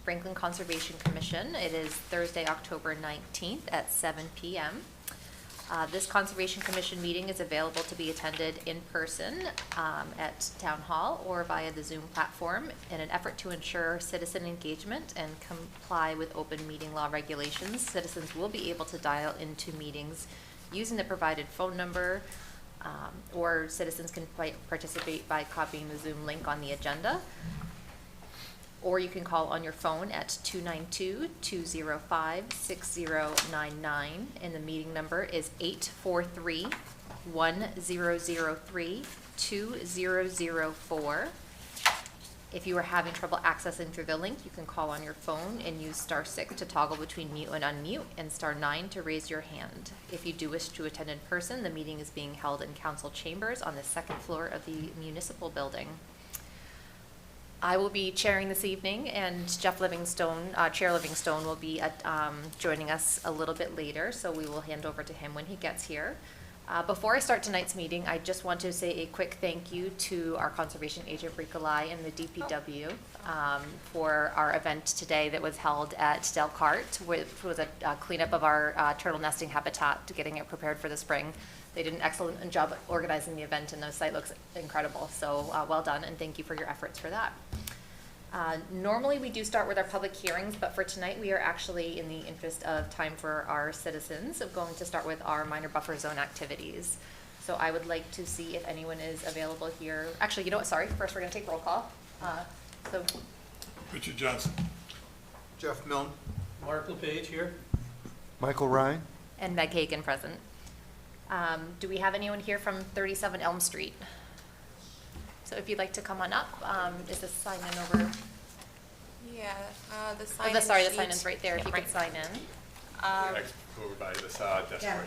Franklin Conservation Commission. It is Thursday, October 19th at 7 p.m. This Conservation Commission meeting is available to be attended in person at Town Hall or via the Zoom platform in an effort to ensure citizen engagement and comply with open meeting law regulations. Citizens will be able to dial into meetings using the provided phone number, or citizens can participate by copying the Zoom link on the agenda. Or you can call on your phone at 292-205-6099, and the meeting number is 843-1003-2004. If you are having trouble accessing through the link, you can call on your phone and use *6 to toggle between mute and unmute, and *9 to raise your hand. If you do wish to attend in person, the meeting is being held in council chambers on the second floor of the municipal building. I will be chairing this evening, and Jeff Livingstone, Chair Livingstone, will be joining us a little bit later, so we will hand over to him when he gets here. Before I start tonight's meeting, I just want to say a quick thank you to our conservation agent, Rika Lai, and the DPW for our event today that was held at Delcart, which was a cleanup of our turtle nesting habitat, getting it prepared for the spring. They did an excellent job organizing the event, and the site looks incredible. So well done, and thank you for your efforts for that. Normally we do start with our public hearings, but for tonight we are actually, in the interest of time for our citizens, going to start with our minor buffer zone activities. So I would like to see if anyone is available here. Actually, you know what, sorry, first we're gonna take roll call. Richard Johnson. Jeff Milne. Mark LePage here. Michael Ryan. And Meg Hagan present. Do we have anyone here from 37 Elm Street? So if you'd like to come on up, is this sign in over? Yeah, the sign-in The sheet. sign-in's right there, if you could sign in. Over by the side, that's right.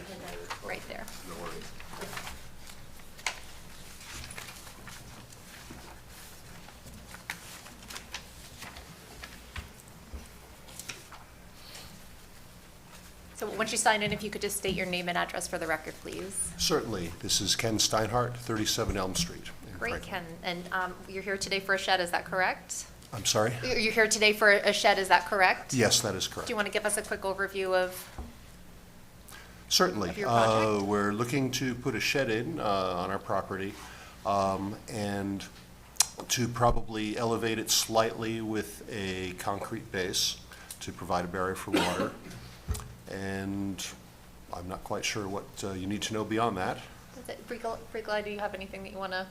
Right there. No worries. So once you sign in, if you could just state your name and address for the record, please. Certainly. This is Ken Steinhardt, 37 Elm Street. in Great, Franklin. Ken. And you're here today for a shed, is that correct? I'm sorry? You're here today for a shed, is that correct? Yes, that is Do correct. you want to give us a quick overview of? Certainly. of your project? We're looking to put a shed in on our property and to probably elevate it slightly with a concrete base to provide a barrier for water. And I'm not quite sure what you need to know beyond that. Is it, Brigla, do you have anything that you want to?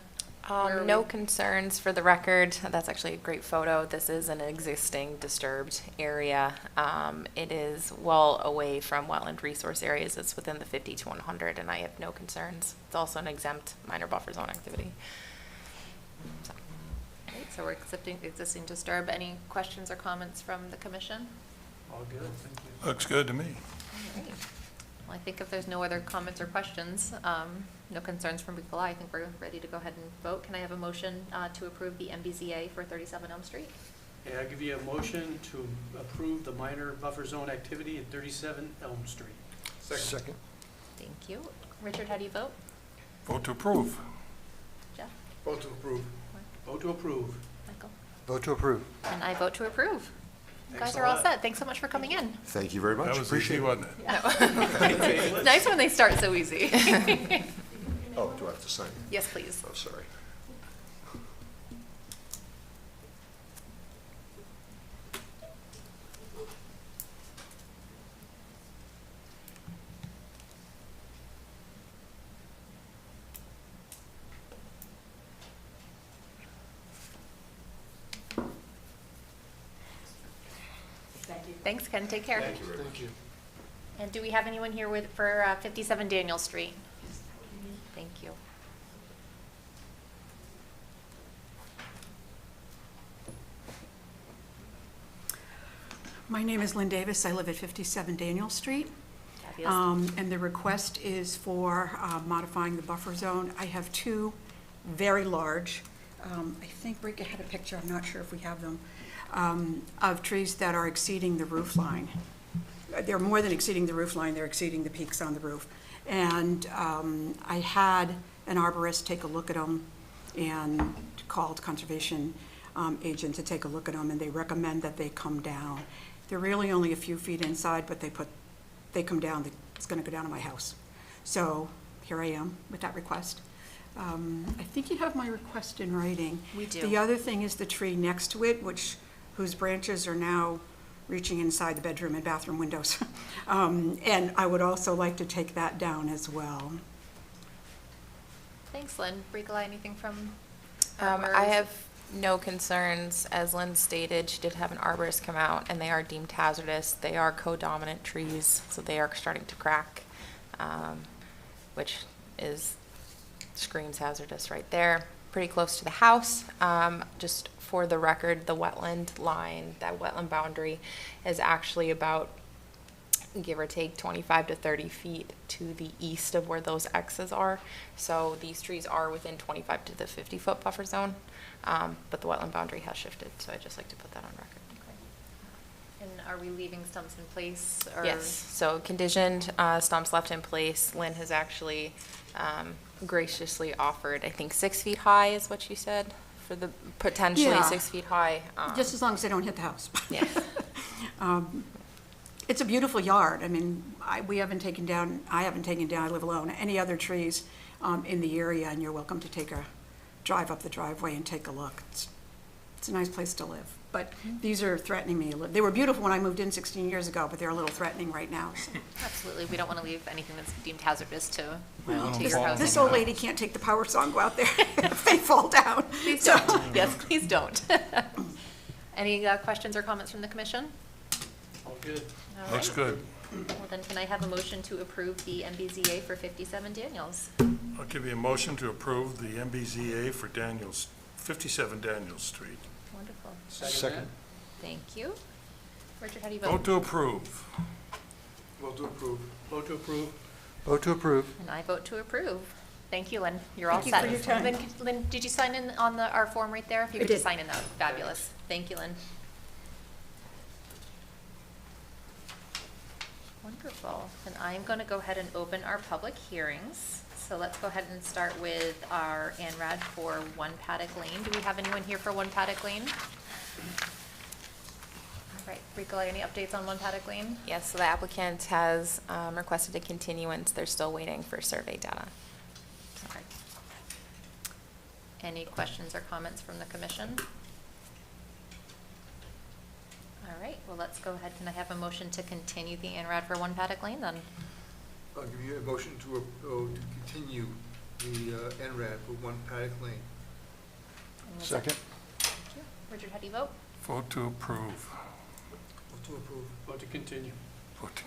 No concerns for the record. That's actually a great photo. This is an existing disturbed area. It is well away from wetland resource areas. It's within the 50 to 100, and I have no concerns. It's also an exempt minor buffer zone activity. So. Great, so we're accepting existing disturb. Any questions or comments from the commission? All good, thank you. Looks good to me. All right. Well, I think if there's no other comments or questions, no concerns from Brigla, I think we're ready to go ahead and vote. Can I have a motion to approve the MBZA for 37 Elm Street? Yeah, I give you a motion to approve the minor buffer zone activity at 37 Elm Street. Second. Thank you. Richard, how do you vote? Vote to approve. Jeff? Vote to approve. Vote to approve. Michael? Vote to approve. And I vote to approve. You Thanks guys a are all lot. set. Thanks so much for coming in. Thank you very much. That was Appreciate easy, it. wasn't it? It's nice when they start so easy. Oh, do I have to sign? Yes, please. Oh, sorry. Thanks, Ken. Take care. Thank you very much. Thank you. And do we have anyone here for 57 Daniel Street? Thank you. My name is Lynn Davis. I live at 57 Daniel Street. Fabulous. And the request is for modifying the buffer zone. I have two very large, I think Rika had a picture, I'm not sure if we have them, of trees that are exceeding the roof line. They're more than exceeding the roof line, they're exceeding the peaks on the roof. And I had an arborist take a look at them and called conservation agent to take a look at them, and they recommend that they come down. They're really only a few feet inside, but they come down, it's gonna go down to my house. So here I am with that request. I think you have my request in writing. We do. The other thing is the tree next to it, whose branches are now reaching inside the bedroom and bathroom windows. And I would also like to take that down as well. Thanks, Lynn. Brigla, anything from? I have no concerns. As Lynn stated, she did have an arborist come out, and they are deemed hazardous. They are codominant trees, so they are starting to crack, which screams hazardous right there. Pretty close to the house. Just for the record, the wetland line, that wetland boundary, is actually about, give or take, 25 to 30 feet to the east of where those X's are. So these trees are within 25 to the 50-foot buffer zone, but the wetland boundary has shifted, so I'd just like to put that on record. And are we leaving stumps in place? Or? Yes, so conditioned stumps left in place. Lynn has actually graciously offered, I think 6 feet high is what you said, for the potentially Yeah. 6 feet high. Just as long as they don't hit the house. Yeah. It's a beautiful yard. I mean, I haven't taken down, I live alone, any other trees in the area, and you're welcome to drive up the driveway and take a look. It's a nice place to live. But these are threatening me. They were beautiful when I moved in 16 years ago, but they're a little threatening right now. So. Absolutely. We don't want to leave anything that's deemed hazardous to This, your house. this old lady can't take the power saw go out there if they fall down. Please So- don't. Yes, please don't. Any questions or comments from the commission? All good. All Looks right. good. Well, then can I have a motion to approve the MBZA for 57 Daniels? I'll give you a motion to approve the MBZA for 57 Daniels Street. Wonderful. Second. Thank you. Richard, how do you vote? Vote to approve. Vote to approve. Vote to approve. Vote to approve. And I vote to approve. Thank you, Lynn. You're all Thank you set. for your time. Lynn, did you sign in on our form right there? If you I could just did. sign in, that would be fabulous. Thank you, Lynn. Wonderful. Then I'm going to go ahead and open our public hearings. So let's go ahead and start with our ANRAD for One Paddock Lane. Do we have anyone here for One Paddock Lane? All right, Rico, any updates on One Paddock Lane? Yes, so the applicant has requested a continuance. They're still waiting for survey data. Okay. Any questions or comments from the commission? All right, well, let's go ahead. Can I have a motion to continue the ANRAD for One Paddock Lane then? I'll give you a motion to continue the NRAD for One Paddock Lane. And a Second. Thank you. Richard, how do you vote? Vote to approve. Vote to approve. Vote to continue. Vote to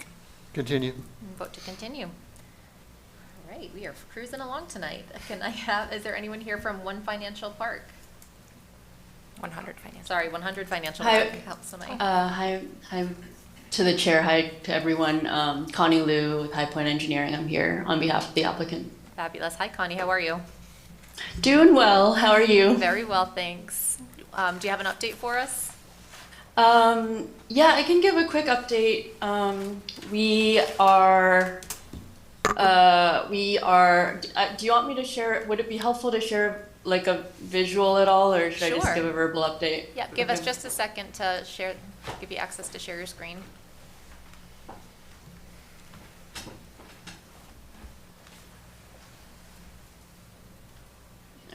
Continue. And vote to continue. All right, we are cruising along tonight. Is there anyone here from One Financial Park? 100 financial. Sorry, 100 Financial Hi. Park. Help somebody. Hi to the chair. Hi to everyone. Connie Liu with High Point Engineering. I'm here on behalf of the applicant. Fabulous. Hi, Connie, how are you? Doing well. How are you? Very well, thanks. Do you have an update for us? Yeah, I can give a quick update. We are. Do you want me to share? Would it be helpful to share like a visual at all, or should I just Sure. give a verbal update? Yeah, give us Okay. just a second to share, give you access to share your screen. All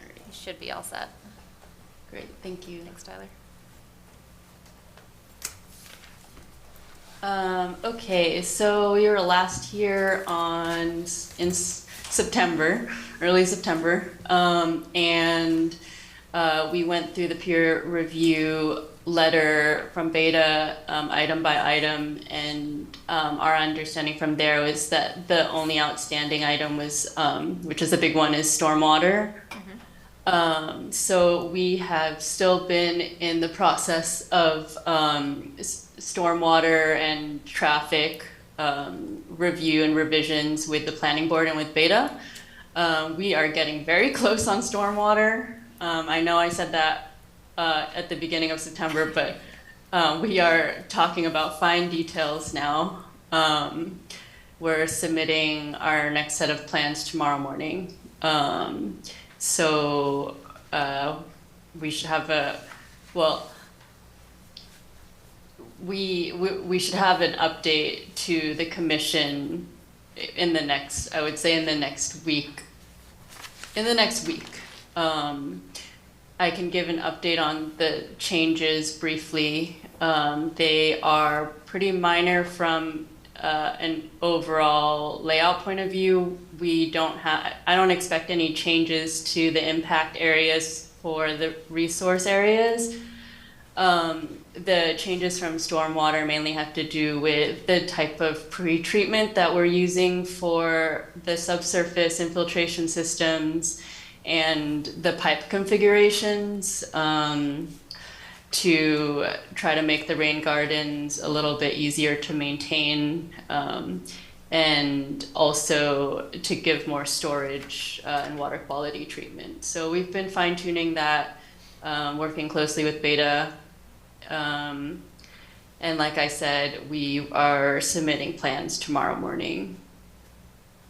right. You should be all set. Great. Thank you. Thanks, Tyler. Okay, so we were last here in September, early September, and we went through the peer review letter from Beta item by item, and our understanding from there was that the only outstanding item was, which is a big one, is stormwater. So we have still been in the process of stormwater and traffic review and revisions with the planning board and with Beta. We are getting very close on stormwater. I know I said that at the beginning of September, but we are talking about fine details now. We're submitting our next set of plans tomorrow morning. So we should have well, we should have an update to the commission in the next, I would say in the next week. In the next week. I can give an update on the changes briefly. They are pretty minor from an overall layout point of view. I don't expect any changes to the impact areas for the resource areas. The changes from stormwater mainly have to do with the type of pre-treatment that we're using for the subsurface infiltration systems and the pipe configurations to try to make the rain gardens a little bit easier to maintain, and also to give more storage and water quality treatment. So we've been fine-tuning that, working closely with Beta. And like I said, we are submitting plans tomorrow morning.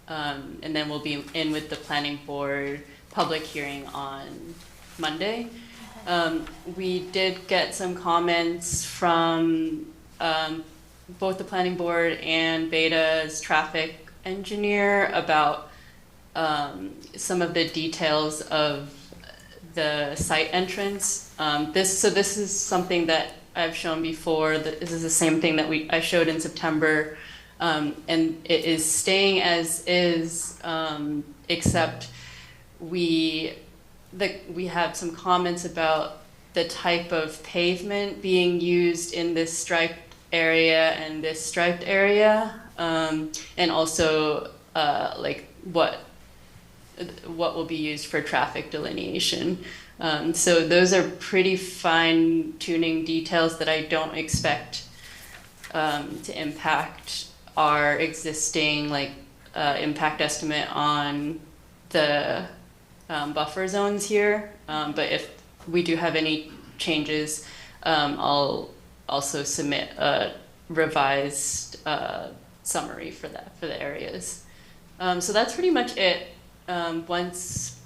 And then we'll be in with the planning board public hearing on Monday. We did get some comments from both the planning board and Beta's traffic engineer about some of the details of the site entrance. This is something that I've shown before. This is the same thing that I showed in September, and it is staying as is, except we have some comments about the type of pavement being used in this striped area and this striped area, and also like what will be used for traffic delineation. So those are pretty fine tuning details that I don't expect to impact our existing impact estimate on the buffer zones here. But if we do have any changes, I'll also submit a revised summary for the areas. So that's pretty much it. Once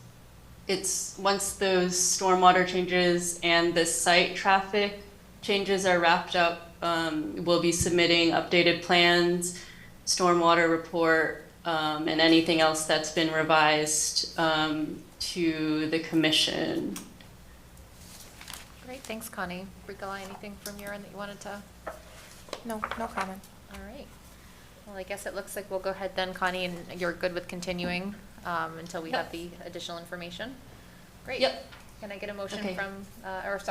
those stormwater changes and the site traffic changes are wrapped up, we'll be submitting updated plans, stormwater report, and anything else that's been revised to the commission. Great, thanks, Connie. Ricola, anything from your end that you wanted to? No comment. All right. Well, I guess it looks like we'll go ahead then, Connie, and you're good with continuing until we have the additional information? Great. Yep. Can I get a motion Okay. from,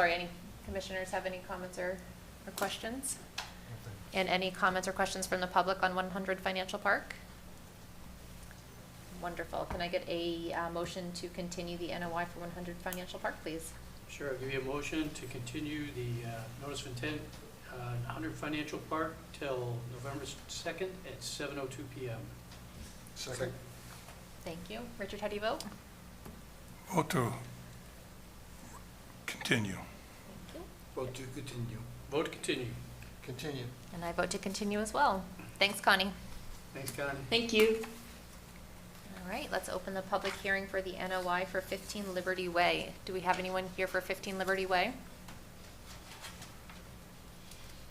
any commissioners have any comments or questions? And any comments or questions from the public on 100 Financial Park? Wonderful. Can I get a motion to continue the NOI for 100 Financial Park, please? Sure, I'll give you a motion to continue the notice of intent, 100 Financial Park till November 2nd at 7:02 PM. Second. Thank you. Richard, how do you vote? Vote to continue. Thank you. Vote to continue. Vote to continue. Continue. And I vote to continue as well. Thanks, Connie. Thanks, Connie. Thank you. All right, let's open the public hearing for the NOI for 15 Liberty Way. Do we have anyone here for 15 Liberty Way?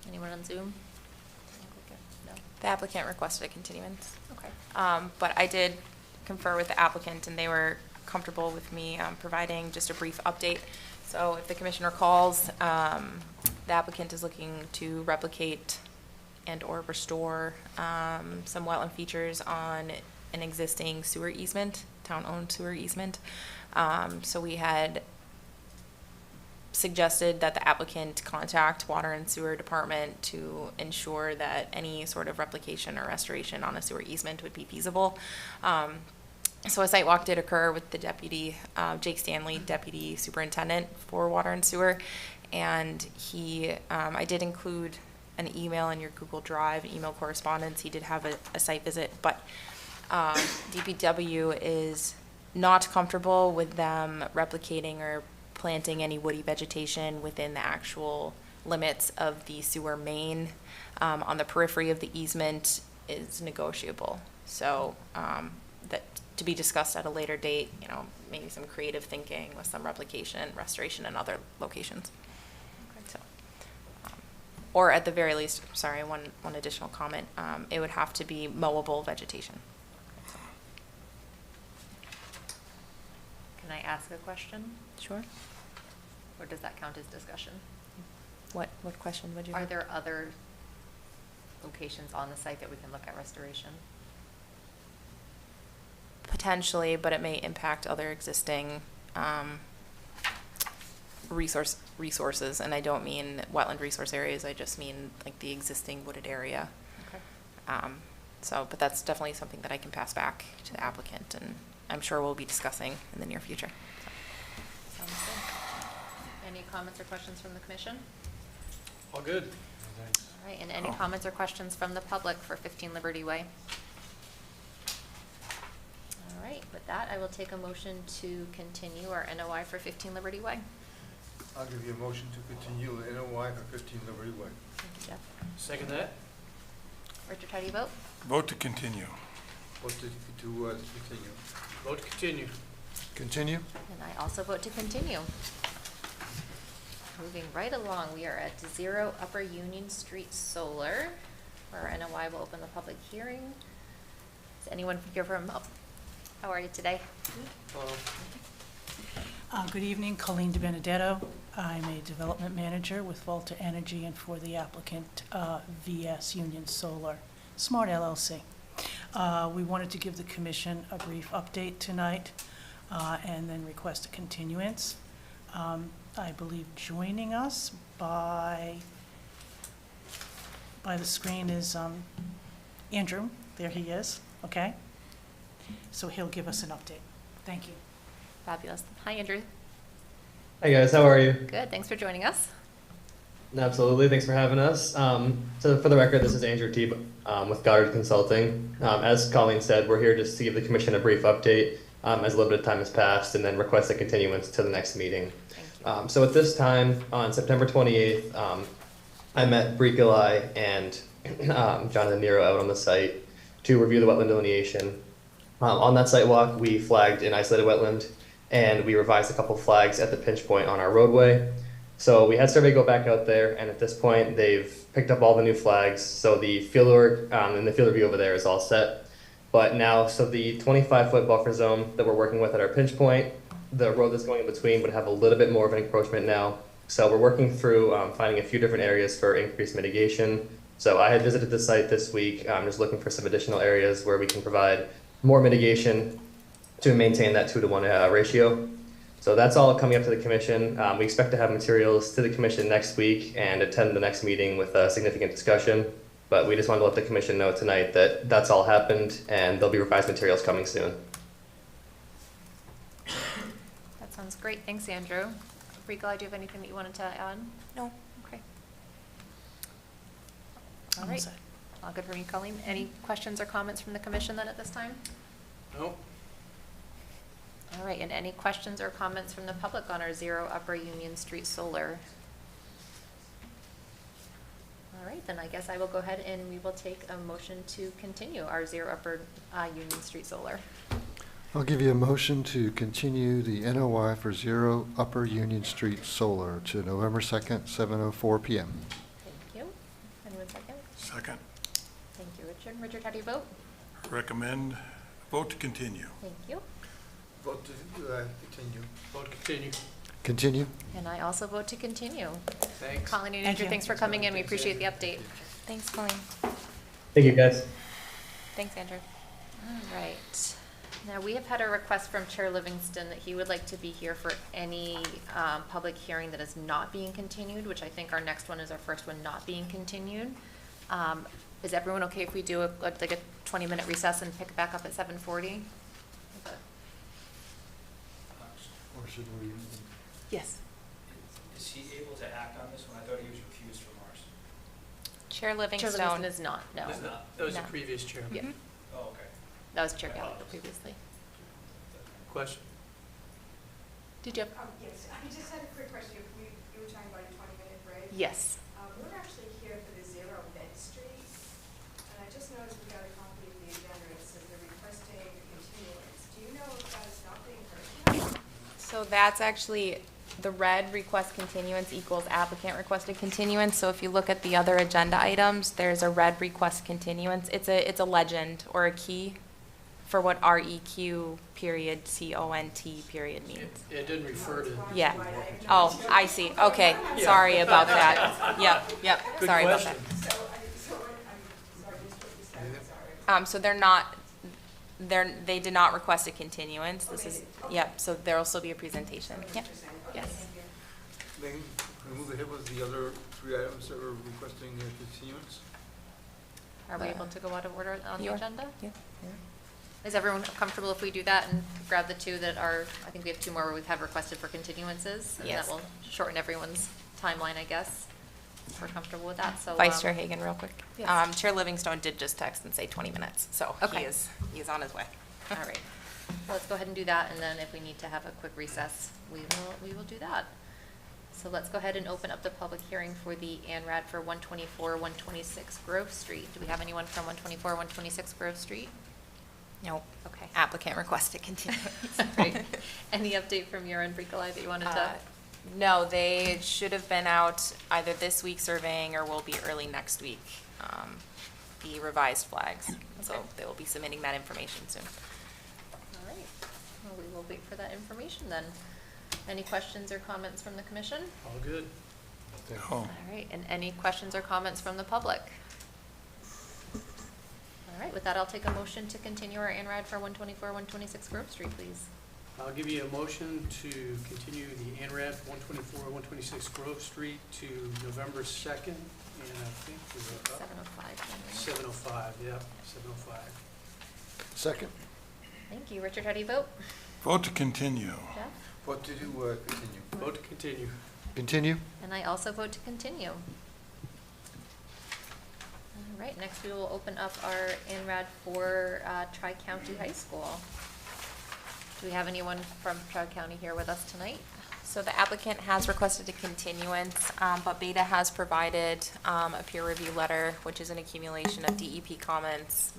Anyone on Zoom? No? The applicant requested a continuance. Okay. But I did confer with the applicant, and they were comfortable with me providing just a brief update. So if the commissioner calls, the applicant is looking to replicate and/or restore some wetland features on an existing sewer easement, town-owned sewer easement. So we had suggested that the applicant contact Water and Sewer Department to ensure that any sort of replication or restoration on a sewer easement would be feasible. So a site walk did occur with the deputy, Jake Stanley, deputy superintendent for Water and Sewer, and I did include an email in your Google Drive, email correspondence. He did have a site visit, but DPW is not comfortable with them replicating or planting any woody vegetation within the actual limits of the sewer main. On the periphery of the easement is negotiable. So that to be discussed at a later date, maybe some creative thinking with some replication, restoration in other locations. Or at the very least, sorry, one additional comment, it would have to be mowable vegetation. Can I ask a question? Sure. Or does that count as discussion? What question would you Are have? there other locations on the site that we can look at restoration? Potentially, but it may impact other existing resources, and I don't mean wetland resource areas, I just mean like the existing wooded area. Okay. But that's definitely something that I can pass back to the applicant, and I'm sure we'll be discussing in the near future. Sounds good. Any comments or questions from the commission? All good. All right, and any comments or questions from the public for 15 Liberty Way? All right, with that, I will take a motion to continue our NOI for 15 Liberty Way. I'll give you a motion to continue the NOI for 15 Liberty Way. Thank you, Jeff. Second that? Richard, how do you vote? Vote to continue. Vote to continue. Vote to continue. Continue? And I also vote to continue. Moving right along, we are at 0 Upper Union Street Solar, where our NOI will open the public hearing. Is anyone here from, how are you today? Good evening, Colleen DiBenedetto. I'm a development manager with Volta Energy and for the applicant VS Union Solar Smart LLC. We wanted to give the commission a brief update tonight and then request a continuance. I believe joining us by the screen is Andrew. There he is, okay? So he'll give us an update. Thank you. Fabulous. Hi, Andrew. Hi guys, how are you? Good, thanks for joining us. Absolutely, thanks for having us. So for the record, this is Andrew Teeb with Goddard Consulting. As Colleen said, we're here just to give the commission a brief update as a little bit of time has passed and then request a continuance to the next meeting. Thank you. So at this time, on September 28th, I met Brie Gillai and Jonathan Nero out on the site to review the wetland delineation. On that site walk, we flagged an isolated wetland and we revised a couple flags at the pinch point on our roadway. So we had survey go back out there, and at this point, they've picked up all the new flags. So the field work and the field review over there is all set. But now, so the 25-foot buffer zone that we're working with at our pinch point, the road that's going in between would have a little bit more of an encroachment now. So we're working through finding a few different areas for increased mitigation. So I had visited the site this week, just looking for some additional areas where we can provide more mitigation to maintain that 2-to-1 ratio. So that's all coming up to the commission. We expect to have materials to the commission next week and attend the next meeting with a significant discussion. But we just wanted to let the commission know tonight that that's all happened and there'll be revised materials coming soon. That sounds great. Thanks, Andrew. Rico, do you have anything that you wanted to add? No. Okay. I'm All all right. set. All good from you, Colleen. Any questions or comments from the commission then at this time? No? All right, and any questions or comments from the public on our 0 Upper Union Street Solar? All right, then I guess I will go ahead and we will take a motion to continue our 0 Upper Union Street Solar. I'll give you a motion to continue the NOI for 0 Upper Union Street Solar to November 2nd, 7:04 p.m. Thank you. Anyone second? Second. Thank you, Richard. Richard, how do you vote? Recommend, vote to continue. Thank you. Vote to continue. Vote to continue. Continue? And I also vote to continue. Thanks. Colleen and Thank Andrew, you. thanks for coming in. We appreciate the update. Thanks, Colleen. Thank you guys. Thanks, Andrew. All right. Now, we have had a request from Chair Livingston that he would like to be here for any public hearing that is not being continued, which I think our next one is our first one not being continued. Is everyone okay if we do like a 20-minute recess and pick back up at 7:40? Or should we? Yes. Is he able to act on this one? I thought he was recused from ours. Chair Chair Livingstone. Livingston is not, no. Was not- That was the No. previous chair. Yeah. Oh, okay. That was Chair Gallagher previously. Question? Did you have? Yes, I just had a quick question. You were talking about a 20-minute break. Yes. We're actually here for the 0 Bed Street, and I just noticed we got a copy of the agenda. It says they're requesting continuance. Do you know if that is not being heard tonight? So that's actually the red request continuance equals applicant requested continuance. So if you look at the other agenda items, there's a red request continuance. It's a legend or a key for what REQ period CONT period means. It didn't refer to. Yeah. Oh, I see. Okay. Sorry about that. Yep. Good Sorry about question. that. So, sorry, just what you said, sorry. So they did not request a continuance. This is, yep, so there'll still be a presentation. Yep. Yes. Megan, can we move ahead with the other 3 items that were requesting their continuance? Are we able to go out of order on the You are. agenda? Yeah. Is everyone comfortable if we do that and grab the 2 that are, I think we have 2 more where we've had requested for continuances? And Yes. that will shorten everyone's timeline, I guess. If we're comfortable with that, so. Vice Chair Hagan, real quick. Yes. Chair Livingstone did just text and say 20 minutes, so Okay. he is on his way. All right. Let's go ahead and do that, and then if we need to have a quick recess, we will do that. So let's go ahead and open up the public hearing for the ANRAD for 124, 126 Grove Street. Do we have anyone from 124, 126 Grove Street? Nope. Okay. Applicant requested continuance. Great. Any update from your end, Bricolai, that you wanted to? No, they should have been out either this week surveying or will be early next week, the revised flags. So Okay. they will be submitting that information soon. All right. Well, we will wait for that information then. Any questions or comments from the commission? All good. Oh, All right, and any questions or comments from the public? All right, with that, I'll take a motion to continue our ANRAD for 124, 126 Grove Street, please. I'll give you a motion to continue the ANRAD 124, 126 Grove Street to November 2nd, and I think we're up 7:05. 7:05, yep, 7:05. Second. Thank you. Richard, how do you vote? vote to continue. Jeff? What to do, continue? Vote to continue. Continue? And I also vote to continue. All right, next we will open up our ANRAD for Tri-County High School. Do we have anyone from Tri-County here with us tonight? So the applicant has requested a continuance, but Beta has provided a peer review letter, which is an accumulation of DEP comments,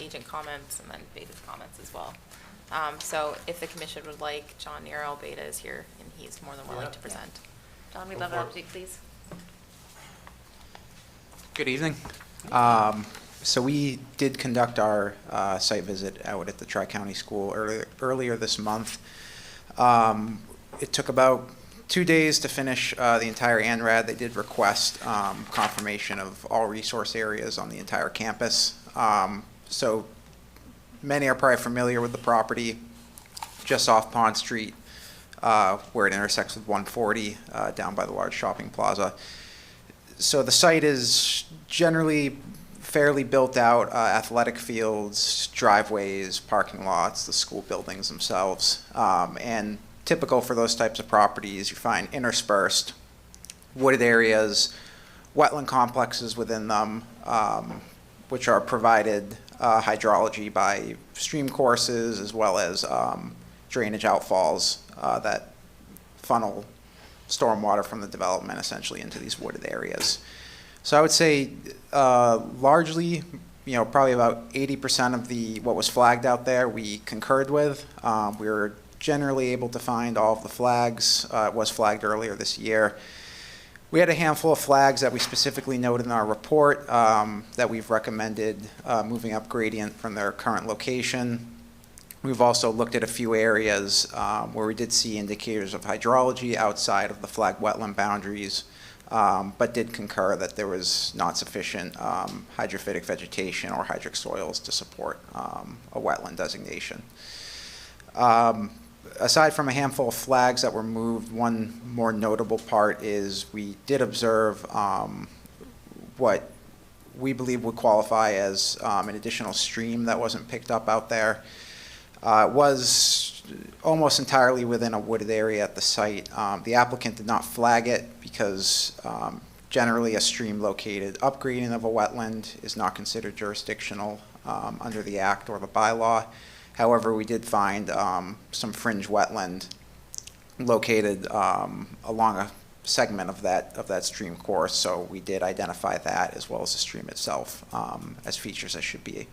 agent comments, and then Beta's comments as well. So if the commission would like, John Nero, Beta is here, and he's more than willing Yeah. to present. John, we'd Go love for an it. update, please. Good evening. So we did conduct our site visit out at the Tri-County School earlier this month. It took about 2 days to finish the entire ANRAD. They did request confirmation of all resource areas on the entire campus. So many are probably familiar with the property just off Pond Street, where it intersects with 140 down by the large shopping plaza. So the site is generally fairly built out, athletic fields, driveways, parking lots, the school buildings themselves. And typical for those types of properties, you find interspersed wooded areas, wetland complexes within them, which are provided hydrology by stream courses as well as drainage outfalls that funnel stormwater from the development essentially into these wooded areas. So I would say largely, probably about 80% of what was flagged out there we concurred with. We were generally able to find all of the flags. It was flagged earlier this year. We had a handful of flags that we specifically noted in our report that we've recommended moving up gradient from their current location. We've also looked at a few areas where we did see indicators of hydrology outside of the flagged wetland boundaries, but did concur that there was not sufficient hydrophytic vegetation or hydric soils to support a wetland designation. Aside from a handful of flags that were moved, one more notable part is we did observe what we believe would qualify as an additional stream that wasn't picked up out there. It was almost entirely within a wooded area at the site. The applicant did not flag it because generally a stream located upgrading of a wetland is not considered jurisdictional under the Act or the bylaw. However, we did find some fringe wetland located along a segment of that stream course, so we did identify that as well as the stream itself as features that should be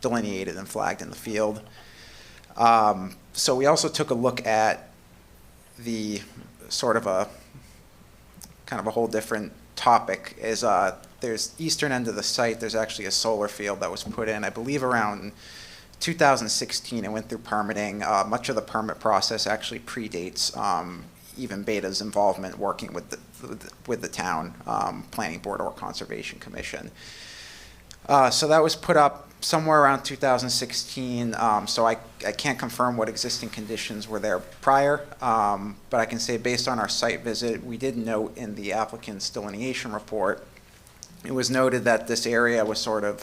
delineated and flagged in the field. So we also took a look at the sort of a kind of a whole different topic, is there's eastern end of the site, there's actually a solar field that was put in, I believe around 2016. It went through permitting. Much of the permit process actually predates even Beta's involvement working with the town planning board or conservation commission. So that was put up somewhere around 2016. So I can't confirm what existing conditions were there prior, but I can say based on our site visit, we did note in the applicant's delineation report, it was noted that this area was sort of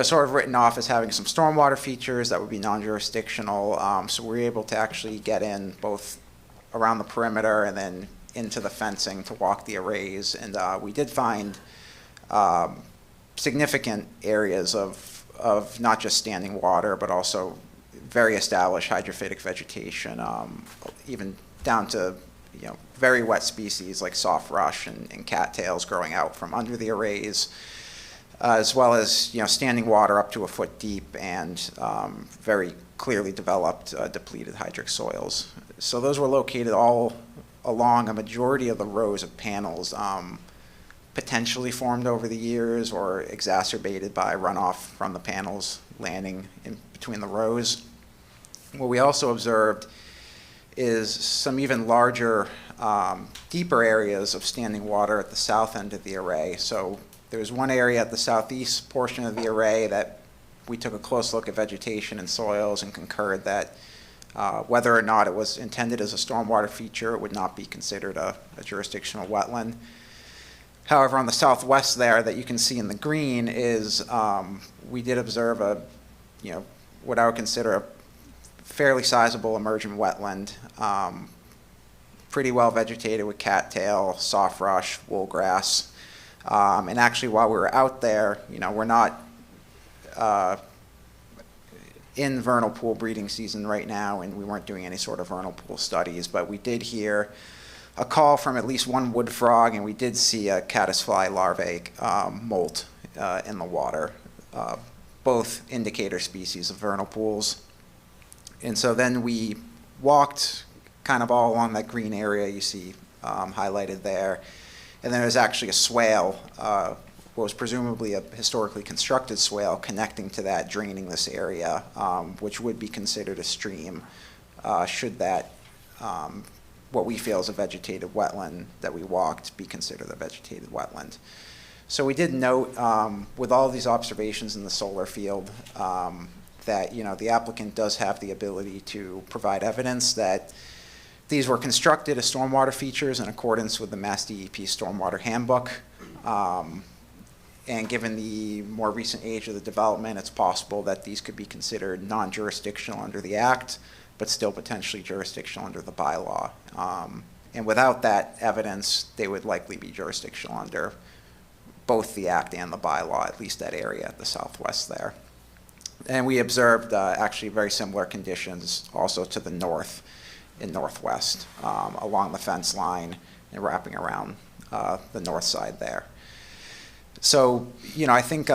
sort of written off as having some stormwater features that would be non-jurisdictional. So we were able to actually get in both around the perimeter and then into the fencing to walk the arrays. And we did find significant areas of not just standing water, but also very established hydrophytic vegetation, even down to very wet species like soft rush and cattails growing out from under the arrays. As well as standing water up to a foot deep and very clearly developed depleted hydric soils. So those were located all along a majority of the rows of panels, potentially formed over the years or exacerbated by runoff from the panels landing in between the rows. What we also observed is some even larger, deeper areas of standing water at the south end of the array. So there's one area at the southeast portion of the array that we took a close look at vegetation and soils and concurred that whether or not it was intended as a stormwater feature, it would not be considered a jurisdictional wetland. However, on the southwest there that you can see in the green is we did observe what I would consider a fairly sizable emergent wetland, pretty well vegetated with cattail, soft rush, woolgrass. And actually, while we were out there, we're not in vernal pool breeding season right now, and we weren't doing any sort of vernal pool studies, but we did hear a call from at least one wood frog, and we did see a caddisfly larvae molt in the water, both indicator species of vernal pools. And so then we walked kind of all along that green area you see highlighted there. And then there's actually a swale, what was presumably a historically constructed swale connecting to that, draining this area, which would be considered a stream, should that, what we feel is a vegetated wetland that we walked, be considered a vegetated wetland. So we did note, with all these observations in the solar field, that the applicant does have the ability to provide evidence that these were constructed as stormwater features in accordance with the Mass DEP Stormwater Handbook. And given the more recent age of the development, it's possible that these could be considered non-jurisdictional under the Act, but still potentially jurisdictional under the bylaw. And without that evidence, they would likely be jurisdictional under both the Act and the bylaw, at least that area at the southwest there. And we observed actually very similar conditions also to the north and northwest, along the fence line and wrapping around the north side there. So, I think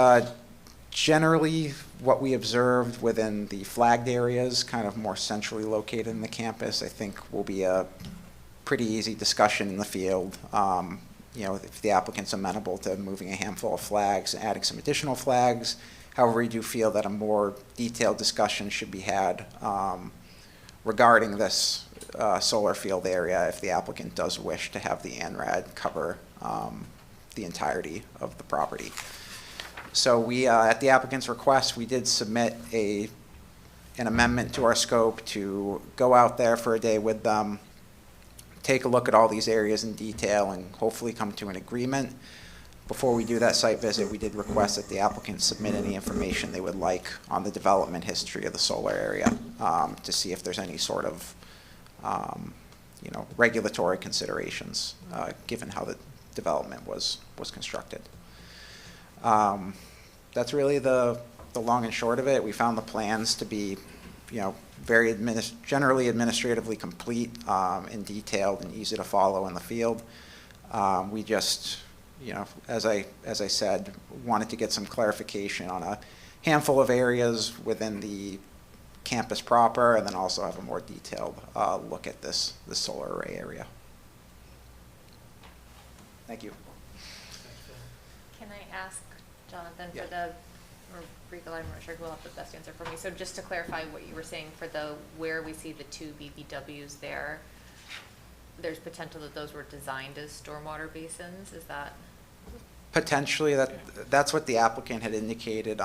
generally what we observed within the flagged areas, kind of more centrally located in the campus, I think will be a pretty easy discussion in the field. If the applicant's amenable to moving a handful of flags and adding some additional flags. However, we do feel that a more detailed discussion should be had regarding this solar field area if the applicant does wish to have the ANRAD cover the entirety of the property. So we, at the applicant's request, we did submit an amendment to our scope to go out there for a day with them, take a look at all these areas in detail, and hopefully come to an agreement. Before we do that site visit, we did request that the applicant submit any information they would like on the development history of the solar area to see if there's any sort of regulatory considerations given how the development was constructed. That's really the long and short of it. We found the plans to be, very generally administratively complete and detailed and easy to follow in the field. We just, as I said, wanted to get some clarification on a handful of areas within the campus proper, and then also have a more detailed look at this solar array area. Thank you. Can I ask Jonathan Yeah. for the, or Rico, I'm not sure who will have the best answer for me. So just to clarify what you were saying for the, where we see the two BBWs there, there's potential that those were designed as stormwater basins, is that? Potentially, that's what the applicant had indicated.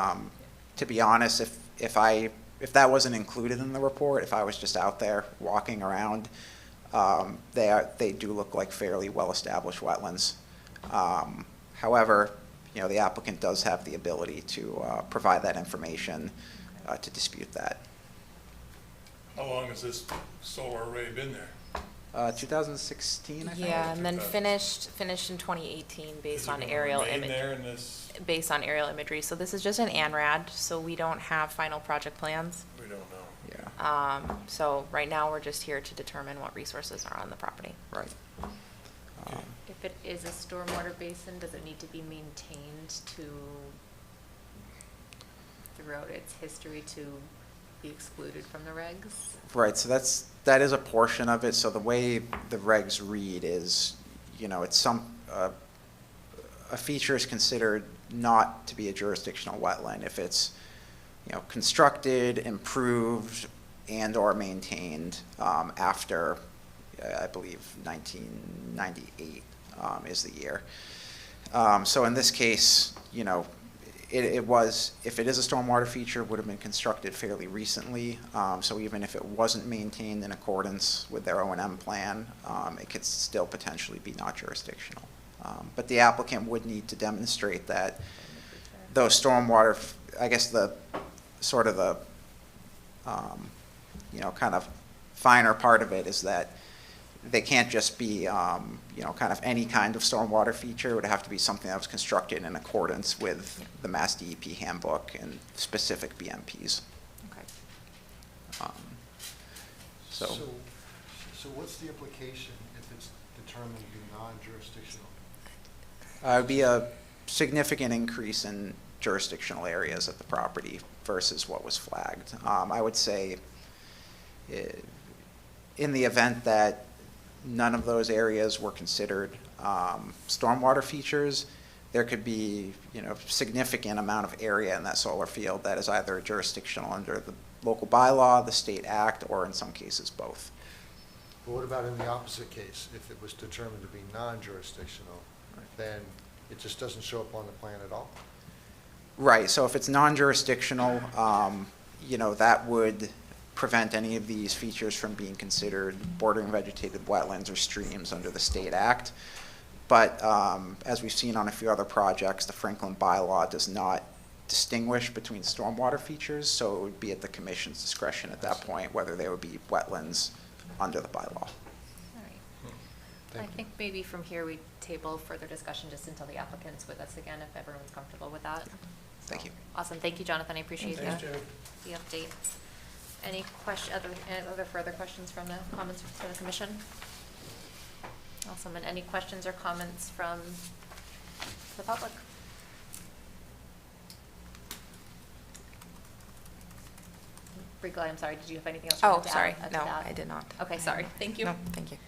To be honest, if that wasn't included in the report, if I was just out there walking around, they do look like fairly well-established wetlands. However, you know, the applicant does have the ability to provide that information to dispute that. How long has this solar array been there? 2016, I think. Yeah, and then 2000. finished in 2018 based Is it on gonna aerial remain imagery. there in this? Based on aerial imagery. So this is just an ANRAD, so we don't have final project plans. We don't know. Yeah, So right now, we're just here to determine what resources are on the property. right. If it is a stormwater basin, does it need to be maintained throughout its history to be excluded from the regs? Right, so that is a portion of it. So the way the regs read is, you know, it's a feature is considered not to be a jurisdictional wetland if it's, you know, constructed, improved, and/or maintained after, I believe, 1998 is the year. So in this case, you know, it was, if it is a stormwater feature, would have been constructed fairly recently. So even if it wasn't maintained in accordance with their O&M plan, it could still potentially be not jurisdictional. But the applicant would need to demonstrate that those stormwater, I guess the sort of the, you know, kind of finer part of it is that they can't just be, you know, kind of any kind of stormwater feature. It would have to be something that was constructed in accordance with the Mass DEP handbook and specific BMPs. Okay. So, So what's the implication if it's determined to be non-jurisdictional? it would be a significant increase in jurisdictional areas of the property versus what was flagged. I would say in the event that none of those areas were considered stormwater features, there could be, you know, significant amount of area in that solar field that is either jurisdictional under the local bylaw, the state act, or in some cases both. But what about in the opposite case? If it was determined to be non-jurisdictional, then it just doesn't show up on the plan at all? Right, so if it's non-jurisdictional, you know, that would prevent any of these features from being considered bordering vegetated wetlands or streams under the state act. But as we've seen on a few other projects, the Franklin bylaw does not distinguish between stormwater features, so it would be at the commission's discretion at that point whether they would be wetlands under the bylaw. All right. I think maybe from here we table further discussion just until the applicant's with us again, if everyone's comfortable with that. Thank you. Awesome, thank you, Jonathan, I appreciate Thanks, the Jerry. update. Any other further questions from the comments from the commission? Awesome, and any questions or comments from the public? Rico, I'm sorry, did you have anything else you Oh, wanted to add? sorry. to No, that? I did not. Okay, sorry, thank you. No, thank you.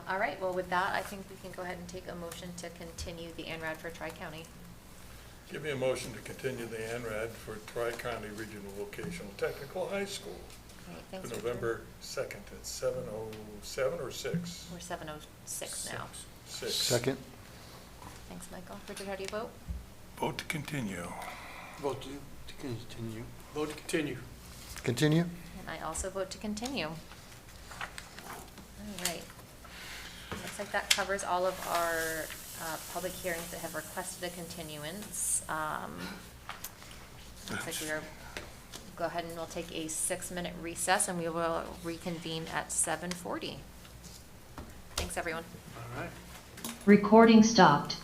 All right, well, with that, I think we can go ahead and take a motion to continue the ANRAD for Tri-County. Give me a motion to continue the ANRAD for Tri-County Regional Vocational Technical High School Great, to thanks, Richard. November 2nd at 7:07 or 6? We're 7:06 now. 6. Second? Thanks, Michael. Richard, how do you vote? Vote to continue. Vote to continue. Vote to continue. Continue? And I also vote to continue. All right. Looks like that covers all of our public hearings that have requested a continuance. Looks like we are, go ahead and we'll take a 6-minute recess and we will reconvene at 7:40. Thanks, everyone. All right. Recording stopped.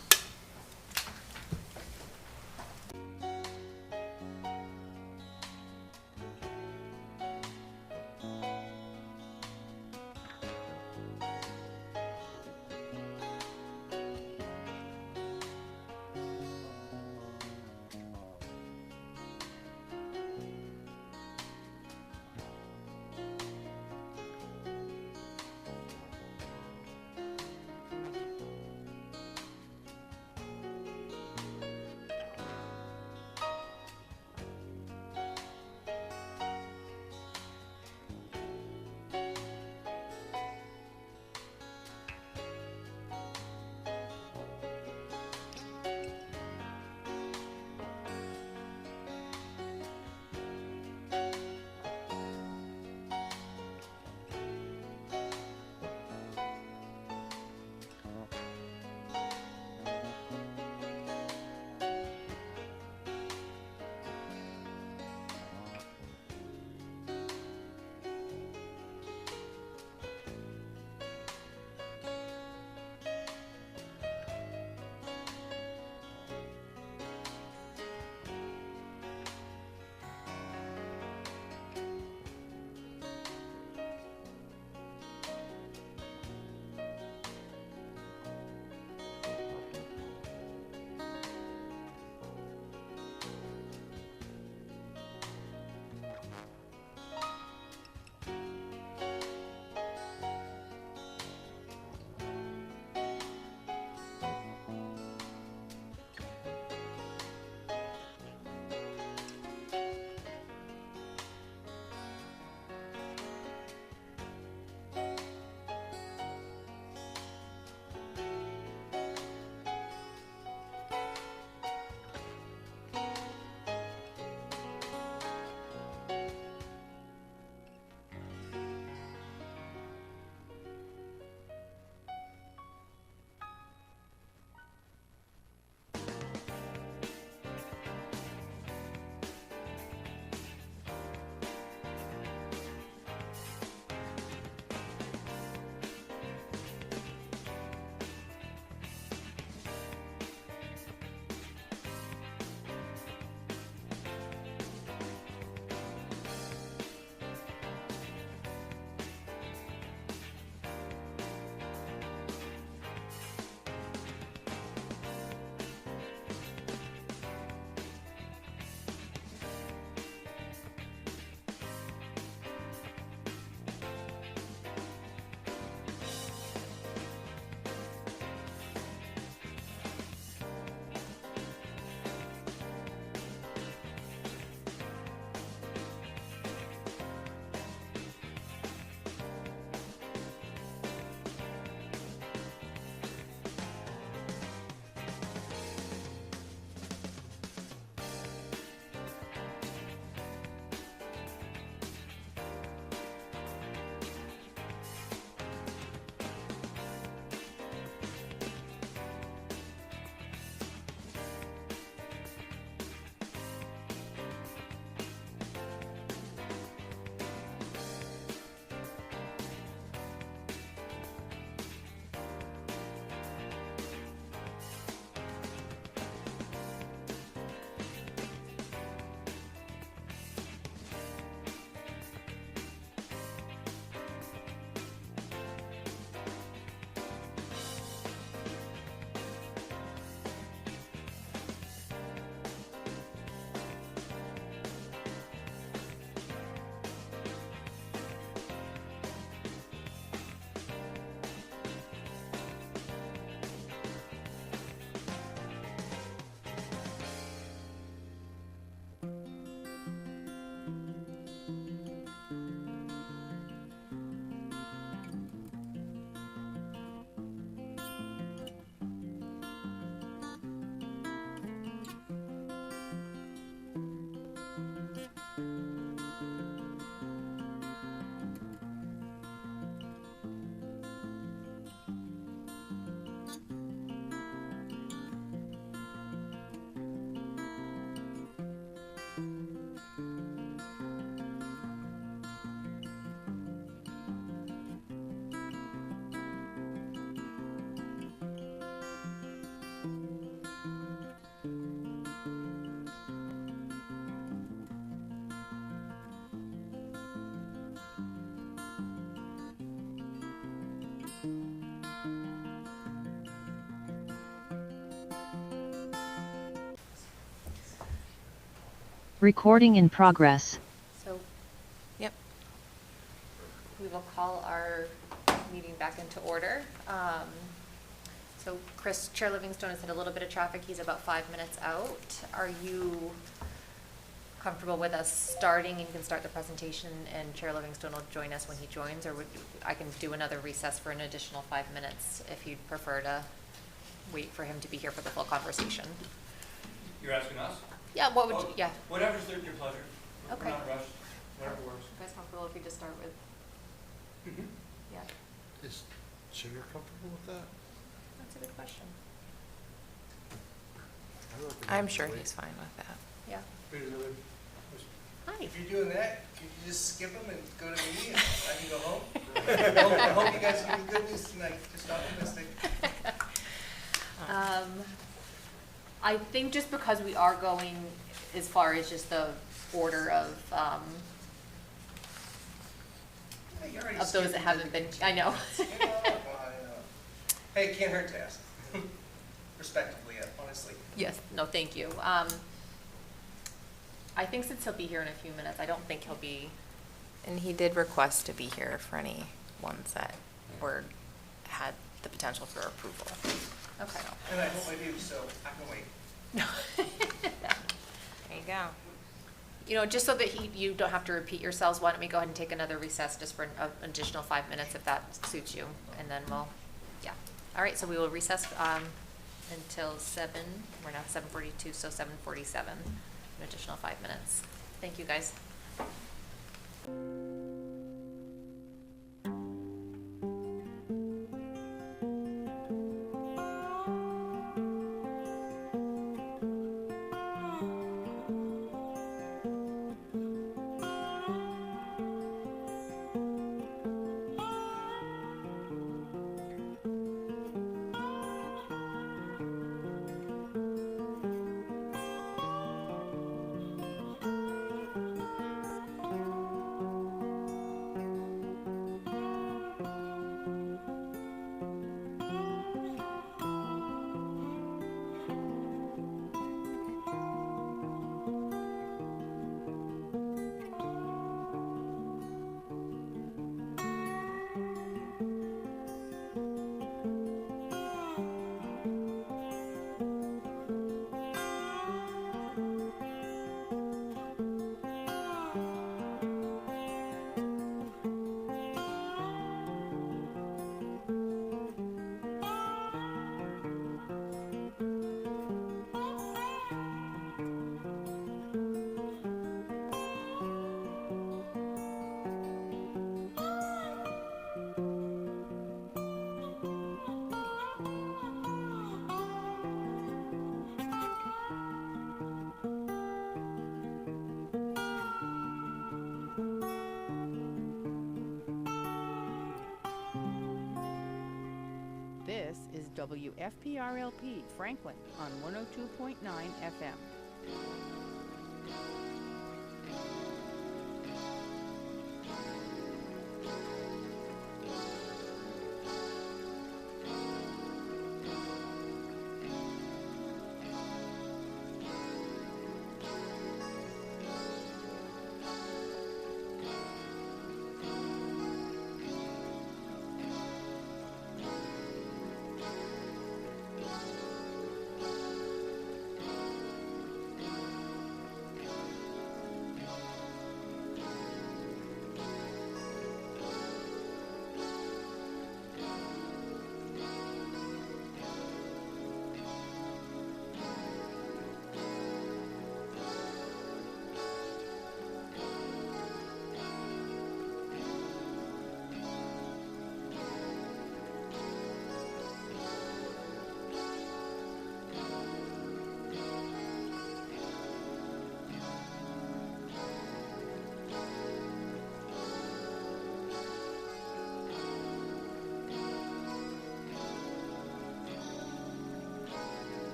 Recording in progress. So Yep. we will call our meeting back into order. So Chris, Chair Livingstone has had a little bit of traffic. He's about 5 minutes out. Are you comfortable with us starting? You can start the presentation and Chair Livingstone will join us when he joins, or I can do another recess for an additional 5 minutes if you'd prefer to wait for him to be here for the full conversation. You're asking us? Yeah, what would you, yeah. Whatever's your pleasure. Okay. We're not rushed, whatever works. You guys comfortable if we just start with, yeah, Is Chair comfortable with that? that's a good question. I'm sure he's fine with that. Yeah. Hi. If you're doing that, could you just skip them and go to me and I can go home? I hope you guys give me good news tonight, just optimistic. I think just because we are going as far as just the order of those that haven't been, I know. Hey, it can't hurt to ask. Respectively, honestly. Yes, no, thank you. I think since he'll be here in a few minutes, I don't think he'll be, And he did request to be here for any ones that had the potential for approval. okay. And I hope I do, so I can wait. There you go. You know, just so that you don't have to repeat yourselves, why don't we go ahead and take another recess just for an additional 5 minutes if that suits you, and then we'll, yeah. All right, so we will recess until 7, we're now 7:42, so 7:47, an additional 5 minutes. Thank you, guys. This is WFPRLP Franklin on 102.9 FM.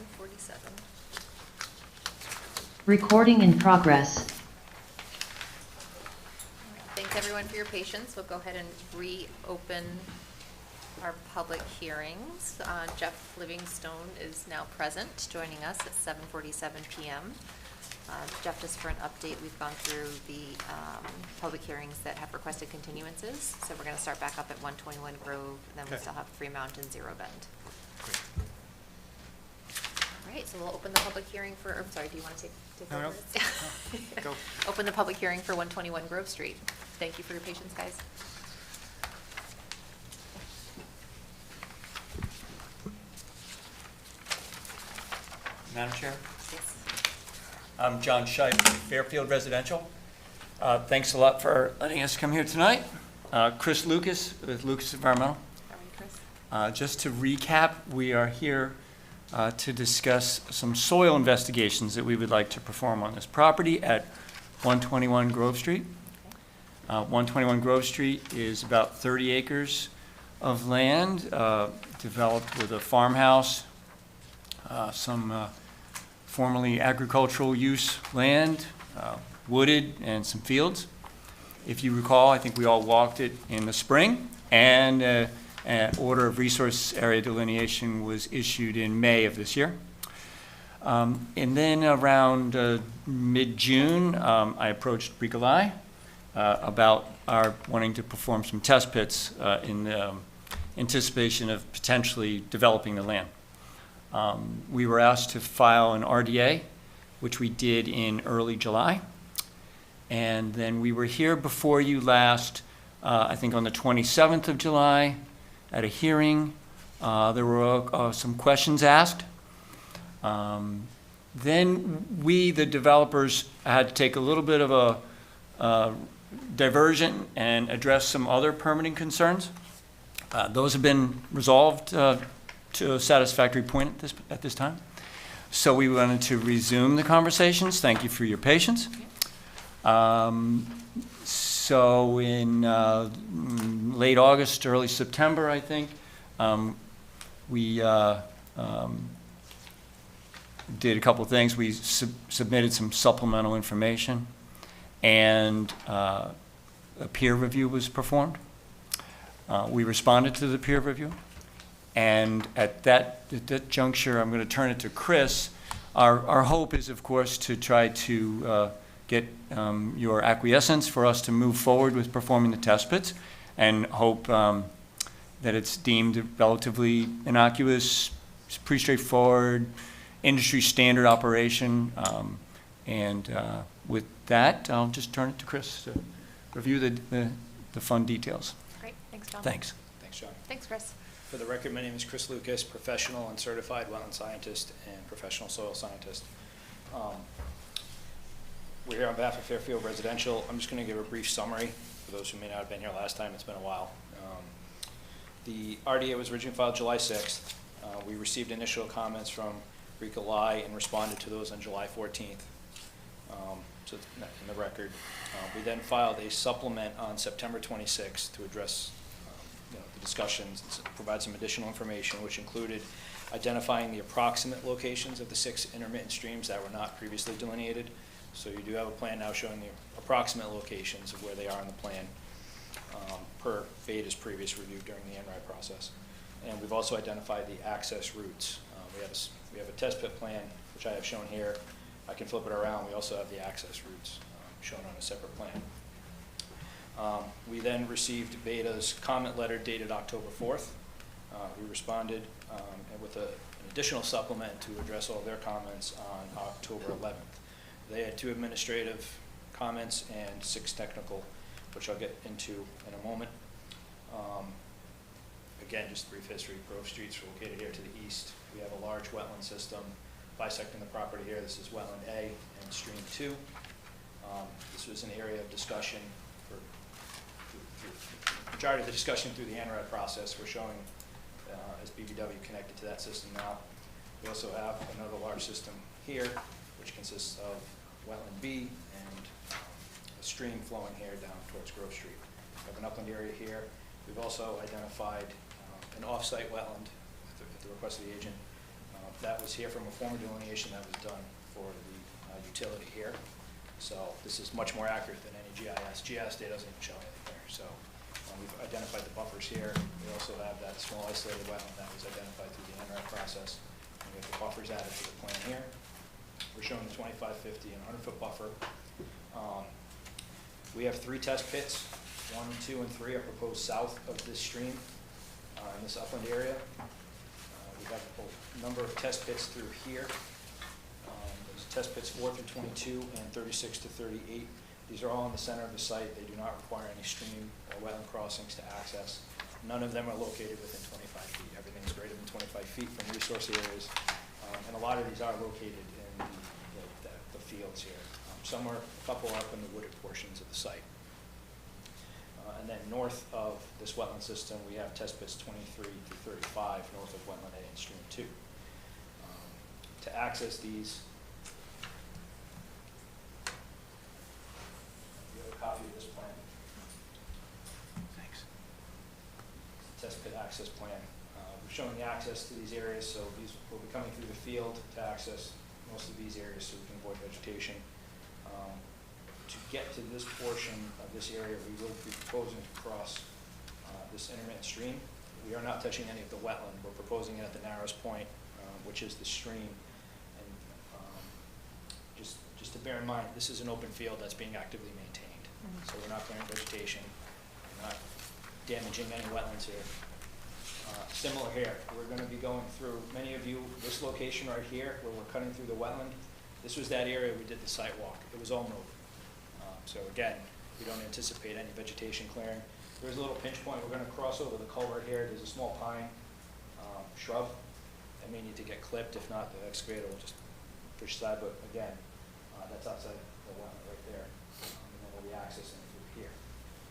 7:47. Recording in progress. Thanks, everyone, for your patience. We'll go ahead and reopen our public hearings. Jeff Livingstone is now present, joining us at 7:47 PM. Jeff, just for an update, we've gone through the public hearings that have requested continuances. So we're going to start back up at 121 Grove, and then we still have Fremont and Zero Bend. All right, so we'll open the public hearing for, I'm sorry, do you want to take No, over? no. Go. Open the public hearing for 121 Grove Street. Thank you for your patience, guys. Madam Chair? Yes. I'm John Scheib, Fairfield Residential. Thanks a lot for letting us come here tonight. Chris Lucas with Lucas Environmental. How are you, Chris? Just to recap, we are here to discuss some soil investigations that we would like to perform on this property at 121 Grove Street. 121 Grove Street is about 30 acres of land developed with a farmhouse, some formerly agricultural use land, wooded, and some fields. If you recall, I think we all walked it in the spring, and an order of resource area delineation was issued in May of this year. And then around mid-June, I approached Bricolai about our wanting to perform some test pits in anticipation of potentially developing the land. We were asked to file an RDA, which we did in early July. And then we were here before you last, I think on the 27th of July, at a hearing. There were some questions asked. Then we, the developers, had to take a little bit of a diversion and address some other permitting concerns. Those have been resolved to a satisfactory point at this time. So we wanted to resume the conversations. Thank you for your patience. So in late August, early September, I think, we did a couple of things. We submitted some supplemental information, and a peer review was performed. We responded to the peer review. And at that juncture, I'm going to turn it to Chris. Our hope is, of course, to try to get your acquiescence for us to move forward with performing the test pits, and hope that it's deemed relatively innocuous, pretty straightforward, industry standard operation. And with that, I'll just turn it to Chris to review the fun details. Great, thanks, John. Thanks. Thanks, John. Thanks, Chris. For the record, my name is Chris Lucas, professional and certified wetland scientist and professional soil scientist. We're here on behalf of Fairfield Residential. I'm just going to give a brief summary for those who may not have been here last time. It's been a while. The RDA was originally filed July 6th. We received initial comments from Bricolai and responded to those on July 14th. So it's in the record. We then filed a supplement on September 26th to address the discussions, and provide some additional information, which included identifying the approximate locations of the 6 intermittent streams that were not previously delineated. So you do have a plan now showing the approximate locations of where they are in the plan, per Beta's previous review during the NRAD process. And we've also identified the access routes. We have a test pit plan, which I have shown here. I can flip it around. We also have the access routes shown on a separate plan. We then received Beta's comment letter dated October 4th. We responded with an additional supplement to address all their comments on October 11th. They had 2 administrative comments and 6 technical, which I'll get into in a moment. Again, just brief history. Grove Street's located here to the east. We have a large wetland system bisecting the property here. This is wetland A and stream 2. This was an area of discussion for the majority of the discussion through the ANRAD process. We're showing as BBW connected to that system now. We also have another large system here, which consists of wetland B and a stream flowing here down towards Grove Street. We have an upland area here. We've also identified an off-site wetland at the request of the agent that was here from a former delineation that was done for the utility here. So this is much more accurate than any GIS. GIS data doesn't even show anything there. So we've identified the buffers here. We also have that small isolated wetland that was identified through the NRED process. And we have the buffers added to the plan here. We're showing the 25, 50, and 100-foot buffer. We have 3 test pits. 1, 2, and 3 are proposed south of this stream in this upland area. We have a number of test pits through here. There's test pits 4 through 22 and 36 to 38. These are all in the center of the site. They do not require any stream or wetland crossings to access. None of them are located within 25 feet. Everything is greater than 25 feet from resource areas. And a lot of these are located in the fields here. Some are, a couple are up in the wooded portions of the site. And then north of this wetland system, we have test pits 23 to 35 north of wetland A and stream 2. To access these, you have a copy of this plan. Thanks. Test pit access plan. We're showing the access to these areas, so these will be coming through the field to access most of these areas so we can avoid vegetation. To get to this portion of this area, we will be proposing to cross this intermittent stream. We are not touching any of the wetland. We're proposing it at the narrowest point, which is the stream. And just to bear in mind, this is an open field that's being actively maintained. So we're not clearing vegetation. We're not damaging any wetlands here. Similar here, we're going to be going through, many of you, this location right here, where we're cutting through the wetland, this was that area we did the site walk. It was all moved. So again, we don't anticipate any vegetation clearing. There's a little pinch point. We're going to cross over the culvert here. There's a small pine shrub that may need to get clipped. If not, the excavator will just push aside. But again, that's outside the wetland right there. And then we'll be accessing through here.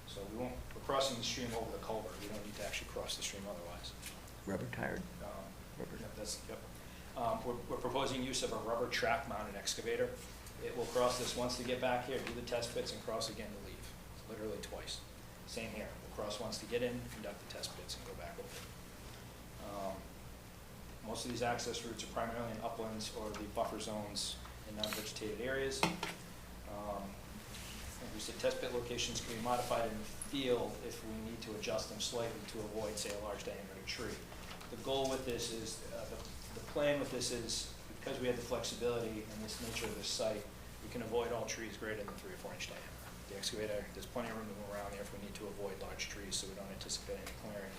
So we're crossing the stream over the culvert. We don't need to actually cross the stream otherwise. Rubber tired? Yep. We're proposing use of a rubber trap mounted excavator. It will cross this once to get back here, do the test pits, and cross again to leave. Literally twice. Same here. We'll cross once to get in, conduct the test pits, and go back over. Most of these access routes are primarily in uplands or the buffer zones in non-vegetated areas. We said test pit locations can be modified in the field if we need to adjust them slightly to avoid, say, a large diameter tree. The goal with this is, the plan with this is, because we have the flexibility and this nature of this site, we can avoid all trees greater than 3 or 4 inch diameter. The excavator, there's plenty of room to move around there if we need to avoid large trees, so we don't anticipate any clearing.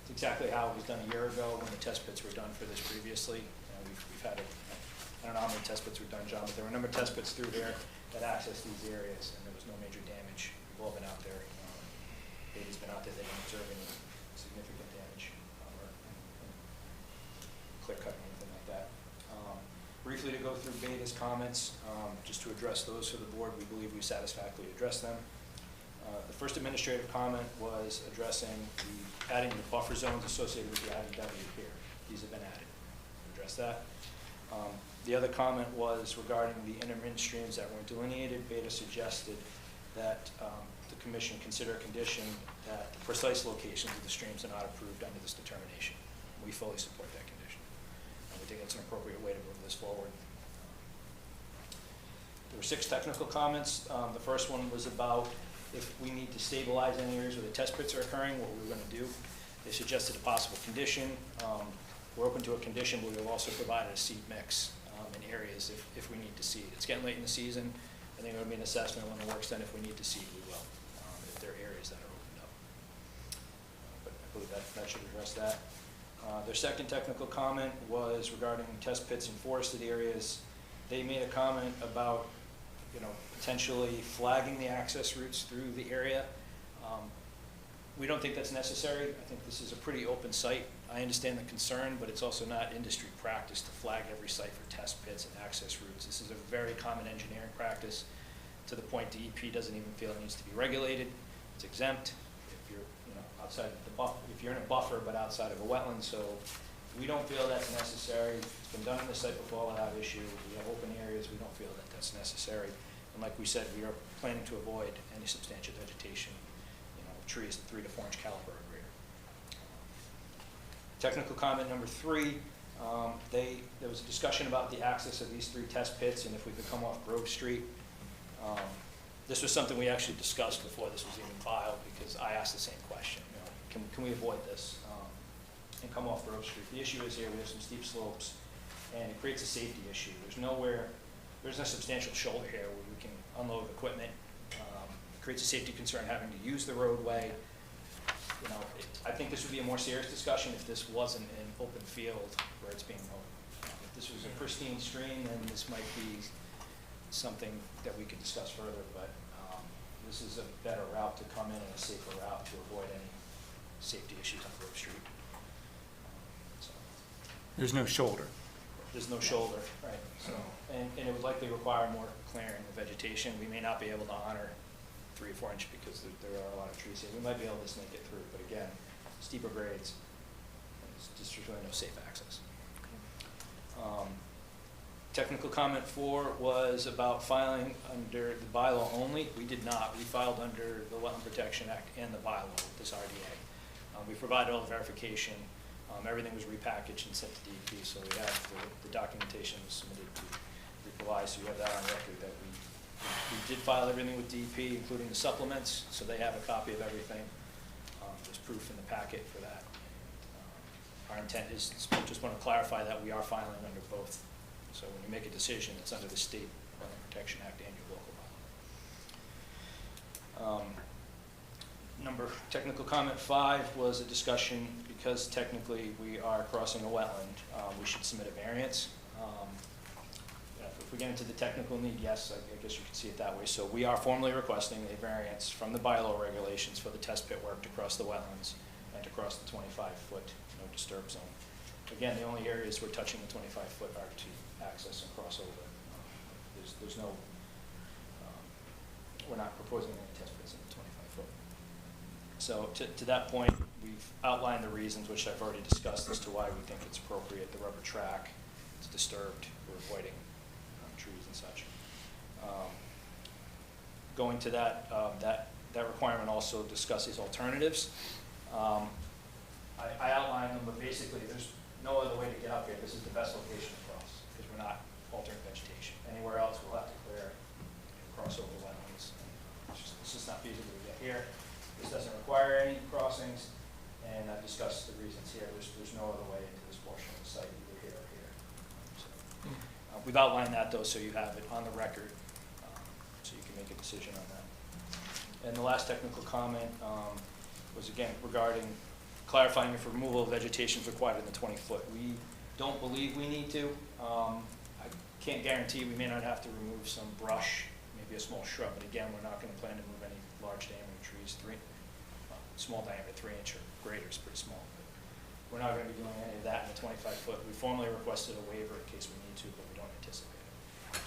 It's exactly how it was done a year ago when the test pits were done for this previously. We've had, I don't know how many test pits were done, John, but there were a number of test pits through there that accessed these areas, and there was no major damage. We've all been out there. Data's been out there. They didn't observe any significant damage or clear cut or anything like that. Briefly to go through Beta's comments, just to address those for the board, we believe we satisfactorily addressed them. The first administrative comment was addressing adding the buffer zones associated with the IDW here. These have been added. We addressed that. The other comment was regarding the intermittent streams that weren't delineated. Beta suggested that the commission consider a condition that the precise locations of the streams are not approved under this determination. We fully support that condition. And we think it's an appropriate way to move this forward. There were 6 technical comments. The first one was about if we need to stabilize any areas where the test pits are occurring, what we're going to do. They suggested a possible condition. We're open to a condition, but we'll also provide a seed mix in areas if we need to seed. It's getting late in the season. I think there will be an assessment when the work's done. If we need to seed, we will, if there are areas that are opened up. But I believe that should address that. Their second technical comment was regarding test pits in forested areas. They made a comment about potentially flagging the access routes through the area. We don't think that's necessary. I think this is a pretty open site. I understand the concern, but it's also not industry practice to flag every site for test pits and access routes. This is a very common engineering practice to the point DEP doesn't even feel it needs to be regulated. It's exempt if you're outside of the buffer, if you're in a buffer but outside of a wetland. So we don't feel that's necessary. It's been done on the site before without issue. We have open areas. We don't feel that that's necessary. And like we said, we are planning to avoid any substantial vegetation, trees 3 to 4 inch caliber or greater. Technical comment number 3 There was a discussion about the access of these 3 test pits and if we could come off Grove Street. This was something we actually discussed before this was even filed, because I asked the same question, you know, can we avoid this and come off Grove Street? The issue is here, we have some steep slopes, and it creates a safety issue. There's no substantial shoulder here where we can unload equipment. It creates a safety concern having to use the roadway. You know, I think this would be a more serious discussion if this wasn't an open field where it's being mowed. If this was a pristine stream, then this might be something that we could discuss further, but this is a better route to come in and a safer route to avoid any safety issues on Grove Street. So, There's no shoulder. there's no shoulder, right? So, and it would likely require more clearing of vegetation. We may not be able to honor 3 or 4 inch because there are a lot of trees here. We might be able to snake it through, but again, steeper grades, it's just really no safe access. Technical comment 4 was about filing under the bylaw only. We did not. We filed under the Wetland Protection Act and the bylaw, this RDA. We provided all the verification. Everything was repackaged and sent to DEP, so we have the documentation was submitted to Reply, so you have that on record that we did file everything with DEP, including the supplements, so they have a copy of everything. There's proof in the packet for that. Our intent is, just want to clarify that we are filing under both. So when you make a decision, it's under the State Wetland Protection Act and your local bylaw. Technical comment 5 was a discussion, because technically we are crossing a wetland, we should submit a variance. If we get into the technical need, yes, I guess you could see it that way. So we are formally requesting a variance from the bylaw regulations for the test pit work to cross the wetlands and to cross the 25-foot no disturb zone. Again, the only areas we're touching the 25-foot are to access and cross over. There's no, we're not proposing any test pits in the 25-foot. So to that point, we've outlined the reasons, which I've already discussed, as to why we think it's appropriate. The rubber track, it's disturbed, we're avoiding trees and such. Going to that, that requirement also discusses alternatives. I outlined them, but basically there's no other way to get up here. This is the best location to cross, because we're not altering vegetation. Anywhere else, we'll have to clear and cross over wetlands. It's just not feasible to get here. This doesn't require any crossings, and I've discussed the reasons here. There's no other way into this portion of the site, either here or here. So, we've outlined that, though, so you have it on the record, so you can make a decision on that. And the last technical comment was, again, regarding clarifying if removal of vegetation is required in the 20-foot. We don't believe we need to. I can't guarantee. We may not have to remove some brush, maybe a small shrub, but again, we're not going to plan to move any large diameter trees. Small diameter, 3-inch or greater is pretty small. But we're not going to be doing any of that in the 25-foot. We formally requested a waiver in case we need to, but we don't anticipate it.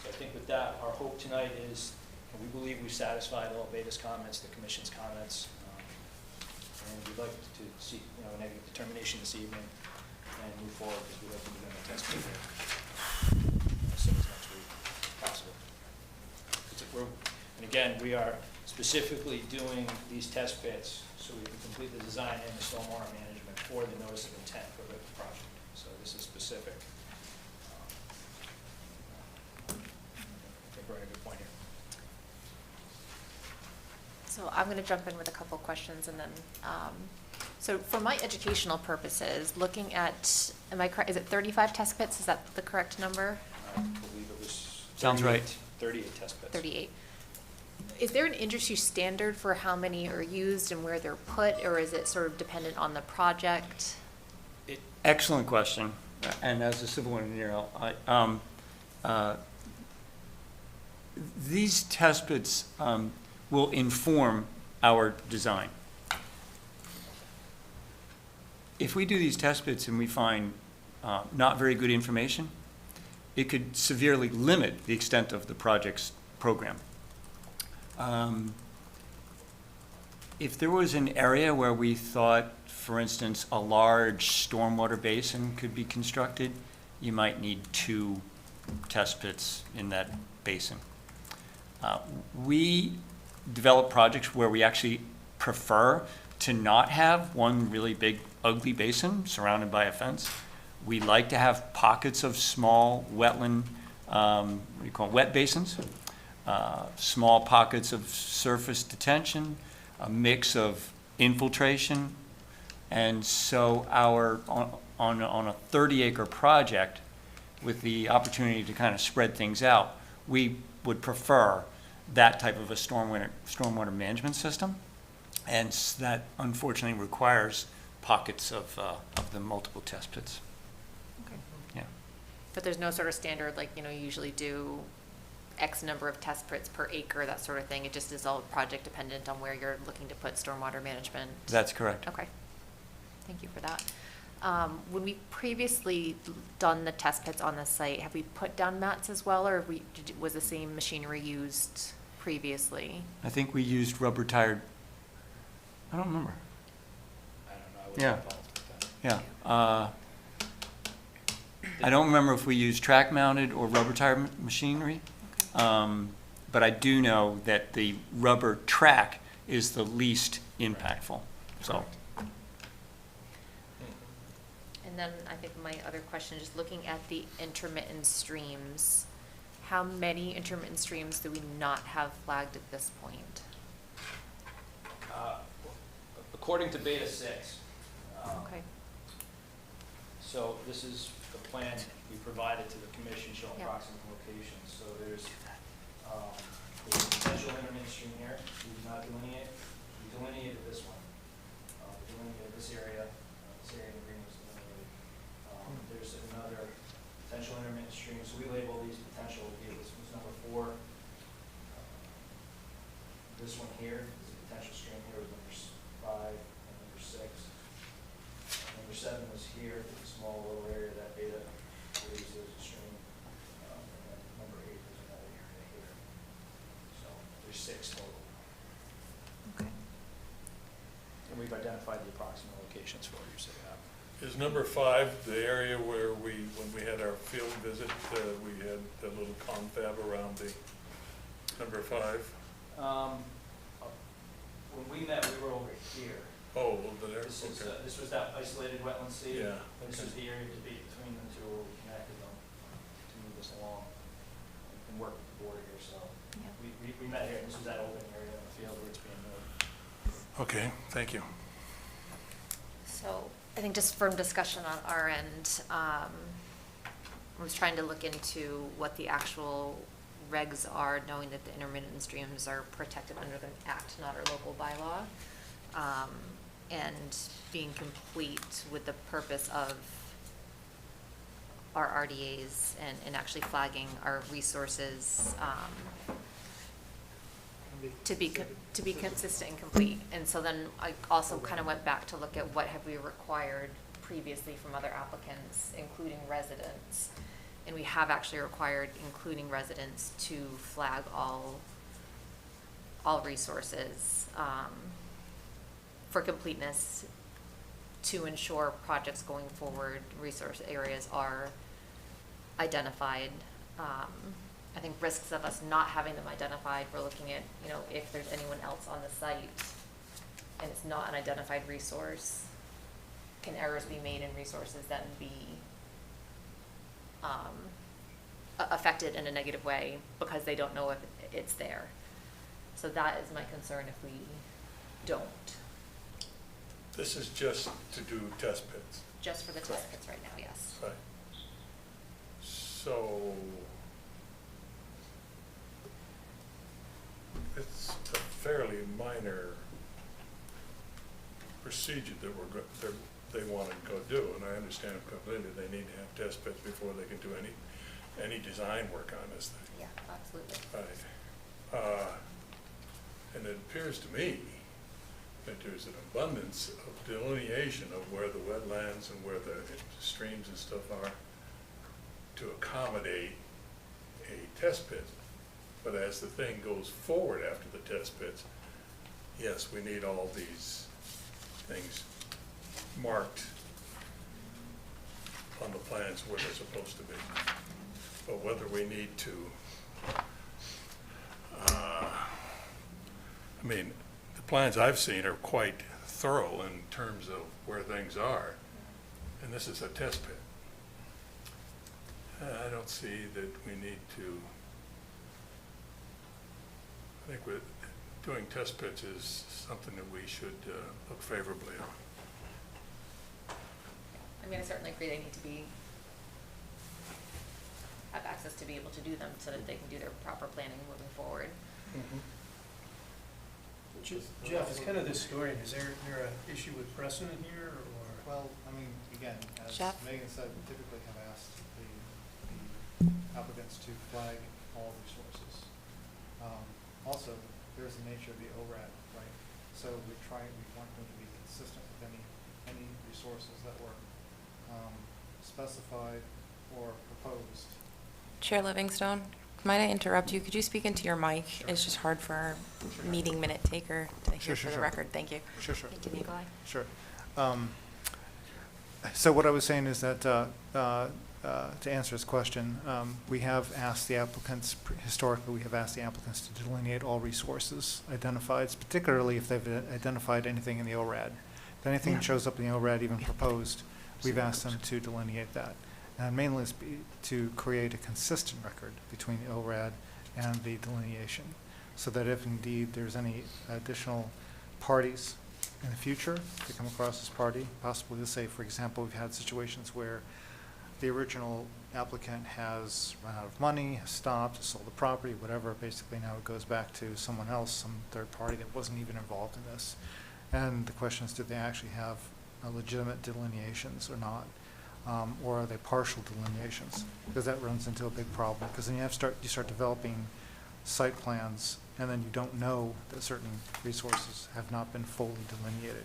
So I think with that, our hope tonight is, we believe we've satisfied all Beta's comments, the commission's comments, and we'd like to see, a negative determination this evening and move forward, because we'd like to begin the test program as soon as next week, if possible. And again, we are specifically doing these test pits so we can complete the design and the stormwater management for the notice of intent for the project. So this is specific. I think we're at a good point here. So I'm going to jump in with a couple questions, and then, so for my educational purposes, looking at, am I correct, is it 35 test pits? Is that the correct number? I believe it was Sounds right. 38 test pits. 38. Is there an industry standard for how many are used and where they're put, or is it sort of dependent on the project? Excellent question. And as a civil engineer, these test pits will inform our design. If we do these test pits and we find not very good information, it could severely limit the extent of the project's program. If there was an area where we thought, for instance, a large stormwater basin could be constructed, you might need 2 test pits in that basin. We develop projects where we actually prefer to not have one really big ugly basin surrounded by a fence. We like to have pockets of small wetland, what do you call it, wet basins, small pockets of surface detention, a mix of infiltration. And so on a 30-acre project with the opportunity to kind of spread things out, we would prefer that type of a stormwater management system. And that unfortunately requires pockets of the multiple test pits. Okay. Yeah. But there's no sort of standard, like, you usually do X number of test pits per acre, that sort of thing. It just is all project dependent on where you're looking to put stormwater management. That's correct. Okay. Thank you for that. When we previously done the test pits on the site, have we put down mats as well, or was the same machinery used previously? I think we used rubber tired, I don't remember. I don't know, I wasn't Yeah. involved with that. Yeah. I don't remember if we used track mounted or rubber tire machinery. But I do know that the rubber track is the least impactful, so. And then I think my other question, just looking at the intermittent streams, how many intermittent streams do we not have flagged at this point? According to Beta 6, Okay. so this is the plan we provided to the commission showing Yeah. proximate locations. So there's a potential intermittent stream here, we did not delineate. We delineated this one. We delineated this area in green was delineated. There's another potential intermittent stream, so we label these potential, this was number 4. This one here is a potential stream here, was number 5 and number 6. Number 7 was here, a small little area that Beta believes there's a stream. And then number 8 is another area here. So there's 6 total. Okay. And we've identified the approximate locations for you, so you have. Is number 5 the area where when we had our field visit, we had the little confab around the number 5? When we met, we were over here. Oh, over there, This is, okay. this was that isolated wetland sea. Yeah, This okay. is the area to be between the two where we connected them to move this along and work with the board here, so. Yeah. We met here, and this was that open area in the field where it's being moved. Okay, thank you. So I think just from discussion on our end, I was trying to look into what the actual regs are, knowing that the intermittent streams are protected under the act, not our local bylaw, and being complete with the purpose of our RDAs and actually flagging our resources to be consistent and complete. And so then I also kind of went back to look at what have we required previously from other applicants, including residents. And we have actually required, including residents, to flag all resources for completeness, to ensure projects going forward, resource areas are identified. I think risks of us not having them identified, we're looking at, if there's anyone else on the site and it's not an identified resource, can errors be made in resources then be affected in a negative way because they don't know if it's there. So that is my concern if we don't. This is just to do test pits, Just for the test pits right now, yes. right? So it's a fairly minor procedure that they want to go do, and I understand completely they need to have test pits before they can do any design work on this thing. Yeah, absolutely. Right. And it appears to me that there's an abundance of delineation of where the wetlands and where the streams and stuff are to accommodate a test pit. But as the thing goes forward after the test pits, yes, we need all these things marked on the plans where they're supposed to be. But whether we need to, the plans I've seen are quite thorough in terms of where things are, and this is a test pit. I don't see that we need to, I think doing test pits is something that we should look favorably on. I mean, I certainly agree they need to have access to be able to do them so that they can do their proper planning moving forward. Jeff, it's kind of this story. Is there an issue with precedent here, or? Well, I mean, again, as Jeff? Megan said, we typically have asked the applicants to flag all resources. Also, there's the nature of the ORAD, right? So we want them to be consistent with any resources that were specified or proposed. Chair Livingstone, might I interrupt you? Could you speak into your mic? It's just hard for our meeting minute taker to hear for the record. Thank you. Sure. Thank you, Nikolai. Sure. So what I was saying is that, to answer his question, we have asked the applicants, historically, we have asked the applicants to delineate all resources identified, particularly if they've identified anything in the ORAD. If anything shows up in the ORAD, even proposed, we've asked them to delineate that. And mainly is to create a consistent record between the ORAD and the delineation, so that if indeed there's any additional parties in the future to come across this party, possibly to say, for example, we've had situations where the original applicant has run out of money, has stopped, has sold the property, whatever. Basically now it goes back to someone else, some third party that wasn't even involved in this. And the question is, do they actually have legitimate delineations or not? Or are they partial delineations? Because that runs into a big problem. Because then you start developing site plans, and then you don't know that certain resources have not been fully delineated.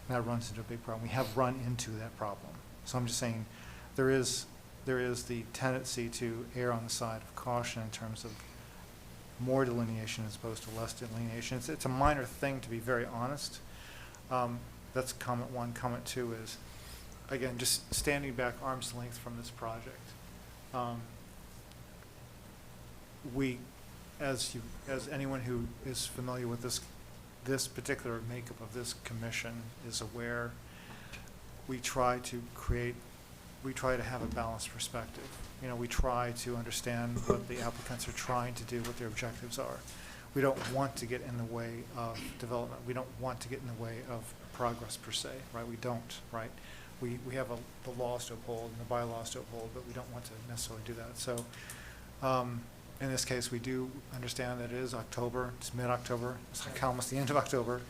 And that runs into a big problem. We have run into that problem. So I'm just saying, there is the tendency to err on the side of caution in terms of more delineation as opposed to less delineation. It's a minor thing, to be very honest. That's comment one. Comment two is, again, just standing back arm's length from this project. As anyone who is familiar with this particular makeup of this commission is aware, we try to have a balanced perspective. You know, we try to understand what the applicants are trying to do, what their objectives are. We don't want to get in the way of development. We don't want to get in the way of progress per se, right? We don't, right? We have the laws to uphold and the bylaws to uphold, but we don't want to necessarily do that. So in this case, we do understand that it is October, it's mid-October, it's like almost the end of October,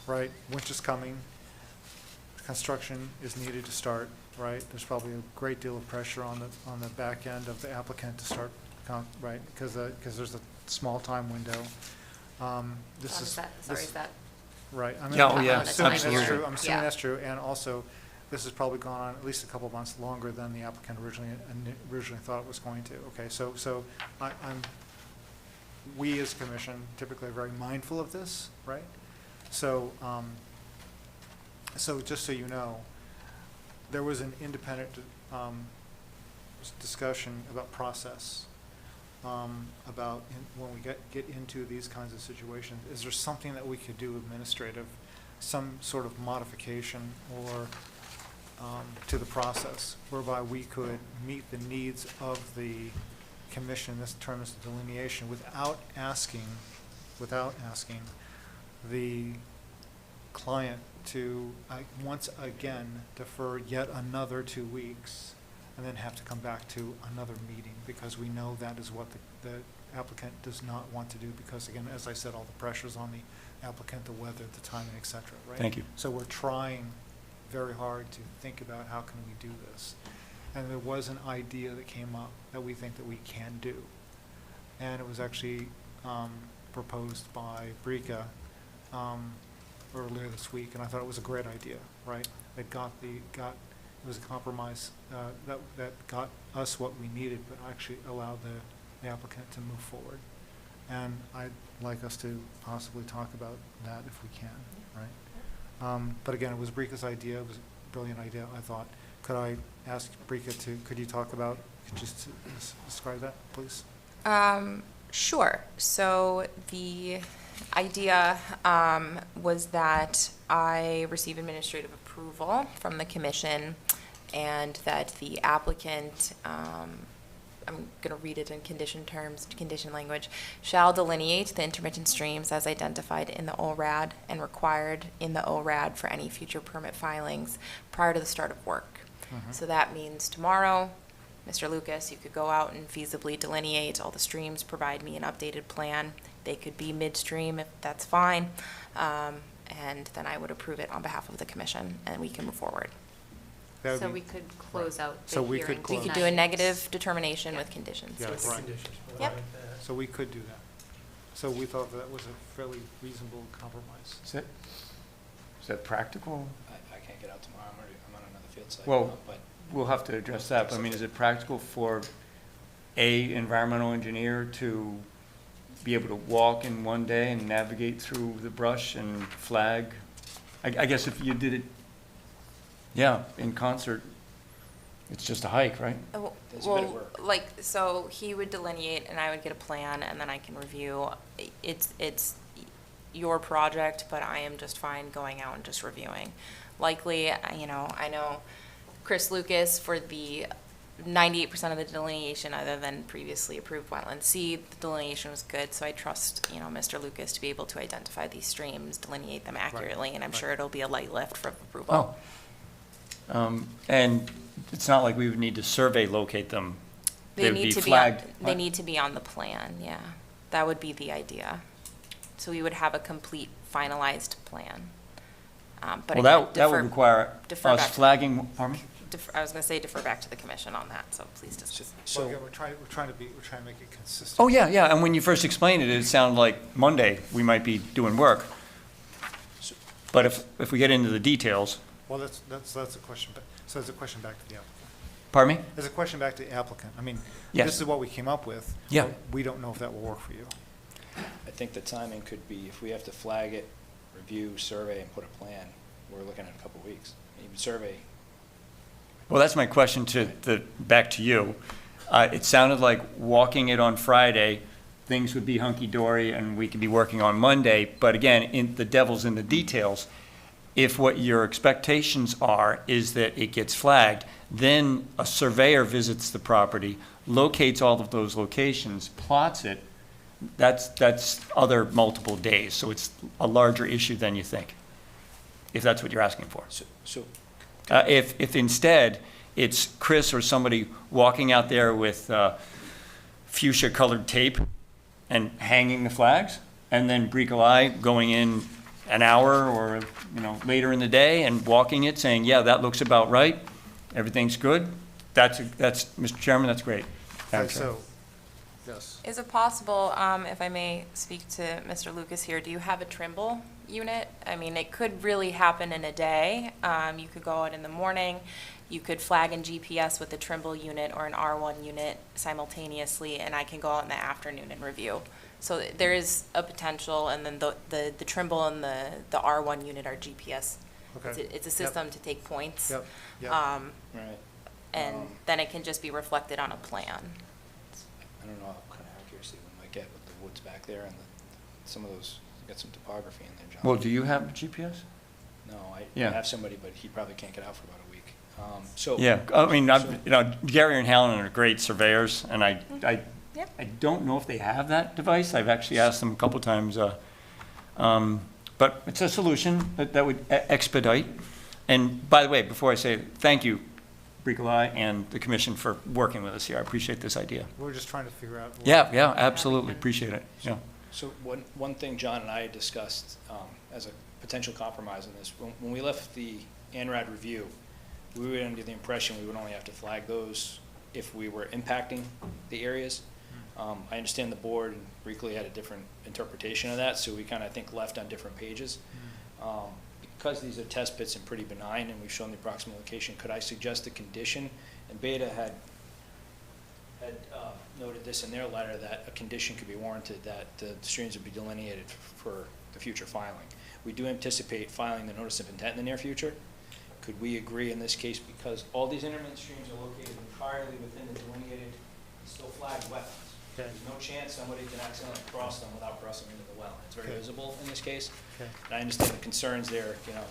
right? Winter's coming, construction is needed to start, right? There's probably a great deal of pressure on the back end of the applicant to start, right? Because there's a small time window. Is that? Right. I mean, Yeah, oh, yeah, I'm assuming that's absolutely. true. I'm assuming Yeah. that's true. And also, this has probably gone on at least a couple of months longer than the applicant originally thought it was going to. Okay, so we as a commission typically are very mindful of this, right? So, so just so you know, there was an independent discussion about process, about when we get into these kinds of situations. Is there something that we could do administrative, some sort of modification or to the process whereby we could meet the needs of the commission in terms of delineation without asking the client to once again defer yet another 2 weeks and then have to come back to another meeting, because we know that is what the applicant does not want to do, because again, as I said, all the pressures on the applicant, the weather, the timing, et cetera, right? Thank you. So we're trying very hard to think about how can we do this. And there was an idea that came up that we think that we can do. And it was actually proposed by Brika earlier this week, and I thought it was a great idea, right? It it was a compromise that got us what we needed, but actually allowed the applicant to move forward. And I'd like us to possibly talk about that if we can, right? But again, it was Brika's idea. It was a brilliant idea, I thought. Could I ask Brika could you describe that, please? Sure. So the idea was that I receive administrative approval from the commission and that the applicant, I'm going to read it in condition terms, condition language, shall delineate the intermittent streams as identified in the ORAD and required in the ORAD for any future permit filings prior to the start of work. So that means tomorrow, Mr. Lucas, you could go out and feasibly delineate all the streams, provide me an updated plan. They could be midstream if that's fine, and then I would approve it on behalf of the commission and we can move forward. That would So be- we could close out the So we hearing could close. We could tonight. do a negative determination with conditions. Yeah, yes. right. Conditions, but Yep. like that. So we could do that. So we thought that was a fairly reasonable compromise. Is that practical? I can't get out tomorrow, I'm on another field site. Well, But we'll have to address that, but I mean, is it practical for a environmental engineer to be able to walk in one day and navigate through the brush and flag? I guess if you did it, yeah, in concert, it's just a hike, right? There's a bit of Well, work. like, so he would delineate and I would get a plan and then I can review. It's your project, but I am just fine going out and just reviewing. Likely, I know Chris Lucas for the 98% of the delineation other than previously approved wetland C, the delineation was good, so I trust, Mr. Lucas to be able to identify these streams, delineate them accurately, and I'm sure it'll be a light lift for approval. And it's not like we would need to survey locate them. They would need be to flagged. they need to be on the plan, yeah. That would be the idea. So we would have a complete finalized plan. But Well, again, that would require defer us back to- flagging, pardon me? I was gonna say defer back to the commission on that, so please just. So we're trying to make it consistent. Oh, yeah, and when you first explained it, it sounded like Monday we might be doing work. But if we get into the details, Well, that's a question, so there's a question back to the applicant. pardon me? There's a question back to the applicant. I mean, Yes. this is what we came up with. Yeah. but we don't know if that will work for you. I think the timing could be, if we have to flag it, review, survey, and put a plan, we're looking at a couple of weeks. Even survey, Well, that's my question back to you. It sounded like walking it on Friday, things would be hunky-dory and we could be working on Monday. But again, the devil's in the details. If what your expectations are is that it gets flagged, then a surveyor visits the property, locates all of those locations, plots it, that's other multiple days. So it's a larger issue than you think, if that's what you're asking for. so If instead, it's Chris or somebody walking out there with fuchsia-colored tape and hanging the flags, and then Bricolai going in an hour or, later in the day and walking it, saying, yeah, that looks about right, everything's good, that's, Mr. Chairman, that's great. Madam Chair. So, yes. Is it possible, if I may speak to Mr. Lucas here, do you have a Trimble unit? I mean, it could really happen in a day. You could go out in the morning, you could flag in GPS with a Trimble unit or an R1 unit simultaneously, and I can go out in the afternoon and review. So there is a potential, and then the Trimble and the R1 unit are GPS. Okay. It's a system to take points. Yep, yep. right. And then it can just be reflected on a plan. I don't know what kind of accuracy we might get with the woods back there and some of those, got some topography in there, John. Well, do you have GPS? No, I Yeah. have somebody, but he probably can't get out for about a week. So. Yeah, I mean, Gary and Helen are great surveyors, and I Yep. don't know if they have that device. I've actually asked them a couple times, but it's a solution that would expedite. And by the way, before I say it, thank you, Bricolai and the commission for working with us here. I appreciate this idea. We're just trying to figure out. Yeah, absolutely, appreciate it, yeah. So one thing John and I had discussed as a potential compromise on this, when we left the ANRAD review, we were under the impression we would only have to flag those if we were impacting the areas. I understand the board and Bricolai had a different interpretation of that, so we kind of, I think, left on different pages. Because these are test pits and pretty benign and we've shown the approximate location, could I suggest a condition? And Beta had noted this in their letter, that a condition could be warranted that the streams would be delineated for the future filing. We do anticipate filing the notice of intent in the near future. Could we agree in this case, because all these intermittent streams are located entirely within the delineated, still flagged wetlands? Okay. There's no chance somebody can accidentally cross them without crossing into the well. It's very Okay. visible in this case. Okay. And I understand the concerns there, you know.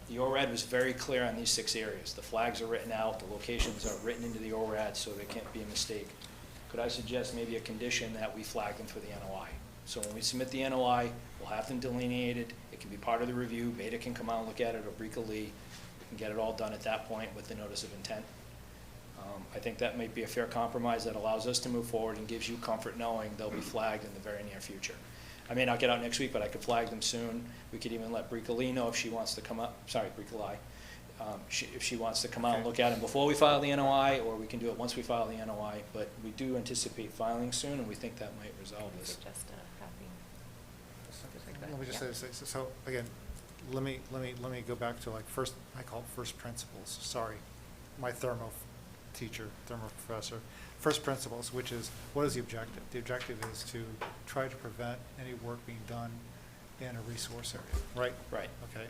The ORAD was very clear on these 6 areas. The flags are written out, the locations are written into the ORAD, so there can't be a mistake. Could I suggest maybe a condition that we flag them for the NOI? So when we submit the NOI, we'll have them delineated, it can be part of the review, Beta can come out and look at it, or Brica Lee, we can get it all done at that point with the notice of intent. I think that might be a fair compromise that allows us to move forward and gives you comfort knowing they'll be flagged in the very near future. I may not get out next week, but I could flag them soon. We could even let Brica Lee know if she wants to come up, sorry, Brica Lee, if she wants to come out and look at them before we file the NOI, or we can do it once we file the NOI, but we do anticipate filing soon, and we think that might resolve this. Let me just say this, so again, let me go back to like first, I call it first principles, sorry, my thermo professor. First principles, which is, what is the objective? The objective is to try to prevent any work being done in a resource area, right? Right. Okay.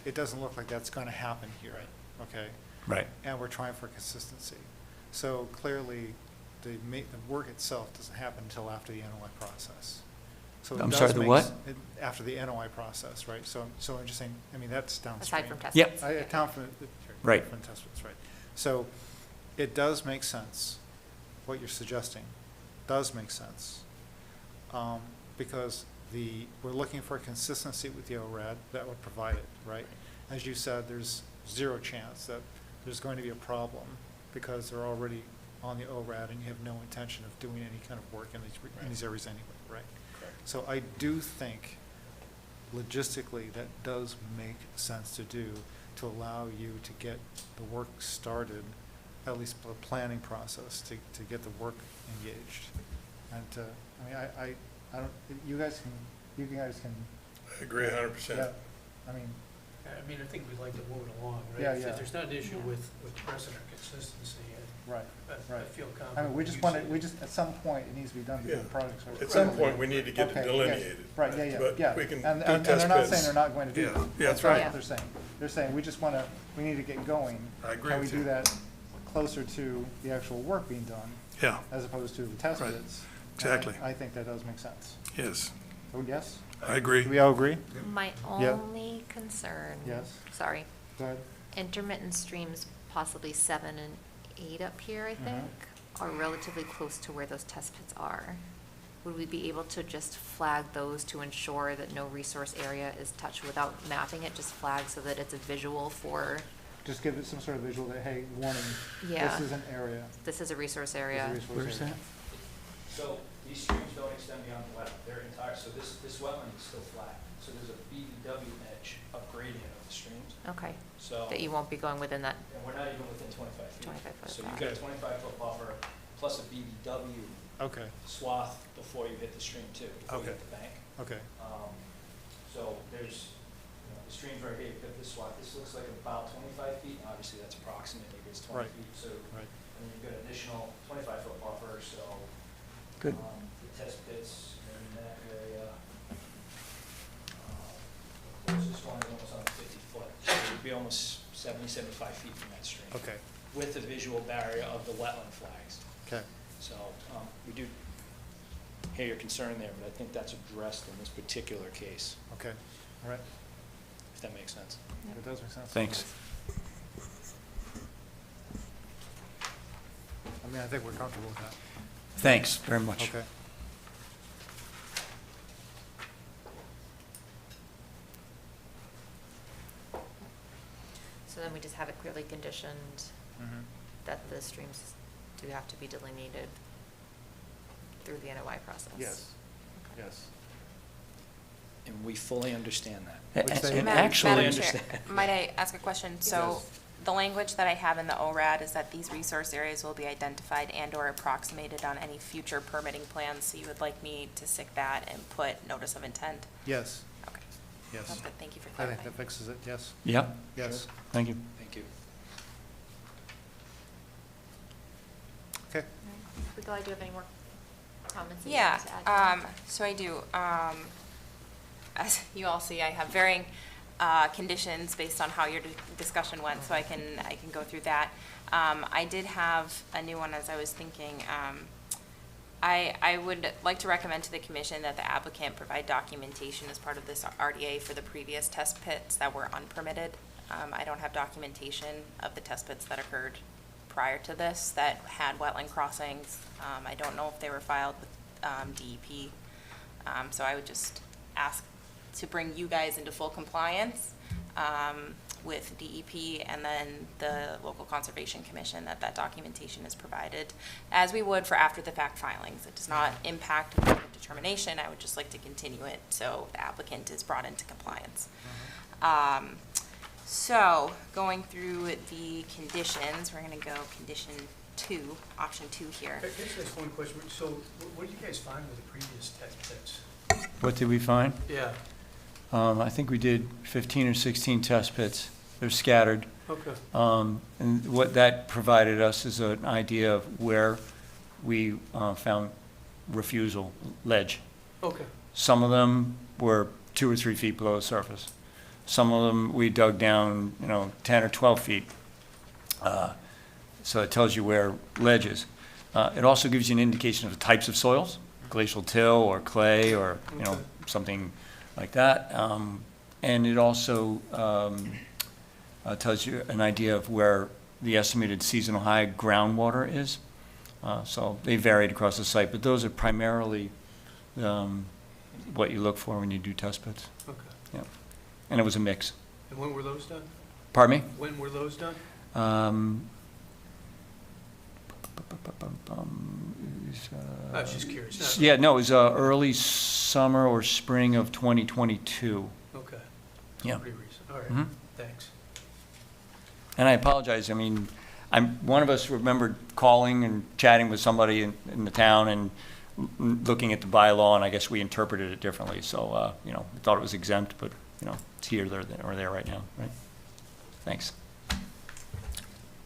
It doesn't look like that's going to happen here, okay? Right. And we're trying for consistency. So clearly, the work itself doesn't happen until after the NOI process. So it I'm does sorry, the make what? after the NOI process, right? So I'm just saying, I mean, that's downstream. Aside from test Yep. pits. Down from, Right. From test pits, right. So it does make sense, what you're suggesting does make sense. Because we're looking for consistency with the ORAD that would provide it, right? As you said, there's 0 chance that there's going to be a problem because they're already on the ORAD and you have no intention of doing any kind of work in these areas anyway, right? Correct. So I do think logistically that does make sense to do, to allow you to get the work started, at least the planning process, to get the work engaged. And I mean, I don't, you guys can. I agree 100%. Yeah, I mean, I think we'd like to move it along, right? Yeah, If yeah. there's not an issue with precedent consistency, right, I right. feel confident. I mean, we just, at some point, it needs to be done before Yeah. the project's over. At some point, we need to get it Okay, yes. delineated. Right, yeah, But yeah. we can And do they're test not pits. saying they're not going to do Yeah. that. Yeah, that's not right. what they're saying. They're saying, we need to get going. I agree Can we with do you. that closer to the actual work being done? Yeah. As opposed to the test Right. pits? Exactly. I think that does make sense. Yes, So, yes? I agree. Do we all agree? My Yeah. only concern. Yes. Sorry. Go ahead. Intermittent streams, possibly 7 and 8 up here, I think, are relatively close to where those test pits are. Would we be able to just flag those to ensure that no resource area is touched without mapping it, just flag so that it's a visual for, Just give it some sort of visual that, hey, warning, Yeah. this is an area. this is a resource This is a area? resource Where's area. that? So these streams don't extend beyond the wetland, they're entire, so this wetland is still flat. So there's a BBW edge of gradient of the streams. Okay, So, that you won't be going within that, and we're not even within 25 feet. 25 foot So of you've that. got a 25-foot buffer plus a BBW Okay, swath before you hit the stream too, before you Okay. hit the bank. okay. So there's, the stream's right here, you've got this swath, this looks like about 25 feet, and obviously that's approximately, it's 20 Right. feet, so, Right. and then you've got additional 25-foot buffer, so. Good. The test pits in that area, the closest one is almost on 50 foot, so you'd be almost 70, 75 feet from that stream. Okay, With the visual barrier of the wetland flags. okay. So, we do hear your concern there, but I think that's addressed in this particular case, Okay, all right. if that makes sense. It does make sense. Thanks. I mean, I think we're comfortable with that. Thanks very much. Okay. So then we just have it clearly conditioned Mhm. that the streams do have to be delineated through the NOI process? Yes, yes. And we fully understand that. Which they- And Madam actually, Madam Chair, might I ask a question? So Yes. the language that I have in the ORAD is that these resource areas will be identified and/or approximated on any future permitting plans. So you would like me to stick that and put notice of intent? Yes, Okay. yes. That's good. Thank you for I think clarifying. that fixes it, yes. Yep, Yes. thank you. Thank you. Okay. Brica, do you have any more comments that you'd Yeah, like to add? so I do. As you all see, I have varying conditions based on how your discussion went, so I can go through that. I did have a new one as I was thinking. I would like to recommend to the commission that the applicant provide documentation as part of this RDA for the previous test pits that were unpermitted. I don't have documentation of the test pits that occurred prior to this that had wetland crossings. I don't know if they were filed with DEP. So I would just ask to bring you guys into full compliance with DEP and then the local conservation commission that documentation is provided, as we would for after the fact filings. It does not impact the determination. I would just like to continue it so the applicant is brought into compliance. So going through the conditions, we're gonna go condition 2, option 2 here. I guess that's one question. So what did you guys find with the previous test pits? What did we find? Yeah. I think we did 15 or 16 test pits. They're scattered. Okay. And what that provided us is an idea of where we found refusal ledge. Okay. Some of them were 2 or 3 feet below the surface. Some of them we dug down, 10 or 12 feet. So it tells you where ledge is. It also gives you an indication of the types of soils, glacial till or clay or, something like that. And it also tells you an idea of where the estimated seasonal high groundwater is. So they varied across the site, but those are primarily what you look for when you do test pits. Okay. Yeah. And it was a mix. And when were those done? Pardon me? When were those done? I was just curious. Yeah, no, it was early summer or spring of 2022. Okay. Yeah. Pretty recent. All right. Mhm. Thanks. And I apologize, one of us remembered calling and chatting with somebody in the town and looking at the bylaw, and I guess we interpreted it differently. So, we thought it was exempt, but, it's here, there, or there right now, right? Thanks.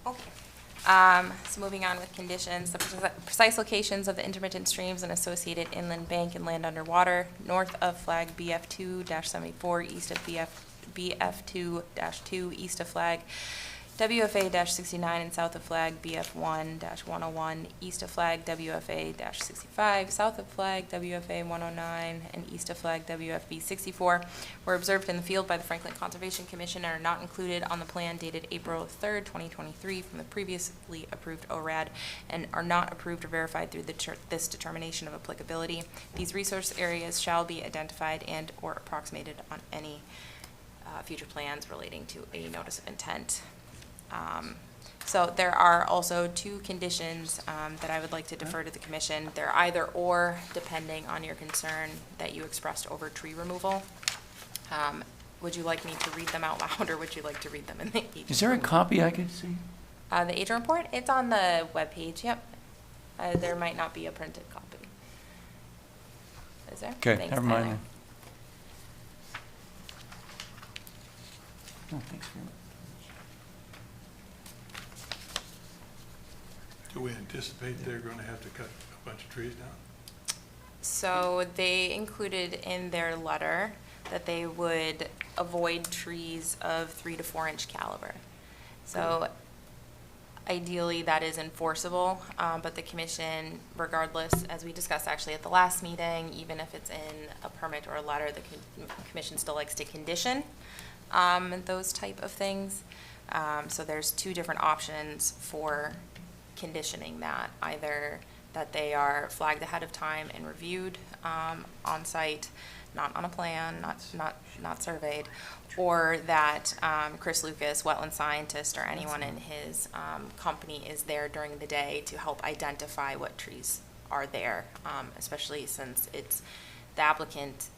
Okay. So moving on with conditions, the precise locations of the intermittent streams and associated inland bank and land underwater, north of flag BF2-74, east of BF2-2, east of flag WFA-69, and south of flag BF1-101, east of flag WFA-65, south of flag WFA-109, and east of flag WFB-64 were observed in the field by the Franklin Conservation Commission and are not included on the plan dated April 3rd, 2023 from the previously approved ORAD and are not approved or verified through this determination of applicability. These resource areas shall be identified and or approximated on any future plans relating to a notice of intent. So there are also 2 conditions that I would like to defer to the commission. They're either or, depending on your concern that you expressed over tree removal. Would you like me to read them out loud, or would you like to read them in the agent? Is there a copy I could see? The agent report? It's on the webpage, yep. There might not be a printed copy. Is there? Okay, Thanks, never mind Tyler. then. Oh, thanks very much. Do we anticipate they're going to have to cut a bunch of trees down? So they included in their letter that they would avoid trees of 3 to 4 inch caliber. So ideally that is enforceable, but the commission, regardless, as we discussed actually at the last meeting, even if it's in a permit or a letter, the commission still likes to condition those type of things. So there's 2 different options for conditioning that, either that they are flagged ahead of time and reviewed on site, not on a plan, not surveyed, or that Chris Lucas, wetland scientist, or anyone in his company is there during the day to help identify what trees are there, especially since it's the applicant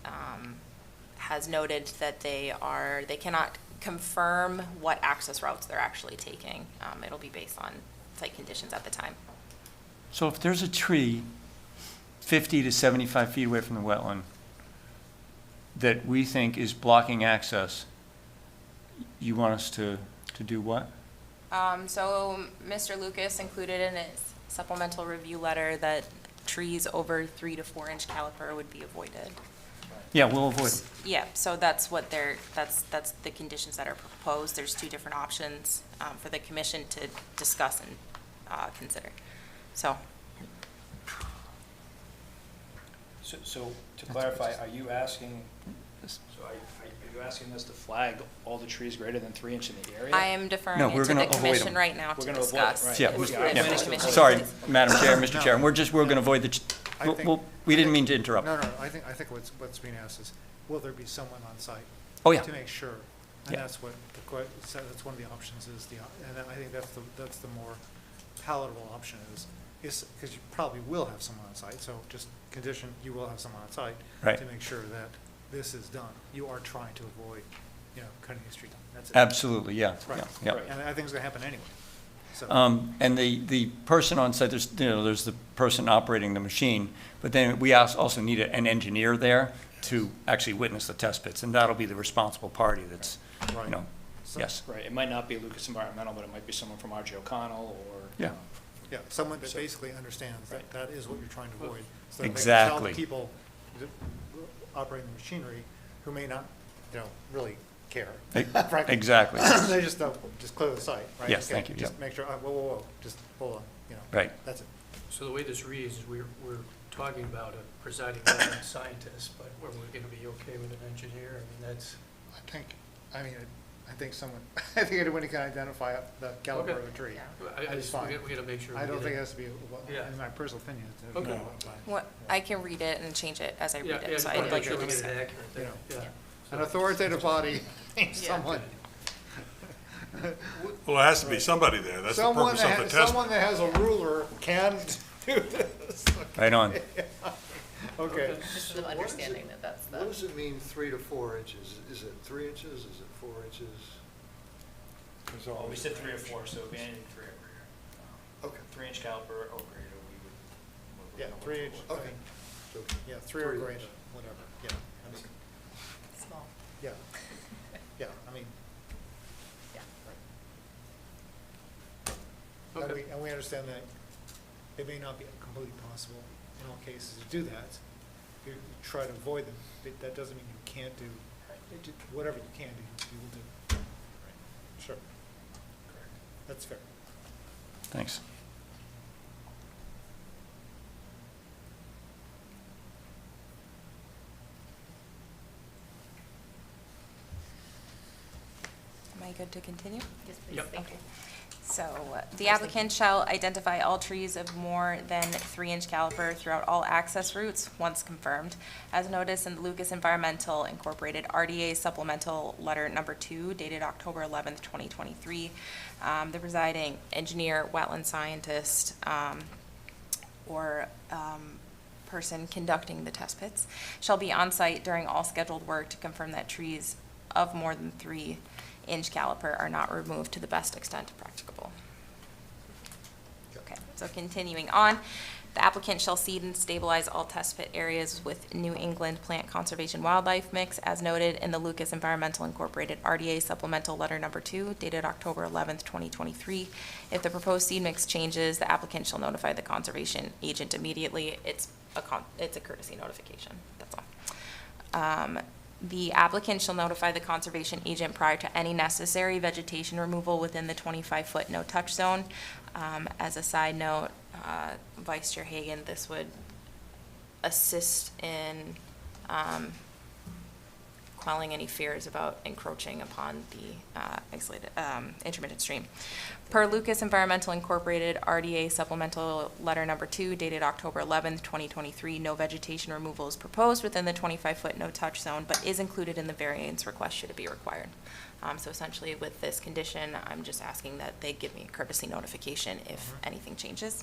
has noted that they cannot confirm what access routes they're actually taking. It'll be based on site conditions at the time. So if there's a tree 50 to 75 feet away from the wetland that we think is blocking access, you want us to do what? So Mr. Lucas included in his supplemental review letter that trees over 3 to 4 inch caliper would be avoided. Yeah, we'll avoid it. Yeah, so that's what that's the conditions that are proposed. There's 2 different options for the commission to discuss and consider. So. So to clarify, are you asking, are you asking us to flag all the trees greater than 3 inches in the area? I am deferring No, it we're to the gonna avoid commission them. right now We're to gonna avoid it, discuss. right. Yeah, It was Yeah, planning yeah. commission. Sorry, Madam Chair, Mr. No. Chair, we're gonna avoid the, I think- we didn't mean to interrupt. No, I think what's being asked is, will there be someone on site? Oh, yeah. To make sure. And Yeah. that's what, that's one of the options is and I think that's the more palatable option is, because you probably will have someone on site, so just condition, you will have someone on site. Right. To make sure that this is done. You are trying to avoid, cutting the street down. That's it. Absolutely, yeah, Right. yeah. And I think it's gonna happen anyway. So, And the person on site, there's the person operating the machine, but then we also need an engineer there to actually witness the test pits, and that'll be the responsible party that's, Right. yes. Right, it might not be Lucas Environmental, but it might be someone from R.J. O'Connell or. Yeah. yeah, someone that So- basically understands that Right. that is what you're trying to avoid. So that they can Exactly. tell the people that operating the machinery who may not, really care. frankly. Exactly. They just clear the site, right? Yes, Okay, thank you, Just yeah. make sure, whoa, just hold on, Right. That's it. So the way this reads is we're talking about a presiding wetland scientist, but we're going to be okay with an engineer? I mean, that's. I think someone, I think anyone who can identify the caliber of a tree. I is just, fine. we gotta make sure. I we don't get think it. it has to be, Yeah. in my personal opinion. it's Okay. What, I can read it and change it as I read Yeah, it, so just wanna I'd make like sure you we to get it say. accurate there. Yeah. An authoritative body, Yeah. someone. Well, it has to be somebody there, that's the Someone purpose of the test. someone that has a ruler can do this. Right on. Okay. Just some understanding that that's What the, does it mean 3 to 4 inches? Is it 3 inches? Is it 4 inches? It's Well, we always said 3 3 or inches. 4, so it'd be anything 3 or greater. Okay. 3-inch caliper or greater, we would. Yeah, 3 inch, I Okay. mean, So, yeah, 3 or 3 greater, inches. whatever, yeah. I mean, small, yeah, yeah, I mean, yeah. Okay. and we understand that it may not be completely possible in all cases to do that. You try to avoid them, but that doesn't mean you can't do, whatever you can do, you will do. Sure. That's fair. Thanks. Am I good to continue? Yes, please, Yep. thank you. So, the applicant shall identify all trees of more than 3-inch caliper throughout all access routes, once confirmed, as noticed in the Lucas Environmental Incorporated RDA Supplemental Letter Number 2, dated October 11th, 2023. The presiding engineer, wetland scientist, or person conducting the test pits shall be on site during all scheduled work to confirm that trees of more than 3-inch caliper are not removed to the best extent practicable. Okay, so continuing on, the applicant shall seed and stabilize all test pit areas with New England Plant Conservation Wildlife Mix as noted in the Lucas Environmental Incorporated RDA Supplemental Letter Number 2 dated October 11th, 2023. If the proposed seed mix changes, the applicant shall notify the conservation agent immediately. It's a courtesy notification, that's all. The applicant shall notify the conservation agent prior to any necessary vegetation removal within the 25-foot no-touch zone. As a side note, Vice Chair Hagan, this would assist in quelling any fears about encroaching upon the isolated, intermittent stream. Per Lucas Environmental Incorporated RDA Supplemental Letter Number 2 dated October 11th, 2023, no vegetation removal is proposed within the 25-foot no-touch zone, but is included in the variance request should it be required. So essentially with this condition, I'm just asking that they give me a courtesy notification if anything changes.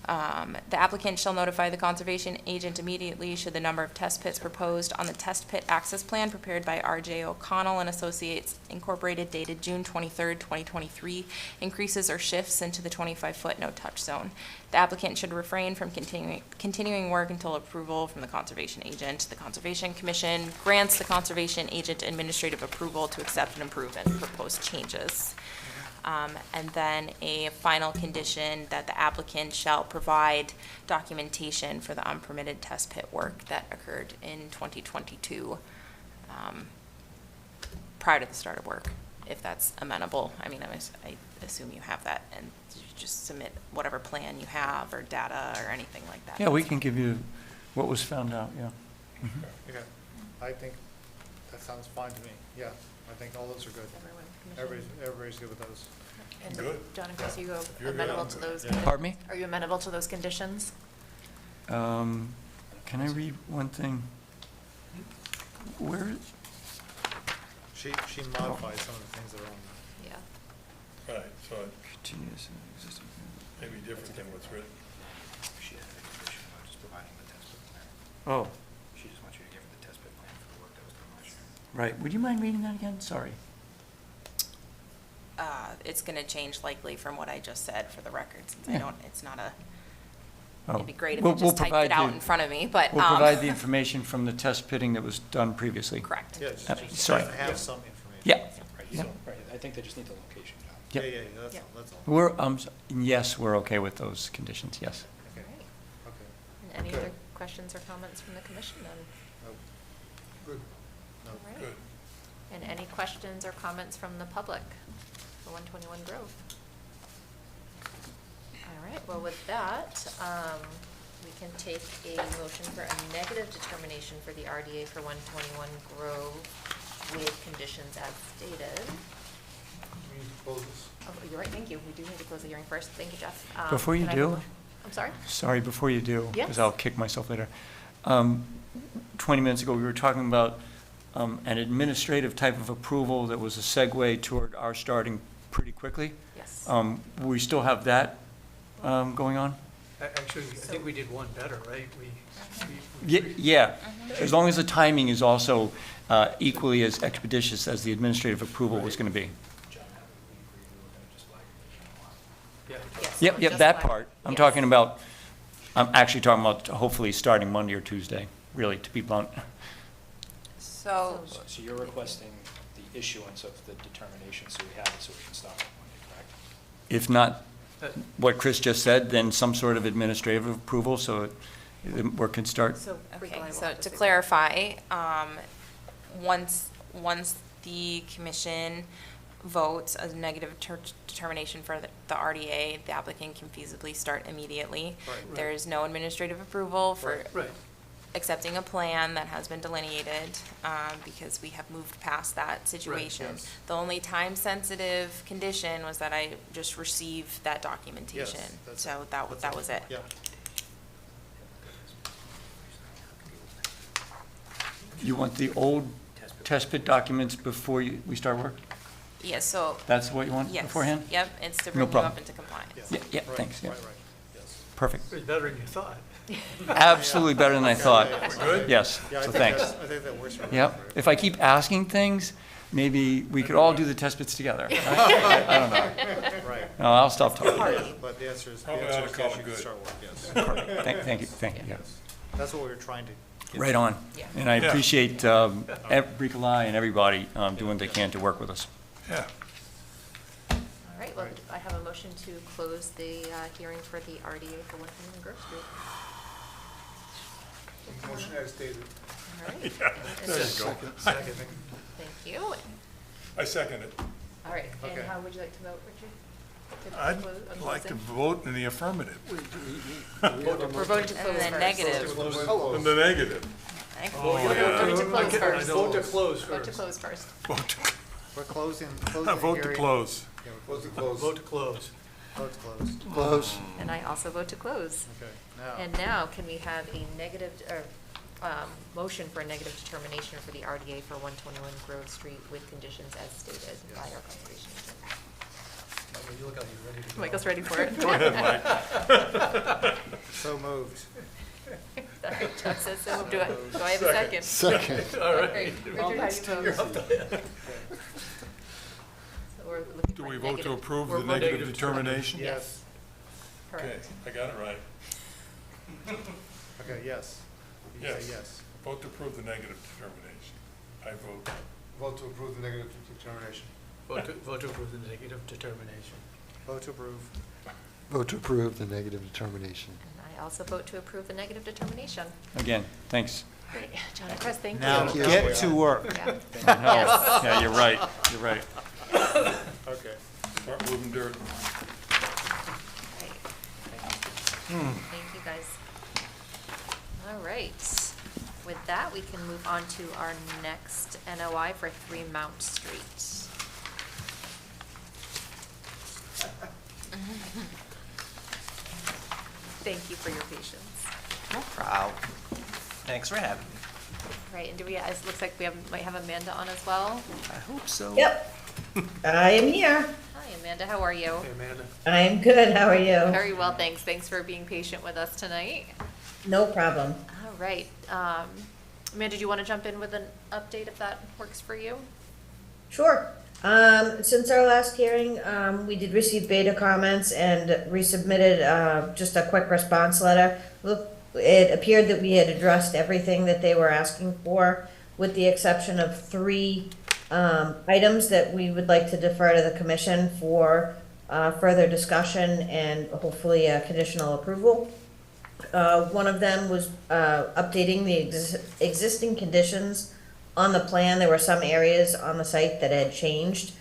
The applicant shall notify the conservation agent immediately should the number of test pits proposed on the test pit access plan prepared by R.J. O'Connell and Associates Incorporated dated June 23rd, 2023, increases or shifts into the 25-foot no-touch zone. The applicant should refrain from continuing work until approval from the conservation agent. The Conservation Commission grants the conservation agent administrative approval to accept and approve any proposed changes. And then a final condition that the applicant shall provide documentation for the unpermitted test pit work that occurred in 2022 prior to the start of work, if that's amenable. I mean, I assume you have that, and you just submit whatever plan you have or data or anything like that. Yeah, we can give you what was found out, yeah. Okay, I think that sounds fine to me, yeah, I think all those are good. Everybody's good with those. And Good. John and Chris, you go If you're good, amenable I'm to good. those? Yeah. conditions? Pardon me? Are you amenable to those conditions? Can I read one thing? Where, She modified some of the things that are on there. Yeah. Right, so it continuous and existing. may be different than what's written. She had a condition about just providing the test pit plan. Oh, She just wants you to give her the test pit plan for the work that was done last year. right. Would you mind reading that again? Sorry. It's gonna change likely from what I just said for the record, since I Yeah. don't, it's not a, Oh. it'd be great if We'll- you we'll just typed provide it out the- in front of me, but. We'll provide the information from the test pitting that was done previously. Correct. Yeah, Sorry. just have some information. Yeah. Right, Yeah. so, right, I think they just need the location, John. Yep. Yeah, that's Yep. all, that's all. We're, yes, we're okay with those conditions, yes. Okay, All right. okay. And any Good. other questions or comments from the commission then? No. Good. No. All right. Good. And any questions or comments from the public for 121 Grove? All right, well, with that, we can take a motion for a negative determination for the RDA for 121 Grove with conditions as stated. We need to close this. Oh, you're right, thank you. We do need to close the hearing first. Thank you, Jeff. Before you can I have a do- mo- I'm sorry? Sorry, before you do, Yes. because I'll kick myself later. 20 minutes ago, we were talking about an administrative type of approval that was a segue toward our starting pretty quickly. Yes. We still have that going on? Actually, I think we did one better, right? Yeah, as long as the timing is also equally as expeditious as the administrative approval was going to be. John, how did we agree we were gonna just flag the additional lot? Yes, Yep, we're yep, just that like- part. I'm yes. talking about, I'm actually talking about hopefully starting Monday or Tuesday, really, to be blunt. So, So you're requesting the issuance of the determination, so we have it, so we can start on Monday, correct? If not what Chris just said, then some sort of administrative approval, so the work can start. So, Rika, I okay, will so have to say that. clarify, once the commission votes a negative determination for the RDA, the applicant can feasibly start immediately. Right. There is no administrative approval for Right. accepting a plan that has been delineated, because we have moved past that situation. yes. The only time-sensitive condition was that I just received that documentation. that's So it. that That's was it. Yeah. You want the old test pit documents before we start work? Yes, so. That's what you want Yes. beforehand? Yep, it's to No bring you problem. up into compliance. Yeah, Right, thanks, yeah. Right, yes. Perfect. It's better than you thought. Absolutely better than I thought. Good? Yes, Yeah, I so think thanks. I think that works for Yep, everybody. if I keep asking things, maybe we could all do the test pits together. I don't know. Right. No, I'll stop talking. But the answer is, Probably ought to yes, call it you can good. start work, yes. Perfect. Thank you, yeah. Yes. That's what we were trying to get. Right on. Yeah. And I Yeah. appreciate Bricolai and everybody doing what they can to work with us. Yeah. All right, well, I have a motion to close the hearing for the RDA for 121 Grove Street. Motion as stated. All right. There you go. Second. Thank you. I second it. All right, and Okay. how would you like to vote, Richard? To I'd close- on like to closing? vote in the affirmative. We're voting to And close then first. negative. In the negative. Oh, yeah. Voting to close first. Vote to close Vote to first. close first. Vote to, We're closing the vote to hearing. close. Yeah, we're Close to closing. close. Vote to close. Vote to close. Close. And I also vote to close. Okay, now. And now, can we have a negative, or, motion for a negative determination for the RDA for 121 Grove Street with conditions as stated by our conservation agent? Michael, you look like you're ready to go. Michael's ready for it. Go ahead, Mike. So moved. All right, John says so. Do I have a second? Second. All right. Richard, how do you vote? So we're looking Do for we a vote to negative- approve we're the voting- negative determination? Yes. Okay, Correct. I got it right. Okay, yes. You say yes. Vote to approve the negative determination. I vote. Vote to approve the negative determination. Vote to approve the negative determination. Vote to approve. Vote to approve the negative determination. And I also vote to approve the negative determination. Again, thanks. Great. John and Chris, thank you. Now Thank you. get to work. Yeah. I know. Yes. Yeah, you're right, you're right. Okay. Start moving dirt. Great. Thank you, guys. All right. With that, we can move on to our next NOI for 3 Mount Street. Thank you for your patience. No problem. Thanks for having me. Right, and it looks like we might have Amanda on as well. I hope so. Yep, I am here. Hi, Amanda, how are you? Hey, Amanda. I am good, how are you? Very well, thanks. Thanks for being patient with us tonight. No problem. All right. Amanda, do you want to jump in with an update if that works for you? Sure. Since our last hearing, we did receive beta comments and resubmitted just a quick response letter. Look, it appeared that we had addressed everything that they were asking for, with the exception of 3 items that we would like to defer to the commission for further discussion and hopefully conditional approval. One of them was updating the existing conditions on the plan. There were some areas on the site that had changed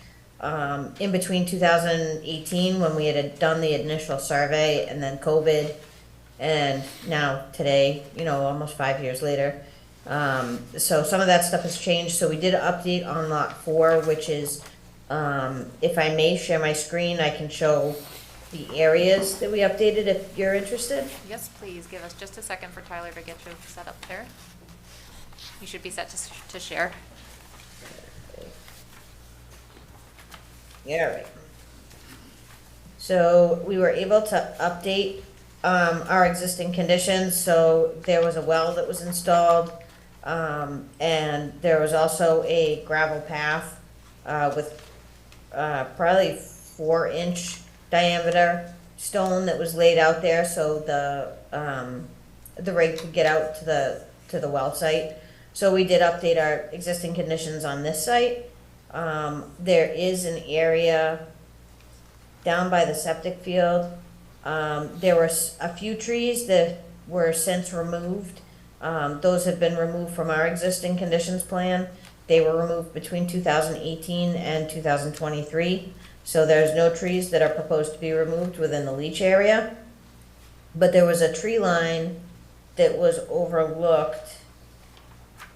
in between 2018 when we had done the initial survey and then COVID, and now today, almost 5 years later. So some of that stuff has changed. So we did an update on lot 4, which is, if I may share my screen, I can show the areas that we updated if you're interested. Yes, please. Give us just a second for Tyler to get you set up there. You should be set to share. Yeah, right. So we were able to update our existing conditions. So there was a well that was installed, and there was also a gravel path with probably 4-inch diameter stone that was laid out there, so the rig could get out to the well site. So we did update our existing conditions on this site. There is an area down by the septic field. There were a few trees that were since removed. Those have been removed from our existing conditions plan. They were removed between 2018 and 2023. So there's no trees that are proposed to be removed within the leach area. But there was a tree line that was overlooked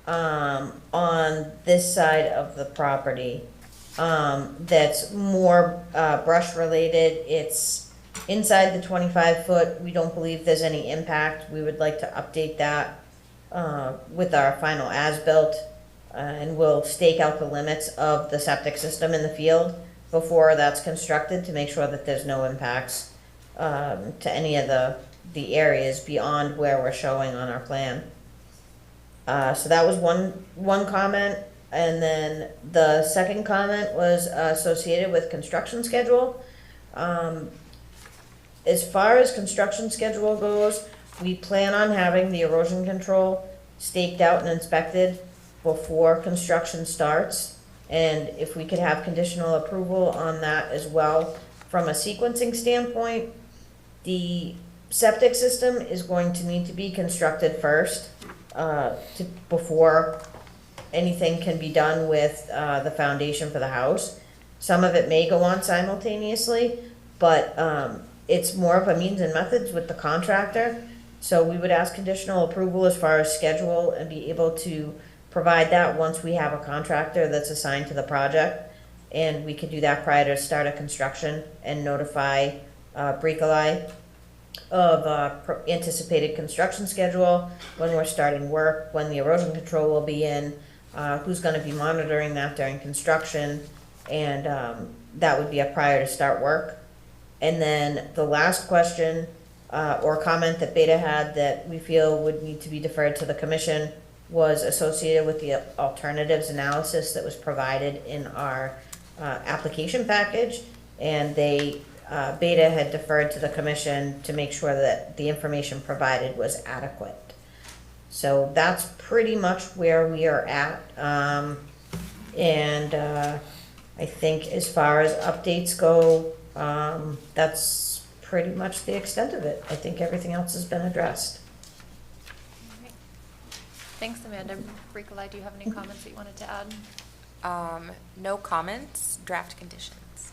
on this side of the property that's more brush related. It's inside the 25-foot. We don't believe there's any impact. We would like to update that with our final as-built, and we'll stake out the limits of the septic system in the field before that's constructed to make sure that there's no impacts to any of the areas beyond where we're showing on our plan. So that was one comment, and then the second comment was associated with construction schedule. As far as construction schedule goes, we plan on having the erosion control staked out and inspected before construction starts. And if we could have conditional approval on that as well. From a sequencing standpoint, the septic system is going to need to be constructed first before anything can be done with the foundation for the house. Some of it may go on simultaneously, but it's more of a means and methods with the contractor. So we would ask conditional approval as far as schedule and be able to provide that once we have a contractor that's assigned to the project. And we could do that prior to start of construction and notify Bricolai of anticipated construction schedule, when we're starting work, when the erosion control will be in, who's gonna be monitoring that during construction, and that would be a prior to start work. And then the last question or comment that Beta had that we feel would need to be deferred to the commission was associated with the alternatives analysis that was provided in our application package, and they Beta had deferred to the commission to make sure that the information provided was adequate. So that's pretty much where we are at. And I think as far as updates go, that's pretty much the extent of it. I think everything else has been addressed. Thanks, Amanda. Bricolai, do you have any comments that you wanted to add? No comments, draft conditions.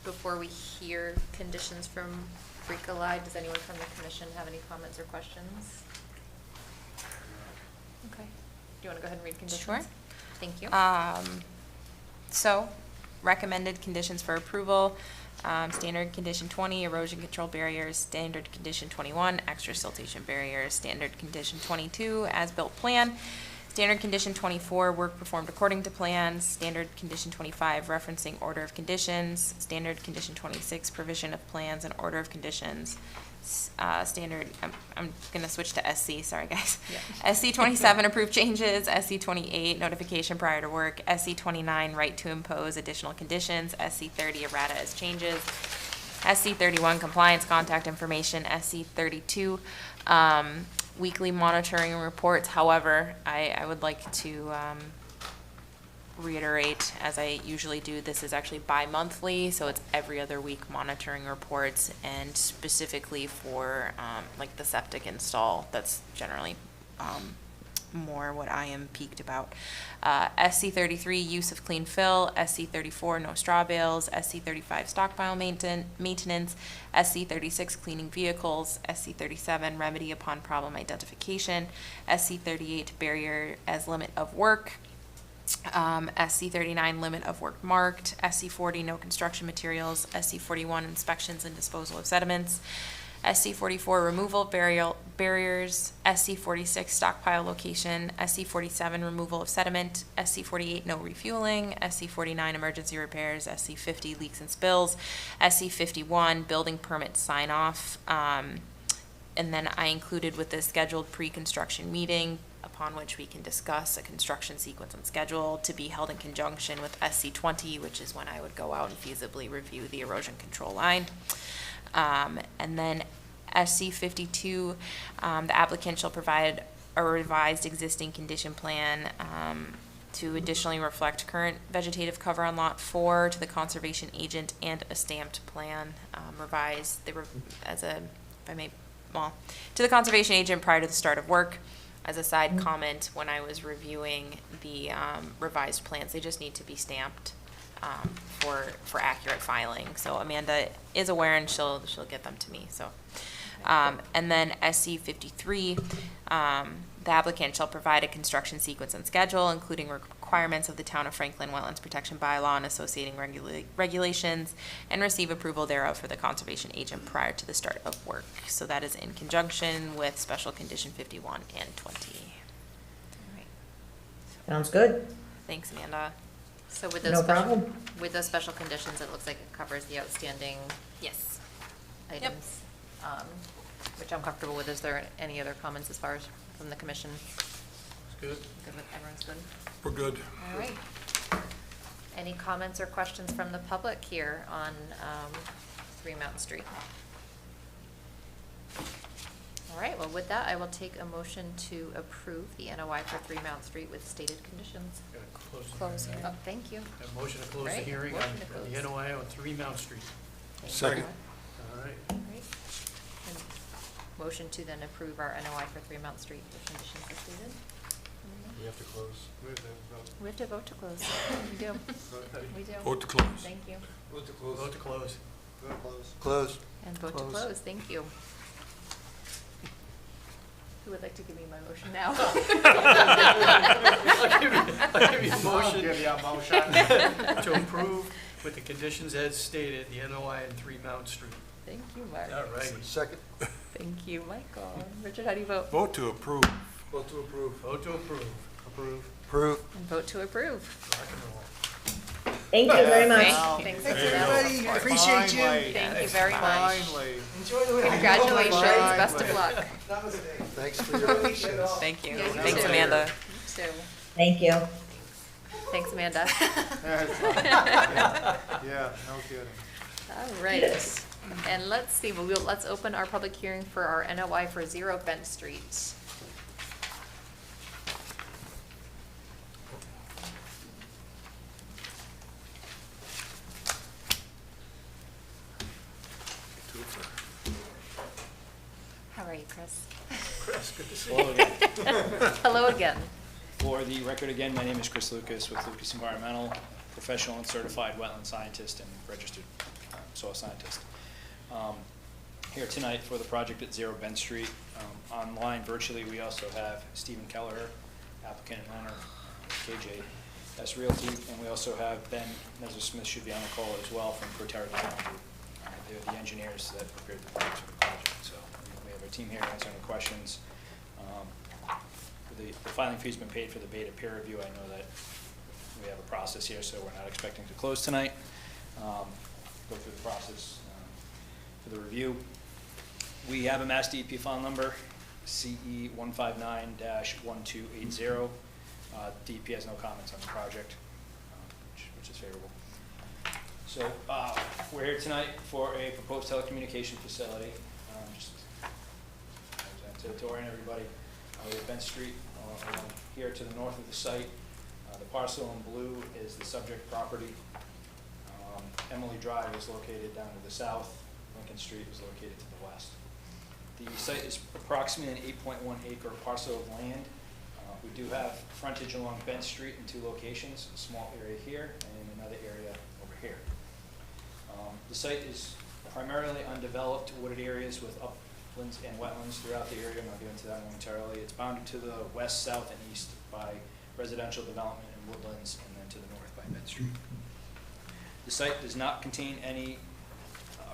Before we hear conditions from Bricolage, does anyone from the commission have any comments or questions? Okay. Do you want to go ahead and read conditions? Sure. Thank you. So, recommended conditions for approval, standard condition 20, erosion control barriers, standard condition 21, extra siltation barriers, standard condition 22, as-built plan, standard condition 24, work performed according to plans, standard condition 25, referencing order of conditions, standard condition 26, provision of plans and order of conditions, standard, I'm gonna switch to SC, sorry guys. Yeah. SC 27, approved changes, SC 28, notification prior to work, SC 29, right to impose additional conditions, SC 30, errata as changes, SC 31, compliance contact information, SC 32, weekly monitoring reports. However, I would like to reiterate, as I usually do, this is actually bi-monthly, so it's every other week monitoring reports, and specifically for like the septic install, that's generally more what I am peaked about. SC 33, use of clean fill, SC 34, no straw bales, SC 35, stockpile maintenance, SC 36, cleaning vehicles, SC 37, remedy upon problem identification, SC 38, barrier as limit of work, SC 39, limit of work marked, SC 40, no construction materials, SC 41, inspections and disposal of sediments, SC 44, removal of barriers, SC 46, stockpile location, SC 47, removal of sediment, SC 48, no refueling, SC 49, emergency repairs, SC 50, leaks and spills, SC 51, building permit sign off, and then I included with this scheduled pre-construction meeting upon which we can discuss a construction sequence and schedule to be held in conjunction with SC 20, which is when I would go out and feasibly review the erosion control line. And then SC 52, the applicant shall provide a revised existing condition plan to additionally reflect current vegetative cover on lot 4 to the conservation agent, and a stamped plan revised to the conservation agent prior to the start of work. As a side comment, when I was reviewing the revised plans, they just need to be stamped for accurate filing. So Amanda is aware, and she'll get them to me. So, and then SC 53, the applicant shall provide a construction sequence and schedule, including requirements of the Town of Franklin Wetlands Protection Bylaw and associating regulations, and receive approval thereof for the conservation agent prior to the start of work. So that is in conjunction with special condition 51 and 20. All right. Sounds good. Thanks, Amanda. So with those No special, problem. with those special conditions, it looks like it covers the outstanding Yes. items, which I'm comfortable with. Is there any other comments as far as from the commission? It's good. Good with, everyone's good? We're good. All right. Any comments or questions from the public here on 3 Mountain Street? All right, well, with that, I will take a motion to approve the NOI for 3 Mountain Street with stated conditions. Gotta close the Close hearing. Oh, thank you. A motion to close the Right, hearing on motion to the close. NOI on 3 Mount Street. Thank you. Second. All right. All right. And motion to then approve our NOI for 3 Mount Street with conditions as stated. We have to close. We have to vote to close. We do. We do. Vote to close. Thank you. Vote to close. Vote to close. Close. And vote to close. Thank you. Who would like to give me my motion now? I'll give you a motion. Give you a motion. To approve with the conditions as stated, the NOI on 3 Mount Street. Thank you, Mark. All righty. Second. Thank you, Michael. Richard, how do you vote? Vote to approve. Vote to approve. Vote to approve. Approve. Approve. And vote to approve. Rock and roll. Thank you very much. Thanks, Everybody, I appreciate you. Thank you very much. Finally. Enjoy the way. Congratulations. Finally. Best of luck. Namaste. Thanks for your patience. Thank you. Yeah, you Thanks, too. Amanda. You too. Thank you. Thanks, Amanda. Yeah, no kidding. All right. And let's see, let's open our public hearing for our NOI for 0 Bent Street. How are you, Chris? Chris, good to see Hello you. again. Hello again. For the record again, my name is Chris Lucas with Lucas Environmental, professional and certified wetland scientist and registered soil scientist. Here tonight for the project at 0 Bend Street. Online virtually, we also have Stephen Kelleher, applicant and owner, KJS Realty, and we also have Ben Messer-Smith should be on the call as well from Proterra Design Group. They're the engineers that prepared the plans for the project. So we have our team here answering the questions. The filing fee's been paid for the beta peer review. I know that we have a process here, so we're not expecting to close tonight. Go through the process for the review. We have a Mass DEP file number, CE 159-1280. DEP has no comments on the project, which is favorable. So we're here tonight for a proposed telecommunication facility. Just to orient everybody, we have Bent Street here to the north of the site. The parcel in blue is the subject property. Emily Drive is located down to the south. Lincoln Street is located to the west. The site is approximately an 8.1 acre parcel of land. We do have frontage along Bent Street in 2 locations, a small area here and another area over here. The site is primarily undeveloped wooded areas with uplands and wetlands throughout the area, and I'll get into that momentarily. It's bounded to the west, south, and east by residential development and woodlands, and then to the north by Bent Street. The site does not contain any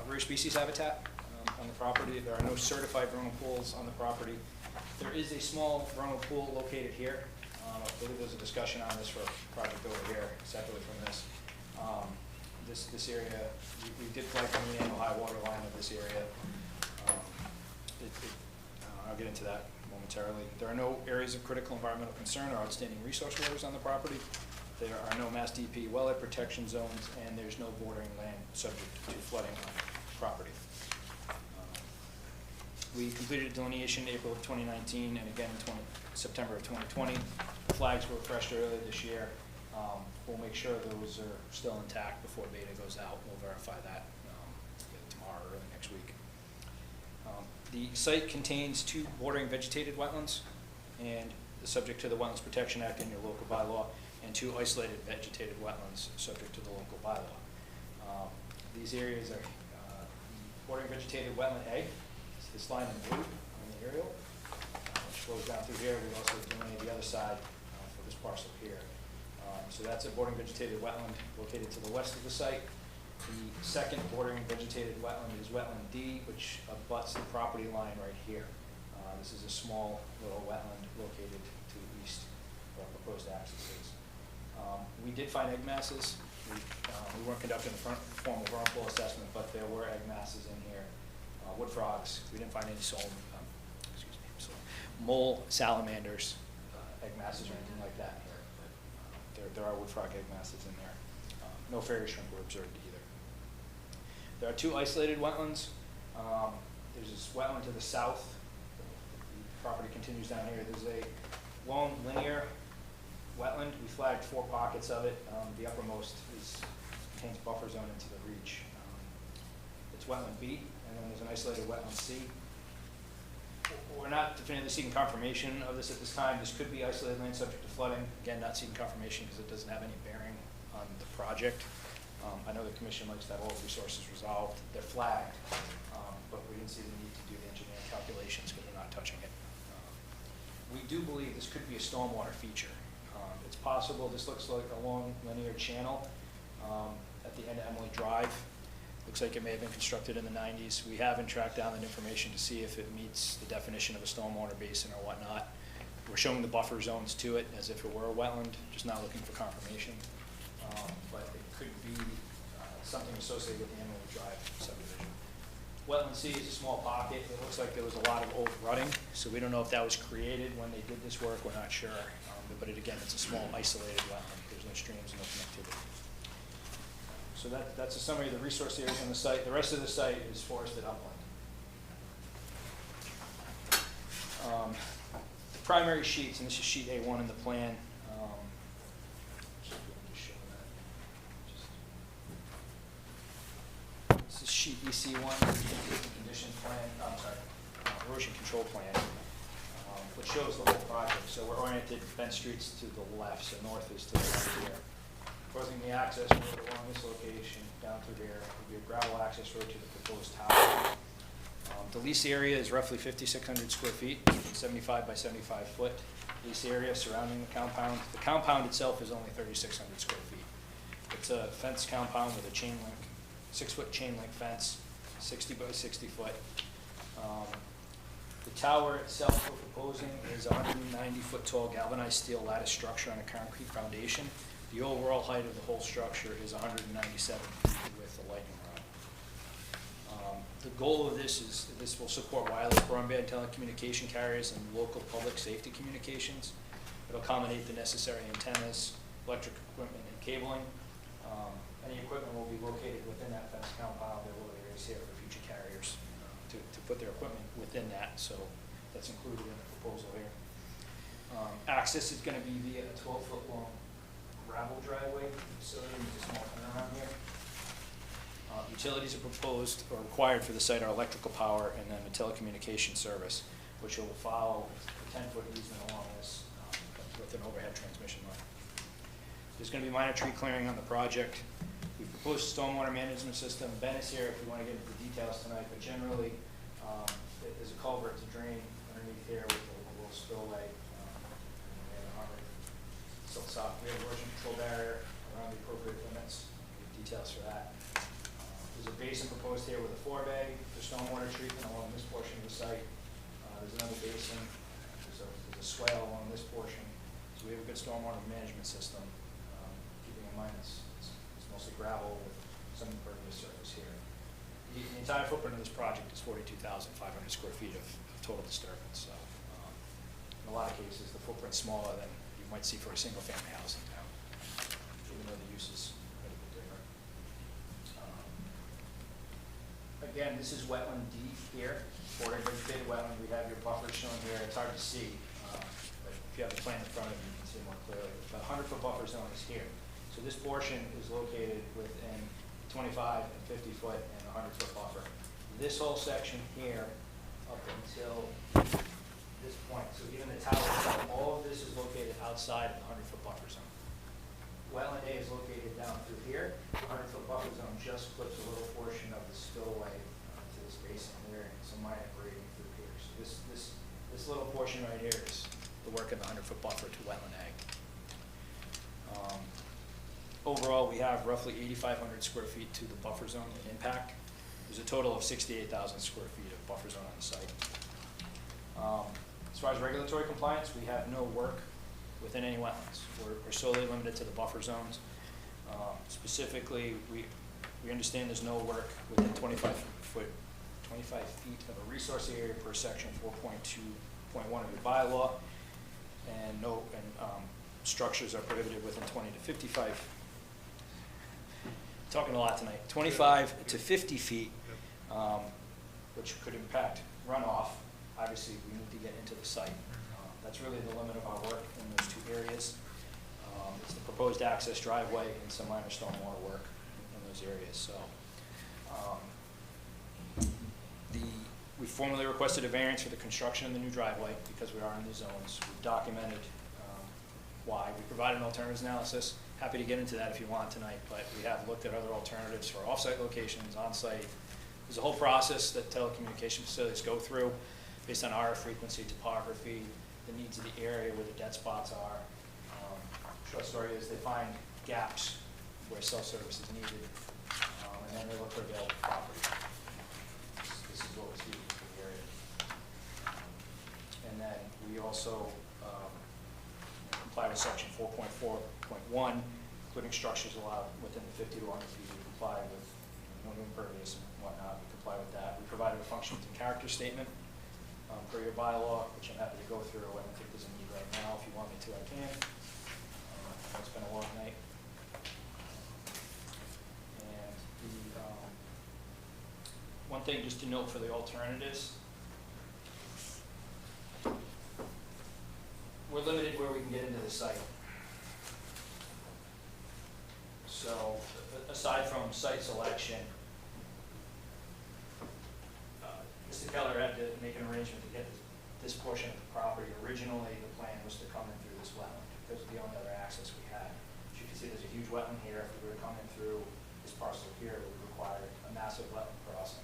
rare species habitat on the property. There are no certified vernal pools on the property. There is a small vernal pool located here. I believe there's a discussion on this for a project over here, separately from this. This area, we did flag the mean annual high water line of this area. I'll get into that momentarily. There are no areas of critical environmental concern or outstanding resource waters on the property. There are no Mass DEP wellhead protection zones, and there's no bordering land subject to flooding on the property. We completed delineation in April of 2019 and again in September of 2020. The flags were refreshed earlier this year. We'll make sure those are still intact before beta goes out. We'll verify that tomorrow or early next week. The site contains 2 bordering vegetated wetlands and is subject to the Wetlands Protection Act and your local bylaw, and 2 isolated vegetated wetlands subject to the local bylaw. These areas are bordering vegetated wetland A. It's this line in blue on the aerial, which flows down through here. We've also delineated the other side for this parcel here. So that's a bordering vegetated wetland located to the west of the site. The second bordering vegetated wetland is wetland D, which abuts the property line right here. This is a small little wetland located to the east where our proposed access is. We did find egg masses. We weren't conducting a formal vernal pool assessment, but there were egg masses in here. Wood frogs. We didn't find any mole salamanders, egg masses or anything like that here. But there are wood frog egg masses in there. No fairy shrimp were observed either. There are 2 isolated wetlands. There's this wetland to the south. The property continues down here. There's a long linear wetland. We flagged 4 pockets of it. The uppermost contains buffer zone into the reach. It's wetland B, and then there's an isolated wetland C. We're not definitively seeking confirmation of this at this time. This could be isolated land subject to flooding. Again, not seeking confirmation because it doesn't have any bearing on the project. I know the commission likes to have all the resources resolved. They're flagged, but we didn't see the need to do the engineering calculations because we're not touching it. We do believe this could be a stormwater feature. It's possible. This looks like a long linear channel at the end of Emily Drive. Looks like it may have been constructed in the 90s. We haven't tracked down that information to see if it meets the definition of a stormwater basin or whatnot. We're showing the buffer zones to it as if it were a wetland, just not looking for confirmation. But it could be something associated with the Emily Drive subdivision. Wetland C is a small pocket. It looks like there was a lot of old rutting, so we don't know if that was created when they did this work. We're not sure. But again, it's a small isolated wetland. There's no streams, no connectivity. So that's a summary of the resource areas on the site. The rest of the site is forested upland. The primary sheets, and this is sheet A1 in the plan. This is sheet EC1, condition plan, erosion control plan, which shows the whole project. So we're oriented Bent Street's to the left, so north is to the left here. Proposing the access road along this location down through here will be a gravel access road to the proposed tower. The lease area is roughly 5,600 square feet, 75 by 75 foot lease area surrounding the compound. The compound itself is only 3,600 square feet. It's a fence compound with a chain link, 6-foot chain link fence, 60 by 60 foot. The tower itself we're proposing is a 190-foot tall galvanized steel lattice structure on a concrete foundation. The overall height of the whole structure is 197 feet with the lightning rod. The goal of this is this will support wireless broadband telecommunication carriers and local public safety communications. It'll accommodate the necessary antennas, electric equipment, and cabling. Any equipment will be located within that fence compound. There will be areas here for future carriers to put their equipment within that, so that's included in the proposal here. Access is going to be via a 12-foot long gravel driveway facility. There's a small turnaround here. Utilities are proposed or required for the site are electrical power and then a telecommunication service, which will follow a 10-foot easement along this with an overhead transmission line. There's going to be minor tree clearing on the project. We proposed a stormwater management system. Ben is here if you want to get into the details tonight, but generally there's a culvert to drain underneath here with a little spillway. We have a harmony silt sock. We have erosion control barrier around the appropriate limits. Details for that. There's a basin proposed here with a forebay for stormwater treatment along this portion of the site. There's another basin. There's a swale along this portion. So we have a good stormwater management system. Keeping in mind it's mostly gravel with some impervious surface here. The entire footprint of this project is 42,500 square feet of total disturbance. So in a lot of cases, the footprint's smaller than you might see for a single-family house in town, even though the use is quite a bit different. Again, this is wetland D here, border vegetated wetland. We have your buffer shown here. It's hard to see, but if you have the plan in front of you, you can see more clearly. The 100-foot buffer zone is here. So this portion is located within 25 and 50 foot and 100-foot buffer. This whole section here up until this point, so even the tower itself, all of this is located outside of the 100-foot buffer zone. Wetland A is located down through here. The 100-foot buffer zone just clips a little portion of the spillway to this basin there and some minor grading through here. So this little portion right here is the work in the 100-foot buffer to wetland A. Overall, we have roughly 8,500 square feet to the buffer zone and impact. There's a total of 68,000 square feet of buffer zone on the site. As far as regulatory compliance, we have no work within any wetlands. We're solely limited to the buffer zones. Specifically, we understand there's no work within 25 feet of a resource area per section 4.2.1 of your bylaw, and structures are prohibited within 20 to 55. Talking a lot tonight. 25 to 50 feet, which could impact runoff. Obviously, we need to get into the site. That's really the limit of our work in those two areas. It's the proposed access driveway and some minor stormwater work in those areas. So, we formally requested a variance for the construction of the new driveway because we are in the zones. We've documented why. We provided an alternatives analysis. Happy to get into that if you want tonight, but we have looked at other alternatives for off-site locations, on-site. There's a whole process that telecommunication facilities go through based on RF frequency, topography, the needs of the area, where the dead spots are. Short story is they find gaps where cell service is needed, and then they look for available property. This is what was needed for the area. And then we also comply with section 4.4.1, including structures allowed within the 50 to 100 feet. We comply with no impervious and whatnot. We comply with that. We provided a functions and character statement per your bylaw, which I'm happy to go through. I don't think there's a need right now. If you want me to, I can. It's been a long night. And one thing just to note for the alternatives, we're limited where we can get into the site. So aside from site selection, Mr. Keller had to make an arrangement to get this portion of the property. Originally, the plan was to come in through this wetland because of the only other access we had. As you can see, there's a huge wetland here. If we were coming through this parcel here, it would require a massive wetland crossing.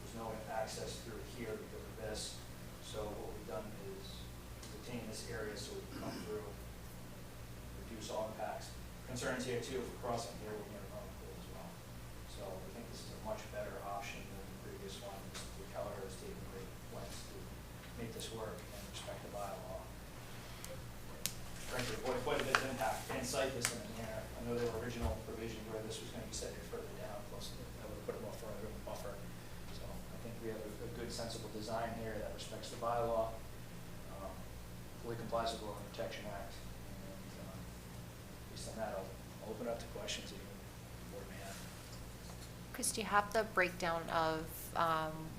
There's no access through here because of this. So what we've done is retain this area so we can come through, reduce all impacts. Concerns here too, if we're crossing here, we're near a pool as well. So we think this is a much better option than the previous one. The Keller has taken great lengths to make this work and respect the bylaw. Frankly, avoid quite a bit of impact and site distance in here. I know there were original provisions where this was going to be set further down, close to, that would put it more further in the buffer. So I think we have a good, sensible design here that respects the bylaw, fully complies with the Wetland Protection Act, and based on that, I'll open up to questions that the board may have. Chris, do you have the breakdown of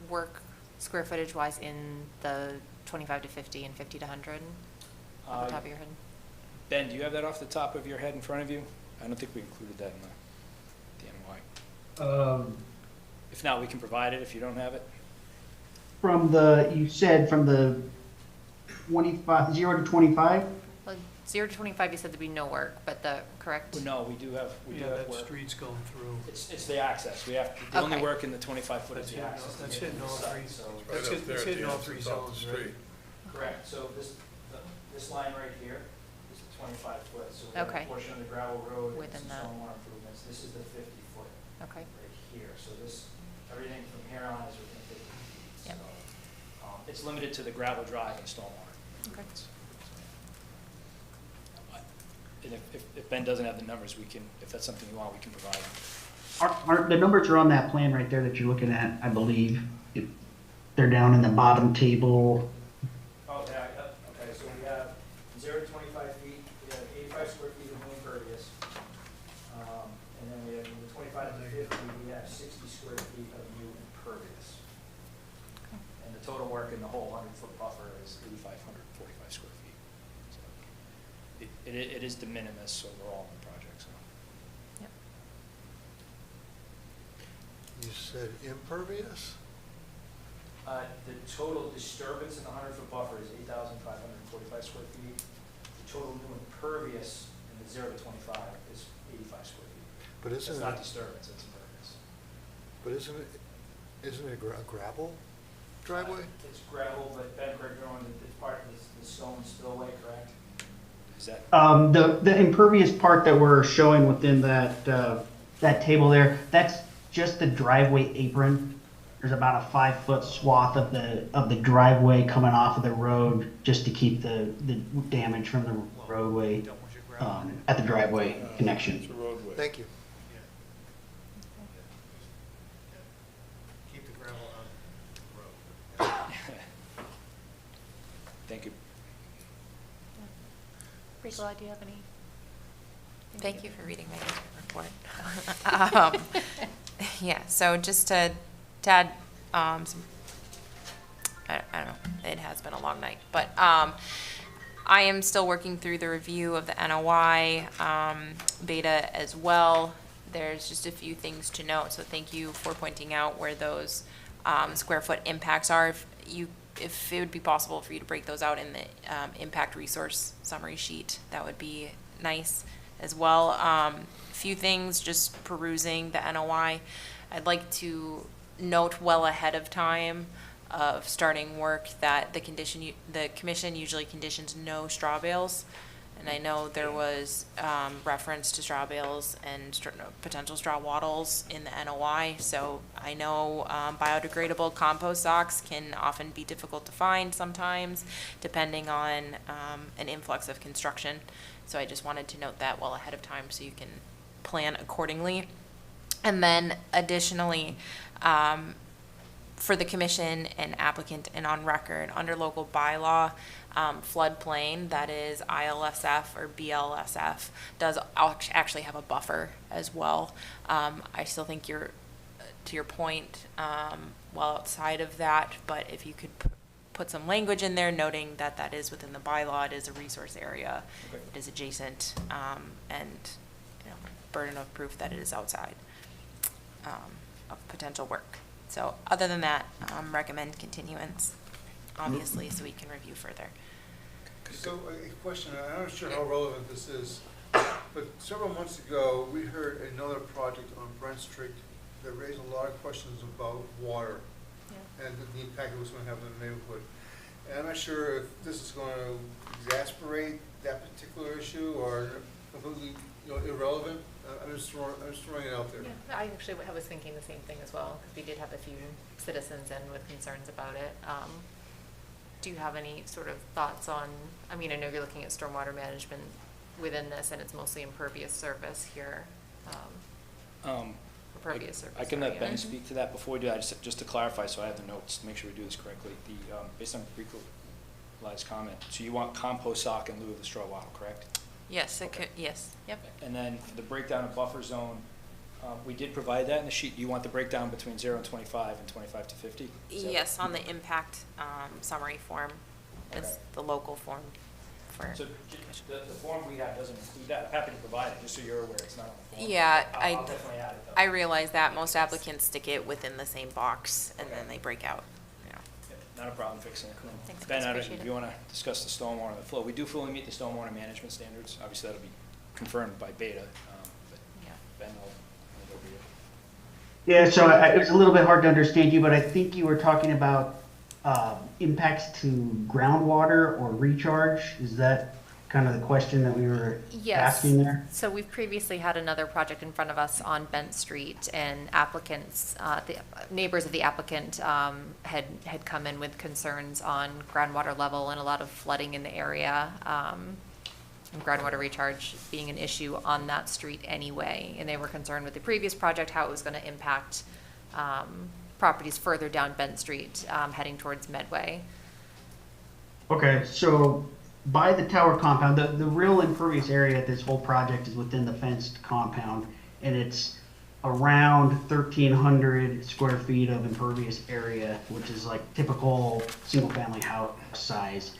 work square footage wise in the 25 to 50 and 50 to 100 off the top of your head? Ben, do you have that off the top of your head in front of you? I don't think we included that in the NOI. If not, we can provide it if you don't have it. You said from the 25, 0 to 25? Well, 0 to 25, you said there'd be no work, but correct? Well, no, we do have that work. street's going through. It's the access. We have, the only Okay. work in the 25 foot is the access. That's hitting all three. So, Right up there It's at the hitting all end, three it's off the zones, right? street. correct. So this line right here is the 25 foot. So we have Okay. a portion of the gravel road Within and that. some stormwater improvements. This is the 50 foot Okay. right here. So everything from here on is within 50 feet. Yep. So it's limited to the gravel drive and stormwater. Okay. And if Ben doesn't have the numbers, if that's something you want, we can provide them. The numbers are on that plan right there that you're looking at, I believe. They're down in the bottom table. Oh, yeah, okay, so we have 0 to 25 feet, we have 85 square feet of new impervious. And then we have, in the 25 to 50, we have 60 square feet of new impervious. And the total work in the whole 100-foot buffer is 8,545 square feet. So it is de minimis overall in the project, so. You said impervious? The total disturbance in the 100-foot buffer is 8,545 square feet. The total new impervious in the 0 to 25 is 85 square feet. But It's isn't not it, disturbance, it's impervious. but isn't it a gravel driveway? It's gravel, but Ben, correct me if I'm wrong, it's part of the stone spillway, correct? Is that? The impervious part that we're showing within that table there, that's just the driveway apron. There's about a 5-foot swath of the driveway coming off of the road just to keep the damage from the roadway at the driveway connection. It's a roadway. Thank you. Keep the gravel on the road. Thank you. Rachel, do you have any? Thank you for reading my report. Yeah, so just to add, I don't know, it has been a long night, but I am still working through the review of the NOI beta as well. There's just a few things to note, so thank you for pointing out where those square foot impacts are. If it would be possible for you to break those out in the impact resource summary sheet, that would be nice as well. Few things, just perusing the NOI. I'd like to note well ahead of time of starting work that the commission usually conditions no straw bales. And I know there was reference to straw bales and potential straw wattles in the NOI. So I know biodegradable compost socks can often be difficult to find sometimes, depending on an influx of construction. So I just wanted to note that well ahead of time so you can plan accordingly. And then additionally, for the commission and applicant and on record, under local bylaw, floodplain, that is ILSF or BLSF, does actually have a buffer as well. I still think you're, to your point, well outside of that, but if you could put some language in there noting that that is within the bylaw, it is a resource area, Okay. it is adjacent, and burden of proof that it is outside of potential work. So other than that, recommend continuance, obviously, so we can review further. So a question, I'm not sure how relevant this is. But several months ago, we heard another project on Brent Street that raised a lot of questions about water and the impact it was going to have on the neighborhood. And I'm not sure if this is going to exasperate that particular issue or completely, irrelevant. I'm just throwing it out there. Yeah, I actually was thinking the same thing as well, because we did have a few citizens in with concerns about it. Do you have any sort of thoughts on, I mean, I know you're looking at stormwater management within this, and it's mostly impervious surface here. Impervious surface. I can let area. Ben speak to that. Before we do that, just to clarify, so I have the notes to make sure we do this correctly. Based on Bricolai's comment, so you want compost sock in lieu of the straw wattle, correct? Yes, it could, yes, yep. And then for the breakdown of buffer zone, we did provide that in the sheet. You want the breakdown between 0 and 25 and 25 to 50? Yes, on the impact summary form. It's Okay. the local form for. So the form we have doesn't include that. I'm happy to provide it, just so you're aware it's not on the form. Yeah, I'll definitely add it though. I realize that most applicants stick it within the same box and then they break out, you know. Yeah, not a problem fixing it. Thanks, Ben, guys, I don't- appreciate if it. you want to discuss the stormwater and the flow, we do fully meet the stormwater management standards. Obviously, that'll be confirmed by Beta. But Ben, I'll go over you. Yeah, so it was a little bit hard to understand you, but I think you were talking about impacts to groundwater or recharge. Is that kind of the question that we were asking there? So we've previously had another project in front of us on Bent Street, and applicants, the neighbors of the applicant had come in with concerns on groundwater level and a lot of flooding in the area, and groundwater recharge being an issue on that street anyway. And they were concerned with the previous project, how it was going to impact properties further down Bent Street, heading towards Medway. Okay, so by the tower compound, the real impervious area at this whole project is within the fenced compound, and it's around 1,300 square feet of impervious area, which is like typical single-family house size.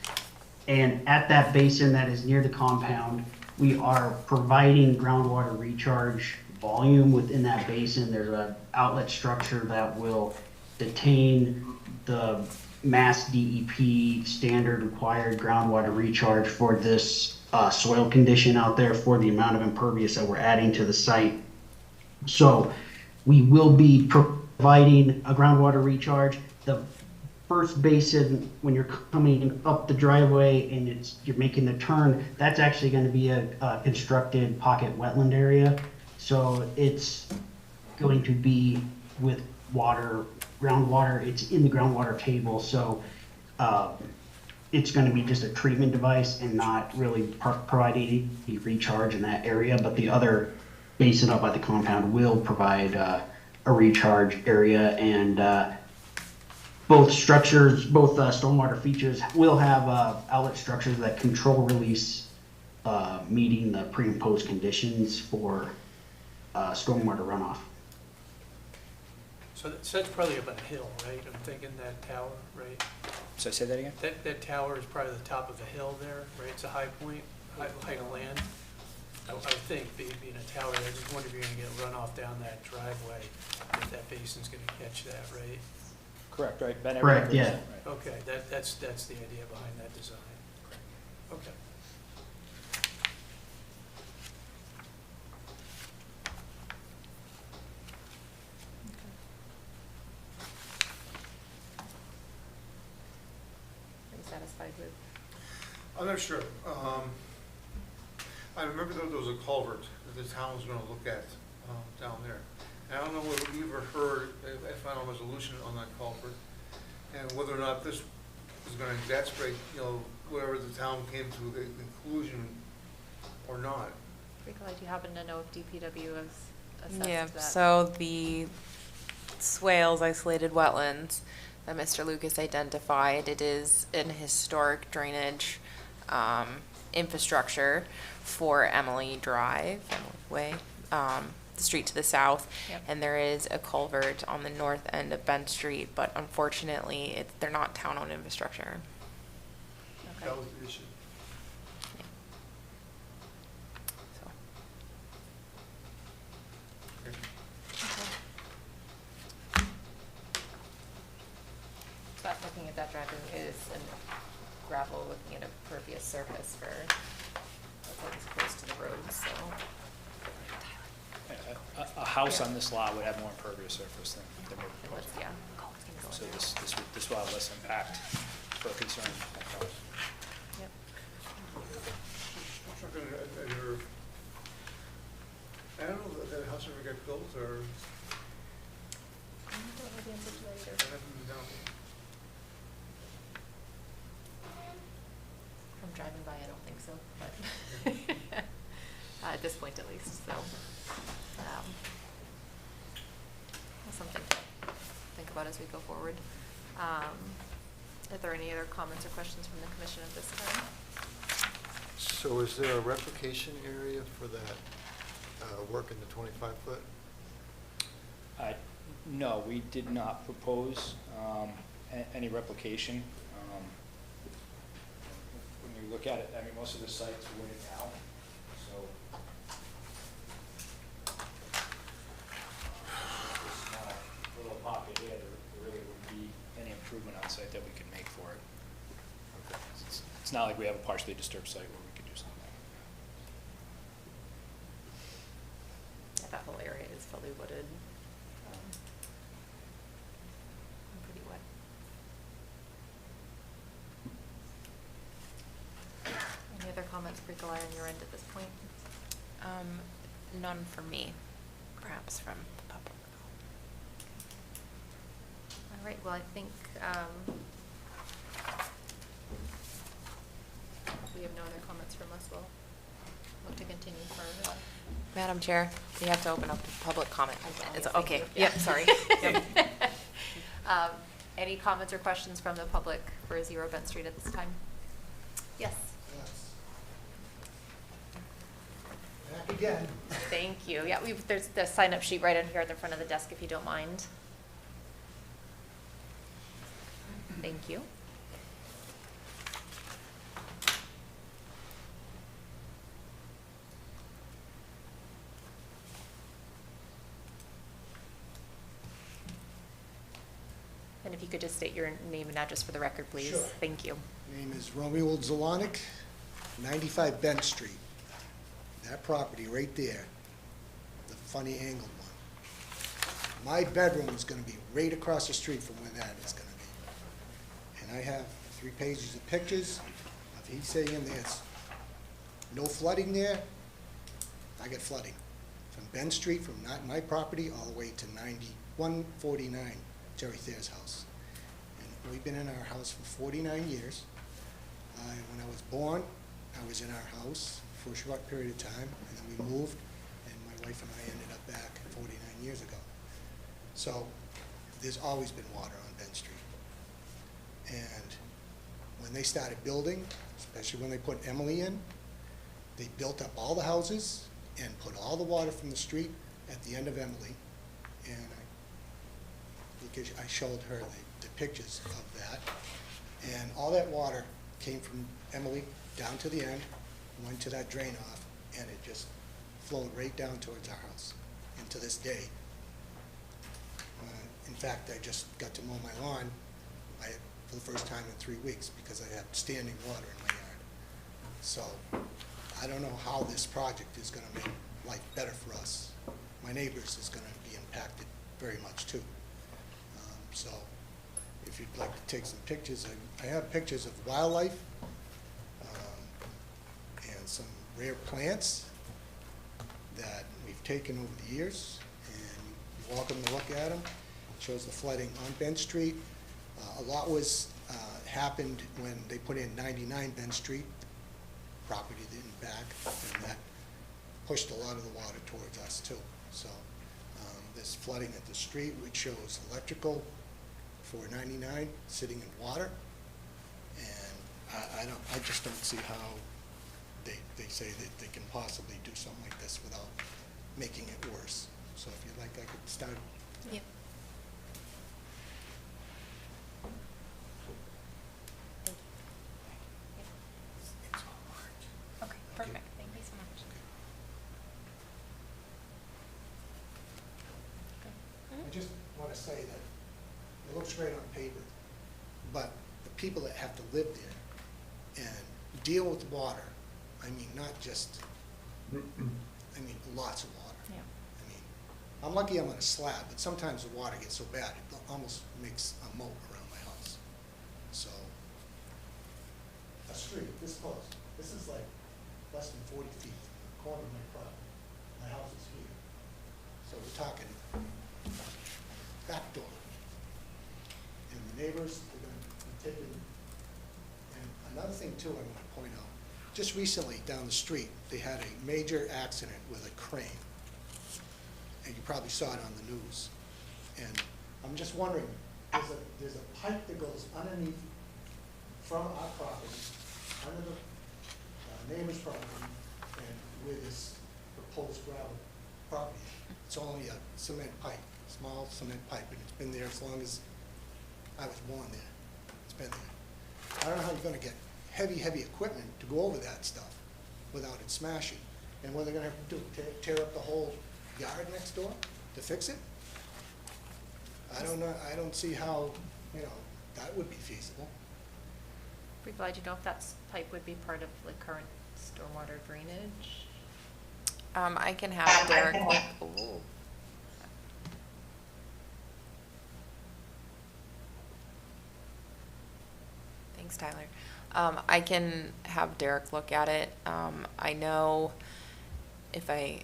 And at that basin that is near the compound, we are providing groundwater recharge volume within that basin. There's an outlet structure that will detain the Mass DEP standard required groundwater recharge for this soil condition out there for the amount of impervious that we're adding to the site. So we will be providing a groundwater recharge. The first basin, when you're coming up the driveway and you're making the turn, that's actually going to be a constructed pocket wetland area. So it's going to be with water, groundwater. It's in the groundwater table, so it's going to be just a treatment device and not really providing any recharge in that area. But the other basin up by the compound will provide a recharge area, and both structures, both stormwater features will have outlet structures that control release, meeting the pre and post conditions for stormwater runoff. So that's probably up a hill, right? I'm thinking that tower, right? So say that again? That tower is probably the top of a hill there, right? It's a high point, height of land. I would think, being a tower, I just wonder if you're gonna get runoff down that driveway, if that basin's gonna catch that, right? Correct, right? Ben, Correct, everybody agrees, yeah. right? Okay, that's the idea behind that design. Okay. Are you satisfied with? I'm not sure. I remember there was a culvert that the town was gonna look at, down there. And I don't know whether we ever heard a final resolution on that culvert, and whether or not this is gonna exasperate, whatever the town came to the conclusion or not. Nicolai, do you happen to know if DPW has assessed Yeah, that? so the swales, isolated wetlands that Mr. Lucas identified, it is an historic drainage infrastructure for Emily Drive, Emily Way, the street to the south. Yep. And there is a culvert on the north end of Bent Street, but unfortunately, they're not town-owned infrastructure. Okay. That was the issue. So. But looking at that driveway, it is gravel, looking at a pervious surface for site's close to the road, so. A house on this lot would have more impervious surface than we're Let's, proposing. yeah. So this will have less impact for a concern. Yep. I'm sure I don't know that house ever got built, or I don't know the answer to that either. I haven't been down. From driving by, I don't think so, but at this point at least, so. That's something to think about as we go forward. Are there any other comments or questions from the commission at this time? So is there a replication area for that work in the 25-foot? No, we did not propose any replication. When you look at it, I mean, most of the sites are wooded now, so this small little pocket here, there really wouldn't be any improvement on site that we could make for it. Okay. It's not like we have a partially disturbed site where we could do something. Yeah, that whole area is fully wooded. And pretty wet. Any other comments, Bricolai, on your end at this point? None for me, perhaps from the public. All right, well, I think, if we have no other comments from us, we'll look to continue for, Madam Chair, we have to open up to public comment. It's Yes, okay. thank you. Yep, sorry. Yep. Any comments or questions from the public for 0 Bent Street at this time? Yes. Back again. Thank you. Yeah, there's the sign-up sheet right in here at the front of the desk, if you don't mind. Thank you. And if you could just state your name and address for the record, please. Sure. Thank you. Name is Romeo Zolonic, 95 Bent Street. That property right there, the funny angled one. My bedroom is gonna be right across the street from where that is gonna be. And I have 3 pages of pictures of he saying there's no flooding there. I get flooding from Bent Street, from not my property, all the way to 9149 Jerry Thayer's house. And we've been in our house for 49 years. When I was born, I was in our house for a short period of time, and then we moved, and my wife and I ended up back 49 years ago. So there's always been water on Bent Street. And when they started building, especially when they put Emily in, they built up all the houses and put all the water from the street at the end of Emily. And because I showed her the pictures of that. And all that water came from Emily down to the end, went to that drain off, and it just flowed right down towards our house. And to this day, in fact, I just got to mow my lawn for the first time in 3 weeks because I have standing water in my yard. So I don't know how this project is going to make life better for us. My neighbors is going to be impacted very much too. So if you'd like to take some pictures, I have pictures of wildlife and some rare plants that we've taken over the years, and you're welcome to look at them. It shows the flooding on Bent Street. A lot was happened when they put in 99 Bent Street, property in back, and that pushed a lot of the water towards us too. So there's flooding at the street, which shows electrical for 99 sitting in water, and I just don't see how they say that they can possibly do something like this without making it worse. So if you'd like, I could start. Yep. Okay, perfect. Thank you so much. I just want to say that it looks great on paper, but the people that have to live there and deal with water I mean, not just, I mean, lots of water. Yeah. I mean, I'm lucky I'm on a slab, but sometimes the water gets so bad, it almost makes a moat around my house. So, a street this close, this is like less than 40 feet from the corner of my property. My house is here. So we're talking back door. And the neighbors, they're gonna be taking, and another thing too I want to point out, just recently down the street, they had a major accident with a crane. And you probably saw it on the news. And I'm just wondering, there's a pipe that goes underneath from our property, under the neighbor's property, and where this proposed gravel property. It's only a cement pipe, small cement pipe, and it's been there as long as I was born there. It's been there. I don't know how you're gonna get heavy equipment to go over that stuff without it smashing. And what they're gonna have to do, tear up the whole yard next door to fix it? I don't know, I don't see how, you know, that would be feasible. We'd like to know if that pipe would be part of the current stormwater drainage. I can have Derek look. Ooh. Thanks, Tyler. I can have Derek look at it. I know, if I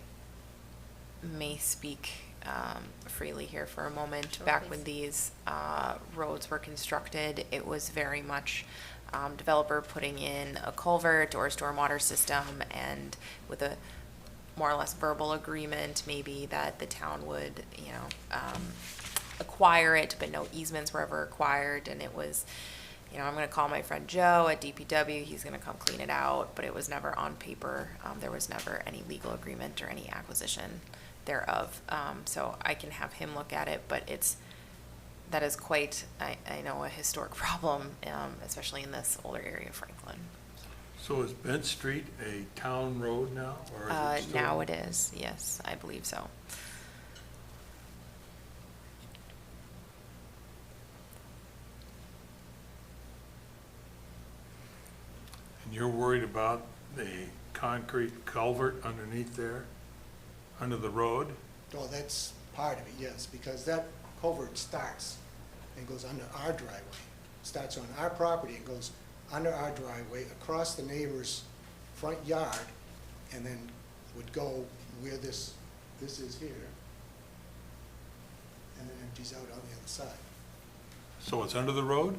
may speak freely here for a moment, Sure, back please. when these roads were constructed, it was very much developer putting in a culvert or a stormwater system, and with a more or less verbal agreement, maybe that the town would, you know, acquire it, but no easements were ever acquired, and it was, you know, I'm gonna call my friend Joe at DPW, he's gonna come clean it out, but it was never on paper. There was never any legal agreement or any acquisition thereof. So I can have him look at it, but that is quite, I know, a historic problem, especially in this older area of Franklin. So is Bent Street a town road now, or is it still? Now it is, yes, I believe so. And you're worried about the concrete culvert underneath there, under the road? Oh, that's part of it, yes, because that culvert starts and goes under our driveway. Starts on our property and goes under our driveway, across the neighbor's front yard, and then would go where this is here, and then empties out on the other side. So it's under the road?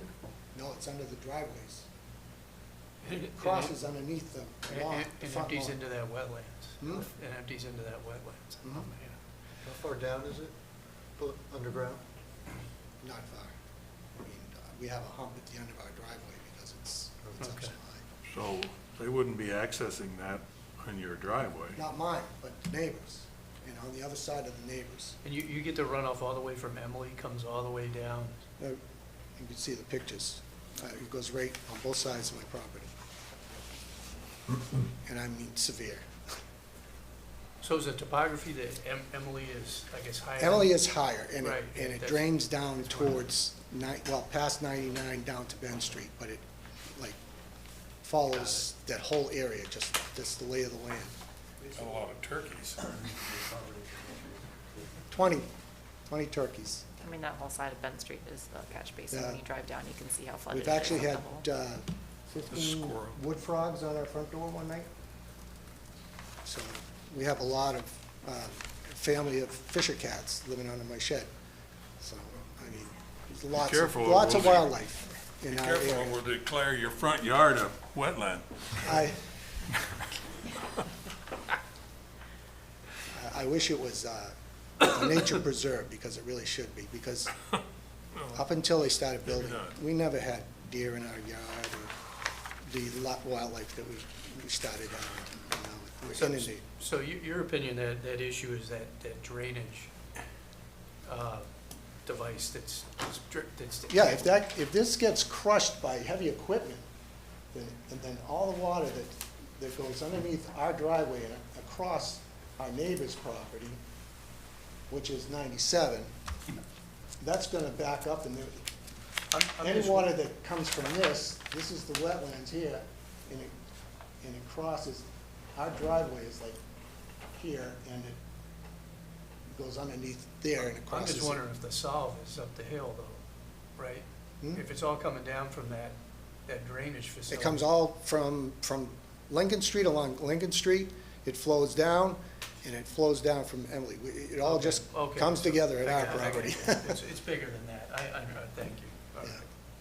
No, it's under the driveways. And It crosses underneath the lawn, the And front empties lawn. into that wetlands. Hmm? And empties into that wetlands. Mhm. Yeah. How far down is it, underground? Not far. I mean, we have a hump at the end of our driveway because it's up so Okay. high. So they wouldn't be accessing that on your driveway? Not mine, but the neighbors, and on the other side of the neighbors. And you get the runoff all the way from Emily, comes all the way down. You can see the pictures. It goes right on both sides of my property. And I mean severe. So is the topography that Emily is, I guess, higher? Emily is higher, and Right, it that's- drains down towards, past 99 down to Ben Street, but it, like, follows that whole area, just the lay of the land. A lot of turkeys. 20 turkeys. I mean, that whole side of Bent Street is the catch basin. Yeah. When you drive down, you can see how flooded We've it is actually on had the whole. 15 squirrel. wood frogs on our front door one night. So we have a lot of family of fisher cats living under my shed. So, I mean, there's Careful, lots of Rosie. wildlife Be in our careful, area. we'll declare your front yard a wetland. I wish it was a nature preserve, because it really should be, because up until they started building, we never had deer in our yard or the wildlife that we started on. We're inundated. So your opinion, that issue is that drainage device that's. Yeah, if this gets crushed by heavy equipment, then all the water that goes underneath our driveway and across our neighbor's property, which is 97, that's gonna back up, and I'm any just- water that comes from this is the wetlands here, and it and it crosses, our driveway is like here, and it goes underneath there, and it I'm crosses. just wondering if the solve is up the hill though, right? Hmm? If it's all coming down from that drainage facility. It comes all from Lincoln Street, along Lincoln Street, it flows down, and it flows down from Emily. It all just Okay, comes so together at I our got it, I got property. it. It's bigger than that. I know, thank you. All right.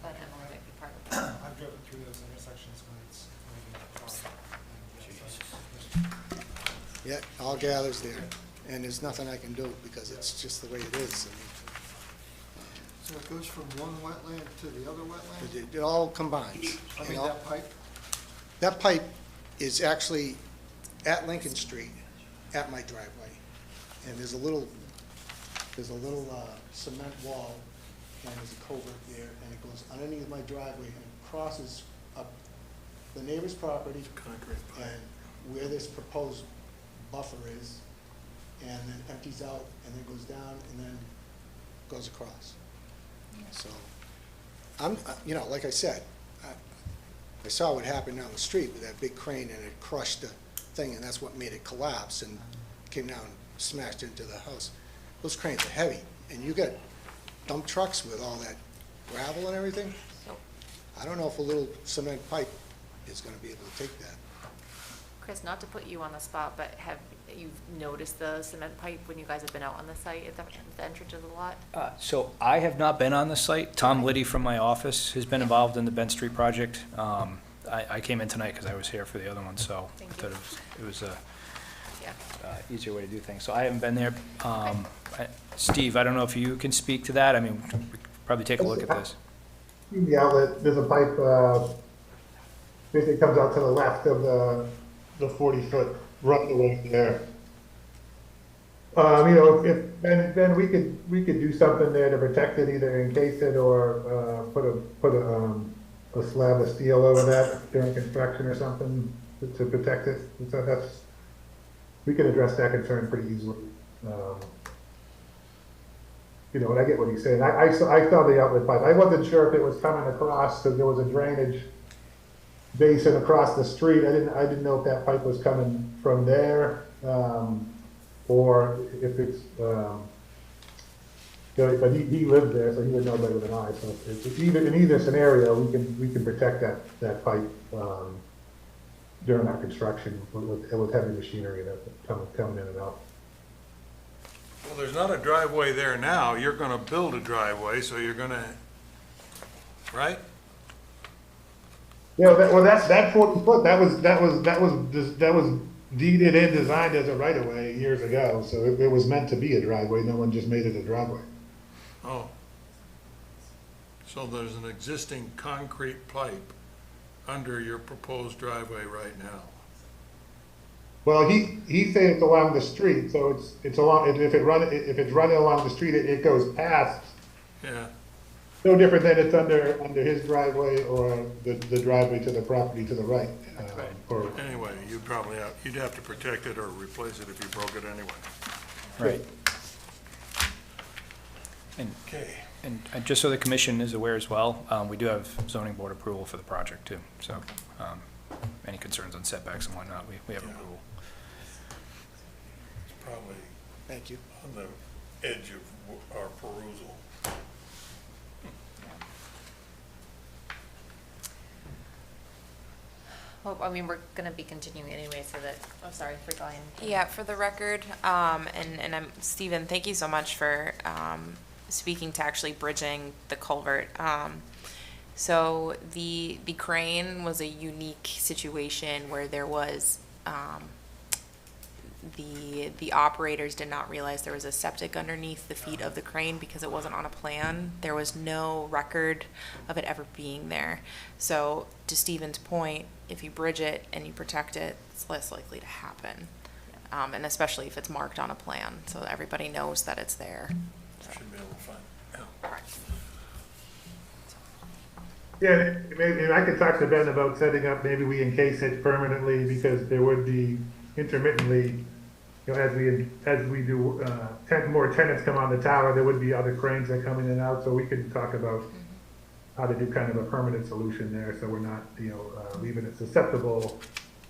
But Emily might be part of that. I've driven through those intersections when it's Yeah, all gathers there, and there's nothing I can do, because it's just the way it is. So it goes from one wetland to the other wetland? It all combines. I you mean, know? that pipe? That pipe is actually at Lincoln Street, at my driveway. And there's a little cement wall, and there's a culvert there, and it goes underneath my driveway, and it crosses up the neighbor's property. Concrete pipe. And where this proposed buffer is, and then empties out, and then goes down, and then goes across. So, you know, like I said, I saw what happened down the street with that big crane, and it crushed the thing, and that's what made it collapse, and came down and smashed into the house. Those cranes are heavy, and you got dump trucks with all that gravel and everything. I don't know if a little cement pipe is gonna be able to take that. Chris, not to put you on the spot, but have you noticed the cement pipe when you guys have been out on the site at the entrance of the lot? So I have not been on the site. Tom Liddy from my office has been involved in the Bent Street project. I came in tonight because I was here for the other one, so I thought it was a easier way to do things. So I haven't been there. Steve, I don't know if you can speak to that. I mean, we could probably take a look at this. The outlet, there's a pipe, basically comes out to the left of the 40-foot runway there. You know, then we could do something there to protect it, either encase it or put a slab of steel over that during construction or something to protect it. And so we can address that concern pretty easily. You know, and I get what he's saying. I saw the outlet pipe. I wasn't sure if it was coming across because there was a drainage basin across the street. I didn't know if that pipe was coming from there, or if it's, but he lived there, so he would know better than I. So in either scenario, we can protect that pipe during our construction with heavy machinery that's coming in and out. Well, there's not a driveway there now. You're gonna build a driveway, so you're gonna, right? Yeah, well, that 40 foot, that was deeded and designed as a right of way years ago. So it was meant to be a driveway. No one just made it a driveway. Oh. So there's an existing concrete pipe under your proposed driveway right now? Well, he said it's along the street, so it's along, if it's running along the street, it goes past. Yeah. No different than it's under his driveway or the driveway to the property to the right. Or Anyway, you'd have to protect it or replace it if you broke it anyway. Right. And, Okay. and just so the commission is aware as well, we do have zoning board approval for the project too. So any concerns on setbacks and whatnot, we have approval. It's probably Thank you. on the edge of our perusal. Well, I mean, we're gonna be continuing anyway, so that, I'm sorry for going. Yeah, for the record, and I'm, Stephen, thank you so much for, speaking to actually bridging the culvert. So the crane was a unique situation where there was, the operators did not realize there was a septic underneath the feet of the crane because it wasn't on a plan. There was no record of it ever being there. So to Stephen's point, if you bridge it and you protect it, it's less likely to happen. And especially if it's marked on a plan, so that everybody knows that it's there. Should be able to find, yeah, maybe, and I could talk to Ben about setting up, maybe we encase it permanently because there would be intermittently, you know, as we do, more tenants come on the tower, there would be other cranes that come in and out, so we could talk about how to do kind of a permanent solution there, so we're not, you know, leaving it susceptible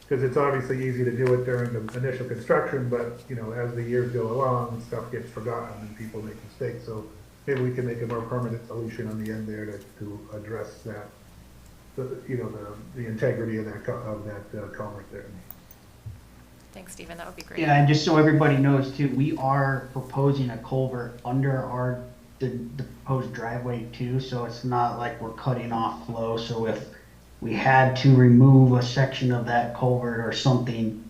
Because it's obviously easy to do it during the initial construction, but, you know, as the years go along, stuff gets forgotten and people make mistakes. So maybe we can make a more permanent solution on the end there to address that, the integrity of that culvert there. Thanks, Stephen, that would be great. Yeah, and just so everybody knows too, we are proposing a culvert under the proposed driveway too, so it's not like we're cutting off flow. So if we had to remove a section of that culvert or something,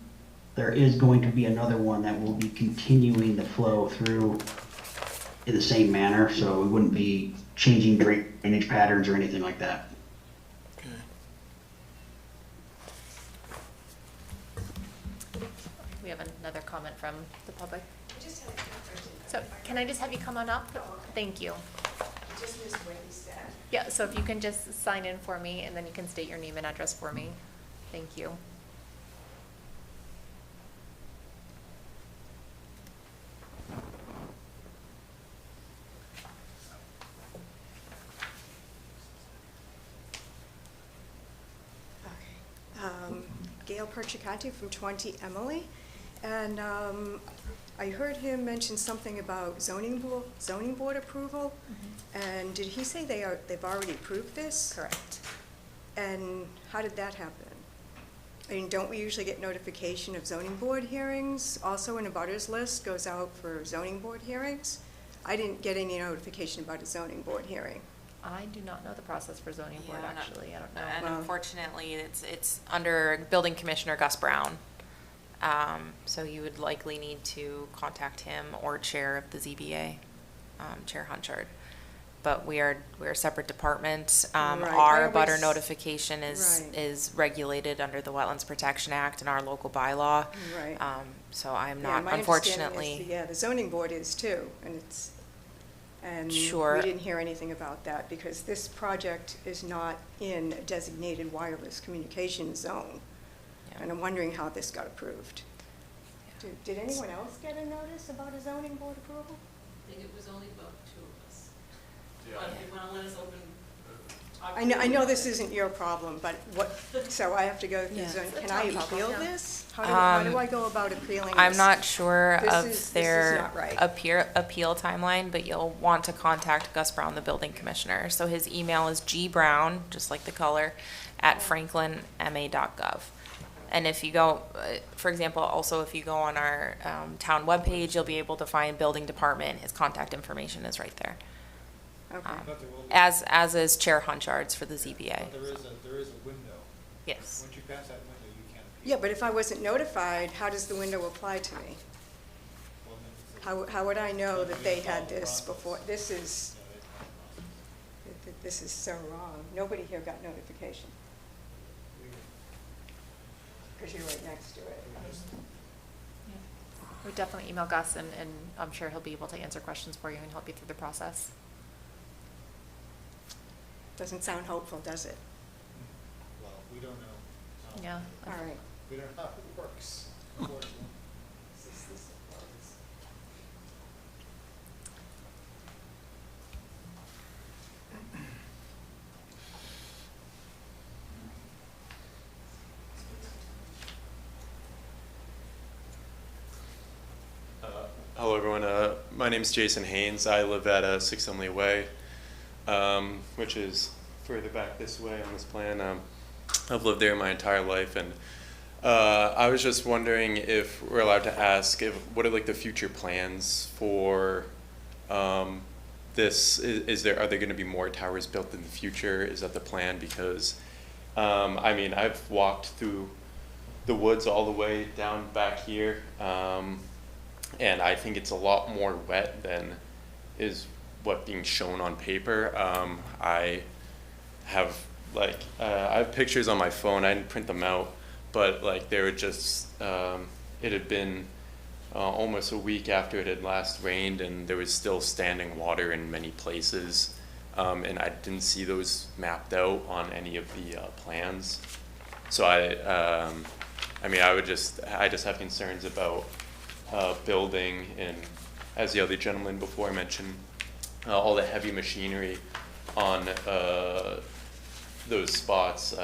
there is going to be another one that will be continuing the flow through in the same manner, so we wouldn't be changing drainage patterns or anything like that. We have another comment from the public. So can I just have you come on up? Thank you. Just missed what he said. Yeah, so if you can just sign in for me, and then you can state your name and address for me. Thank you. Gail Perchicati from 20 Emily, and I heard him mention something about zoning board approval, and did he say they've already approved this? Correct. And how did that happen? I mean, don't we usually get notification of zoning board hearings? Also, an abutters list goes out for zoning board hearings. I didn't get any notification about a zoning board hearing. I do not know the process for zoning board, Yeah, actually. I don't know. And Well- unfortunately, it's under Building Commissioner Gus Brown. So you would likely need to contact him or Chair of the ZBA, Chair Hunchard. But we're a separate department. Right. Our I butter always- notification Right. is regulated under the Wetlands Protection Act and our local bylaw. Right. So I'm Yeah, not, my understanding is unfortunately. Yeah, the zoning board is too, and Sure. we didn't hear anything about that because this project is not in a designated wireless communication zone. Yeah. And I'm wondering how this got approved. Did anyone else get a notice about a zoning board approval? I think it was only about two of us. But if you want to let us open, talk I know this isn't your problem, but so I have to go through Yeah. zone, It's a can I tough problem, appeal yeah. this? How do I go about appealing this? I'm not sure This of is their not right. appeal timeline, but you'll want to contact Gus Brown, the building commissioner. So his email is gbrown, just like the color, at franklinma.gov. And if you go, for example, also if you go on our town webpage, you'll be able to find building department. His contact information is right there. Okay. As is Chair Hunchard's for the ZBA. There is a window. Yes. Once you pass that window, you can't appeal. Yeah, but if I wasn't notified, how does the window apply to me? How would I know that they had this before? This is so wrong. Nobody here got notification. Because you're right next to it. We definitely email Gus, and I'm sure he'll be able to answer questions for you and help you through the process. Doesn't sound hopeful, does it? Well, we don't know. Yeah. All right. We don't know how it works, unfortunately. Hello, everyone. My name's Jason Haynes. I live at 6 Emily Way, which is further back this way on this plan. I've lived there my entire life, and I was just wondering if we're allowed to ask what are like the future plans for this? Are there going to be more towers built in the future? Is that the plan? Because I mean, I've walked through the woods all the way down back here. And I think it's a lot more wet than is what being shown on paper. I have I have pictures on my phone. I didn't print them out, but like they were just it had been almost a week after it had last rained, and there was still standing water in many places, and I didn't see those mapped out on any of the plans. So I mean, I just have concerns about building, and as the other gentleman before mentioned, all the heavy machinery on those spots.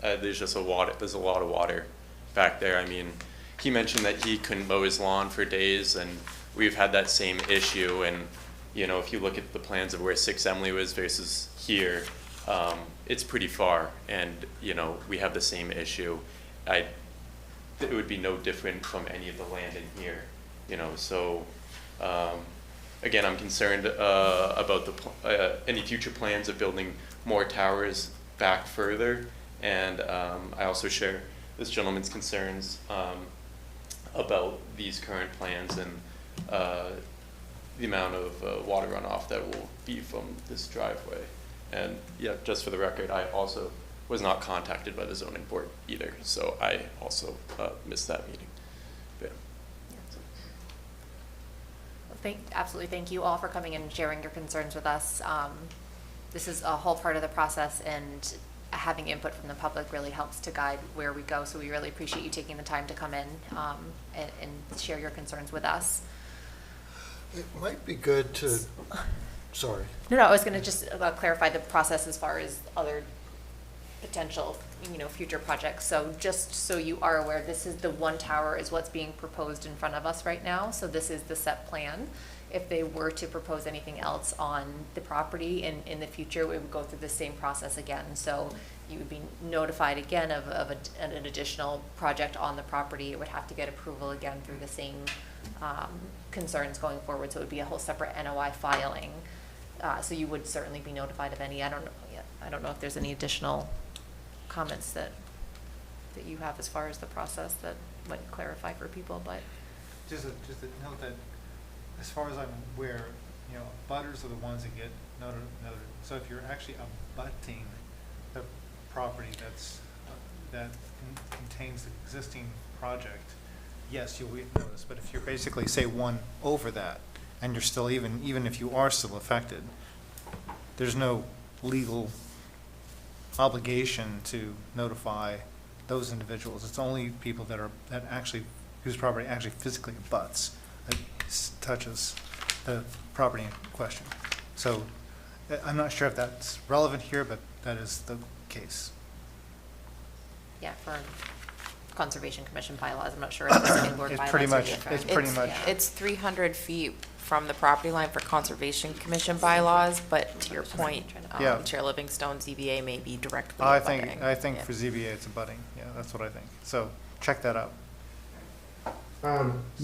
There's a lot of water back there. I mean, he mentioned that he couldn't mow his lawn for days, and we've had that same issue. And, you know, if you look at the plans of where 6 Emily was versus here, it's pretty far, and, you know, we have the same issue. It would be no different from any of the land in here, you know, so, again, I'm concerned about any future plans of building more towers back further, and I also share this gentleman's concerns about these current plans and the amount of water runoff that will be from this driveway. And yeah, just for the record, I also was not contacted by the zoning board either, so I also missed that meeting. But, Absolutely, thank you all for coming and sharing your concerns with us. This is a whole part of the process, and having input from the public really helps to guide where we go, so we really appreciate you taking the time to come in and share your concerns with us. It might be good to, sorry. No, I was going to just clarify the process as far as other potential, you know, future projects. So just so you are aware, this is the one tower is what's being proposed in front of us right now. So this is the set plan. If they were to propose anything else on the property in the future, we would go through the same process again. So you would be notified again of an additional project on the property. It would have to get approval again through the same concerns going forward. So it would be a whole separate NOI filing. So you would certainly be notified of any. I don't know if there's any additional comments that you have as far as the process that might clarify for people, but Just a note that, as far as I'm aware, you know, butters are the ones that get noted. So if you're actually abutting the property that contains the existing project, yes, you'll get notice. But if you're basically, say, one over that, and you're still, even if you are still affected, there's no legal obligation to notify those individuals. It's only people whose property actually physically abuts, that touches the property in question. So I'm not sure if that's relevant here, but that is the case. yeah, for Conservation Commission bylaws, I'm not sure if the zoning board bylaws are different. It's 300 feet from the property line for Conservation Commission bylaws, but to your point, Yeah. Chair Livingstone, ZBA may be directly I abutting. think for ZBA it's abutting. Yeah, that's what I think. So check that out.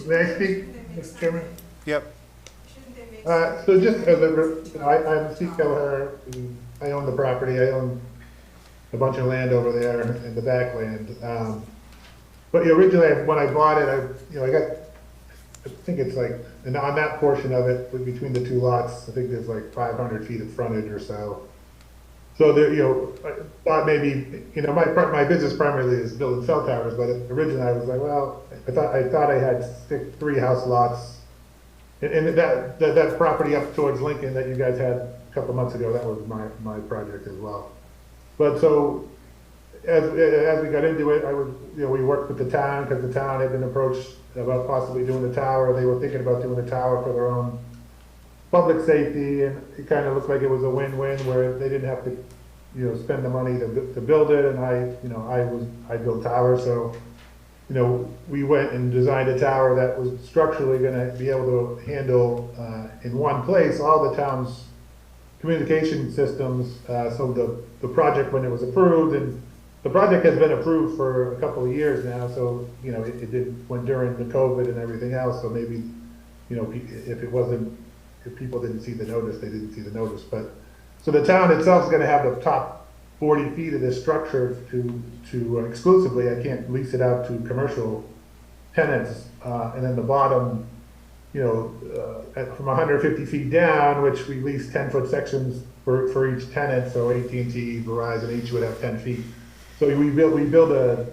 May I speak, Mr. Chairman? Yep. So just as I'm Steve Kelleher, and I own the property. I own a bunch of land over there in the backland. But originally, when I bought it, I think it's like, and on that portion of it, between the two lots, I think there's like 500 feet of frontage or so. So there, I thought maybe, my business primarily is building cell towers, but originally I was like, well, I thought I had 3 house lots. And that property up towards Lincoln that you guys had a couple months ago, that was my project as well. But so, as we got into it, we worked with the town, because the town had been approached about possibly doing the tower. They were thinking about doing the tower for their own public safety, and it kind of looked like it was a win-win where they didn't have to, spend the money to build it, and I built towers, so, we went and designed a tower that was structurally going to be able to handle in one place all the town's communication systems. So the project, when it was approved, and the project has been approved for a couple of years now, so, it did, when during the COVID and everything else, so maybe, if people didn't see the notice, they didn't see the notice. But, so the town itself is gonna have the top 40 feet of this structure to exclusively, I can't lease it out to commercial tenants, and then the bottom, from 150 feet down, which we lease 10-foot sections for each tenant, so AT&T, Verizon, each would have 10 feet. So we build a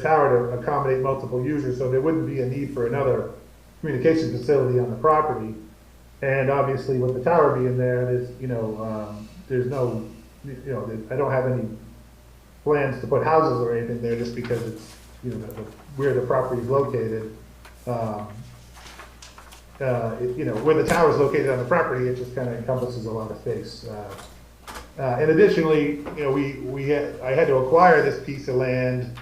tower to accommodate multiple users, so there wouldn't be a need for another communication facility on the property. And obviously with the tower being there, there's no, I don't have any plans to put houses or anything there, just because it's, where the property is located. Where the tower is located on the property, it just kind of encompasses a lot of space. And additionally, I had to acquire this piece of land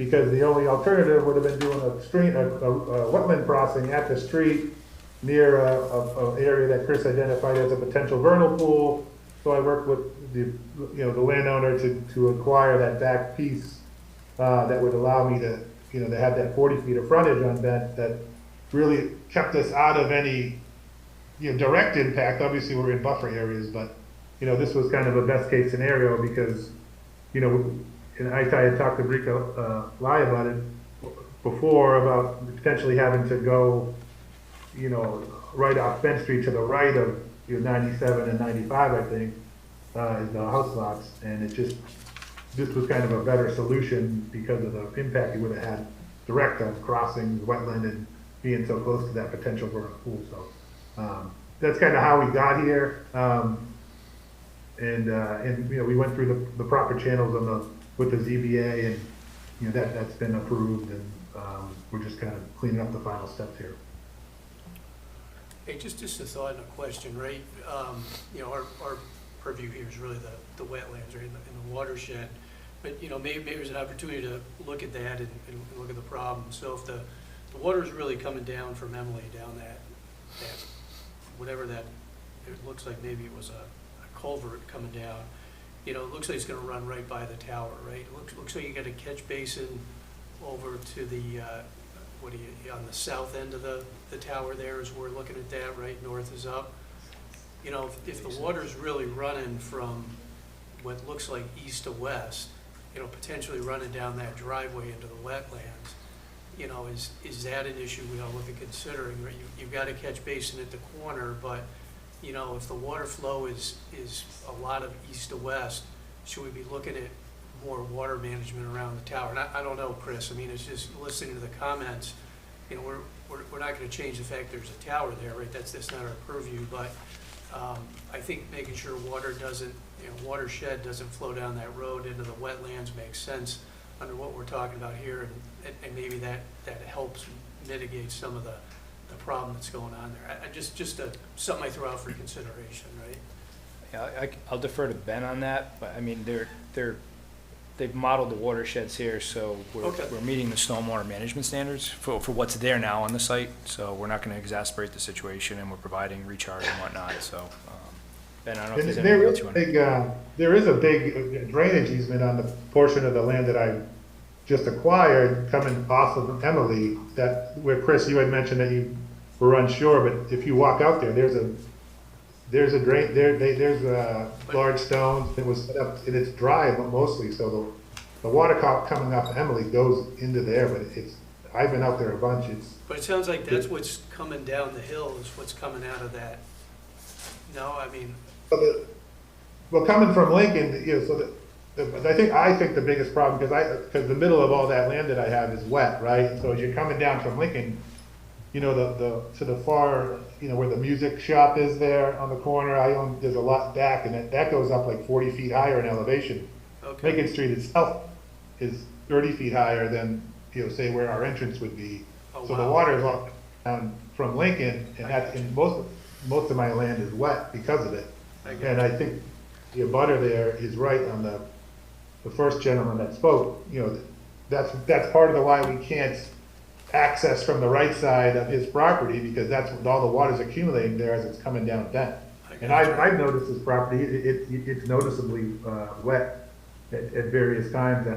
because the only alternative would have been doing a stream, a wetland crossing at the street near a area that Chris identified as a potential vernal pool. So I worked with the, the landowner to acquire that back piece, that would allow me to, to have that 40 feet of frontage on that really kept us out of any, direct impact. Obviously, we're in buffer areas, but, this was kind of a best case scenario because, and I had talked to Rico Lai about it before, about potentially having to go, right off Bent Street to the right of 97 and 95, I think, is the house lots, and this was kind of a better solution because of the impact it would have had direct on crossings, wetland, and being so close to that potential vernal pool. So that's kind of how we got here, and we went through the proper channels with the ZBA, and that's been approved, and we're just kind of cleaning up the final steps here. Hey, just a thought and a question, right? Our purview here is really the wetlands, right, in the watershed. But, maybe there's an opportunity to look at that and look at the problem. So if the water's really coming down from Emily down that whatever that, it looks like maybe it was a culvert coming down, it looks like it's gonna run right by the tower, right? It looks like you got a catch basin over to the, on the south end of the tower there, as we're looking at that, right, north is up. If the water's really running from what looks like east to west, potentially running down that driveway into the wetlands, is that an issue we ought to look at considering, right? You've got a catch basin at the corner, but, if the water flow is a lot of east to west, should we be looking at more water management around the tower? And I don't know, Chris, I mean, it's just listening to the comments, we're not gonna change the fact there's a tower there, right? That's not our purview, but I think making sure water doesn't, watershed doesn't flow down that road into the wetlands makes sense under what we're talking about here, and maybe that helps mitigate some of the problem that's going on there. Something I throw out for consideration, right? Yeah, I'll defer to Ben on that, but I mean, they've modeled the watersheds here, so we're meeting the stormwater management standards for what's there now on the site, so we're not gonna exacerbate the situation, and we're providing recharge and whatnot, so, Ben, I don't know if there's anything else you want. There is a big drainage easement on the portion of the land that I just acquired coming off of Emily, where Chris, you had mentioned that you were unsure, but if you walk out there, there's a drain, there's large stones that was set up, and it's dry mostly, so the water coming off of Emily goes into there, but I've been out there a bunch. But it sounds like that's what's coming down the hill is what's coming out of that. No, I mean. Well, coming from Lincoln, I think the biggest problem, because the middle of all that land that I have is wet, right? So as you're coming down from Lincoln, to the far, where the music shop is there on the corner, there's a lot back, and that goes up like 40 feet higher in elevation. Okay. Lincoln Street itself is 30 feet higher than, say where our entrance would be. Oh, so wow. The water is all down from Lincoln, and most of my land is wet because of it. And I think the abutter there is right on the first gentleman that spoke. That's part of the why we can't access from the right side of his property, because that's all the water's accumulating there as it's coming down Bent. And I've noticed this property, it's noticeably wet at various times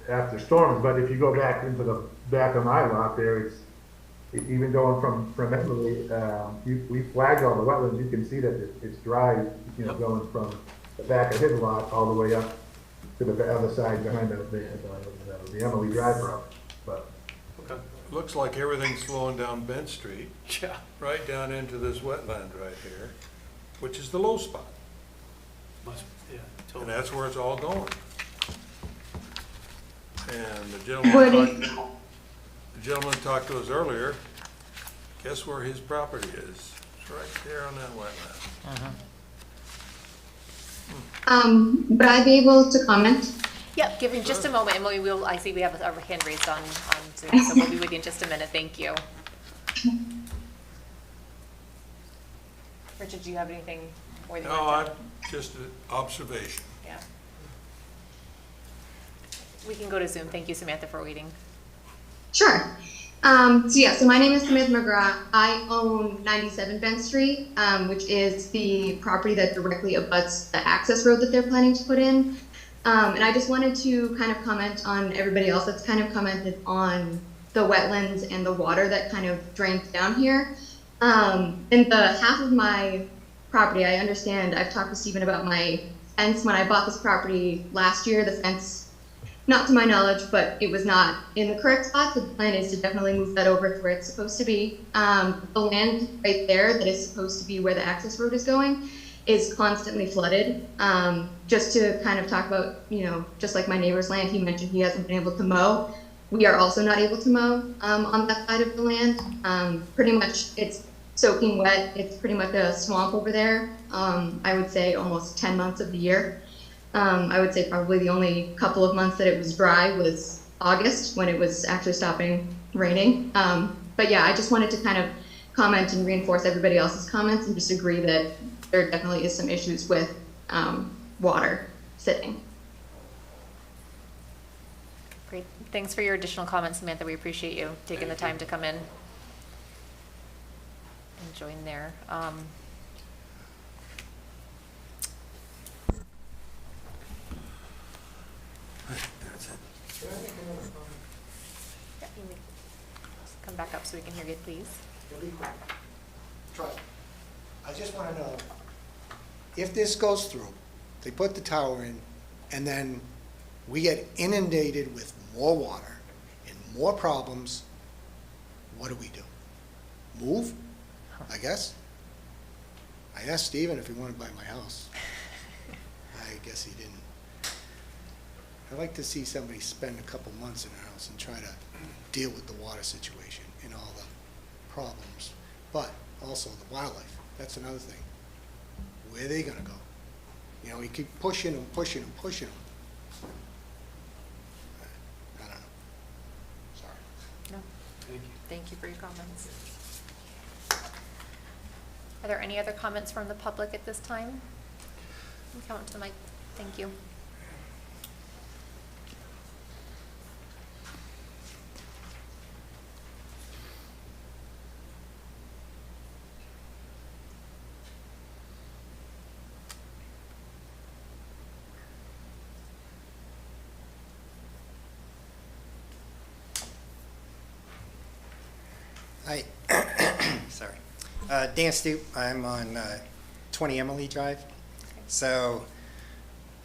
after storms. But if you go back into the back of my lot there, even going from Emily, we flagged all the wetlands. You can see that it's dry, going from the back of his lot all the way up to the other side behind the Emily Drive road. But looks like everything's flowing down Bent Street. Yeah. Right down into this wetland right here, which is the low spot. Yeah, totally. And that's where it's all going. And the gentleman talked to us earlier. Guess where his property is? It's right there on that wetland. Would I be able to comment? Yep, give him just a moment, and I see we have a hand raised on Zoom, so we'll be with you in just a minute. Thank you. Richard, do you have anything more than you want to? Just an observation. Yeah. We can go to Zoom. Thank you, Samantha, for waiting. Sure. So my name is Samantha McGrath. I own 97 Bent Street, which is the property that directly abuts the access road that they're planning to put in. And I just wanted to kind of comment on everybody else that's kind of commented on the wetlands and the water that kind of drains down here. In the half of my property, I understand, I've talked to Stephen about my fence. When I bought this property last year, the fence, not to my knowledge, but it was not in the correct spot. The plan is to definitely move that over to where it's supposed to be. The land right there that is supposed to be where the access road is going is constantly flooded. Just to kind of talk about, you know, just like my neighbor's land, he mentioned he hasn't been able to mow. We are also not able to mow on that side of the land. Pretty much it's soaking wet. It's pretty much a swamp over there. I would say almost 10 months of the year. I would say probably the only couple of months that it was dry was August, when it was actually stopping raining. But yeah, I just wanted to kind of comment and reinforce everybody else's comments and just agree that there definitely is some issues with water sitting. Great. Thanks for your additional comments, Samantha. We appreciate you taking the time to come in and join there. Yeah, you may come back up so we can hear you, please. It'll be quick. Try. I just want to know, if this goes through, they put the tower in, and then we get inundated with more water and more problems, what do we do? Move, I guess? I asked Stephen if he wanted to buy my house. I guess he didn't. I'd like to see somebody spend a couple months in a house and try to deal with the water situation and all the problems. But also the wildlife, that's another thing. Where are they gonna go? You know, you keep pushing them, pushing them, pushing them. I don't know. Sorry. No. Thank you for your comments. Are there any other comments from the public at this time? You can come up to the mic. Thank you. Hi, sorry. Dan Stoop, I'm on 20 Emily Drive. So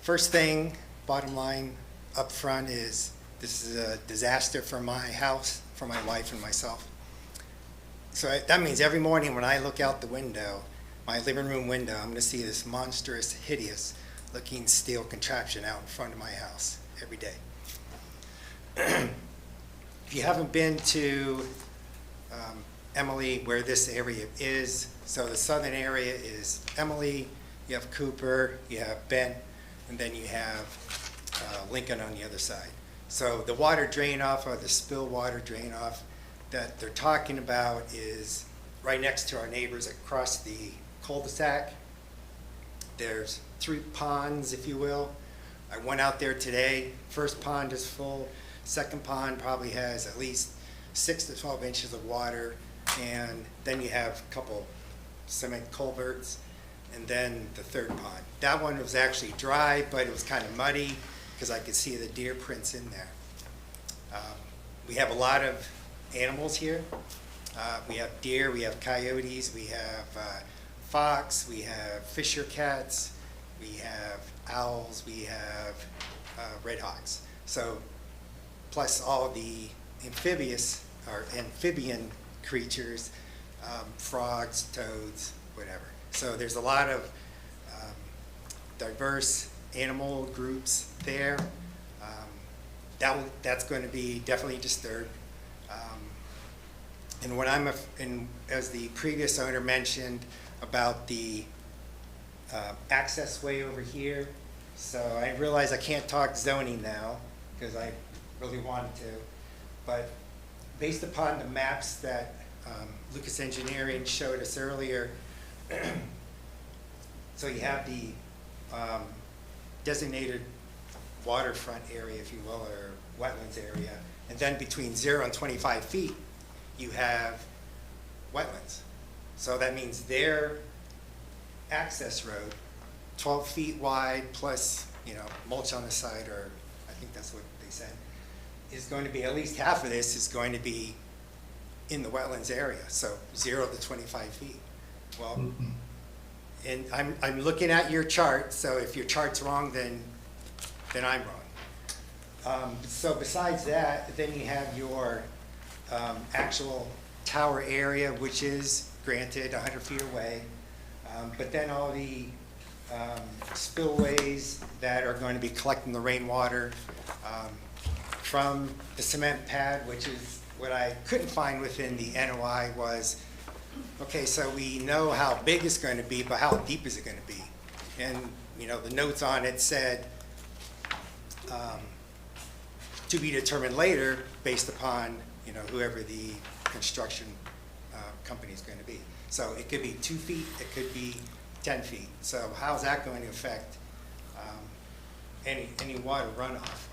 first thing, bottom line up front is this is a disaster for my house, for my wife and myself. So that means every morning when I look out the window, my living room window, I'm gonna see this monstrous, hideous looking steel contraption out in front of my house every day. If you haven't been to Emily, where this area is, so the southern area is Emily, you have Cooper, you have Bent, and then you have Lincoln on the other side. So the water drain off, or the spill water drain off that they're talking about is right next to our neighbors across the cul-de-sac. There's 3 ponds, if you will. I went out there today, first pond is full, second pond probably has at least 6 to 12 inches of water, and then you have a couple cement culverts, and then the third pond. That one was actually dry, but it was kind of muddy because I could see the deer prints in there. We have a lot of animals here. We have deer, we have coyotes, we have fox, we have fisher cats, we have owls, we have red hawks. So, plus all the amphibian creatures, frogs, toads, whatever. So there's a lot of diverse animal groups there. That's going to be definitely disturbed. And when as the previous owner mentioned about the access way over here, so I realize I can't talk zoning now because I really wanted to, but based upon the maps that Lucas Engineering showed us earlier, so you have the designated waterfront area, if you will, or wetlands area. And then between 0 and 25 feet, you have wetlands. So that means their access road, 12 feet wide plus, mulch on the side, or I think that's what they said, is going to be, at least half of this is going to be in the wetlands area, so 0 to 25 feet. Well, and I'm looking at your chart, so if your chart's wrong, then I'm wrong. So besides that, then you have your actual tower area, which is granted 100 feet away, but then all the spillways that are going to be collecting the rainwater from the cement pad, which is what I couldn't find within the NOI was, okay, so we know how big it's going to be, but how deep is it going to be? And, the notes on it said, to be determined later based upon, whoever the construction company is going to be. So it could be 2 feet, it could be 10 feet. So how's that going to affect any water runoff?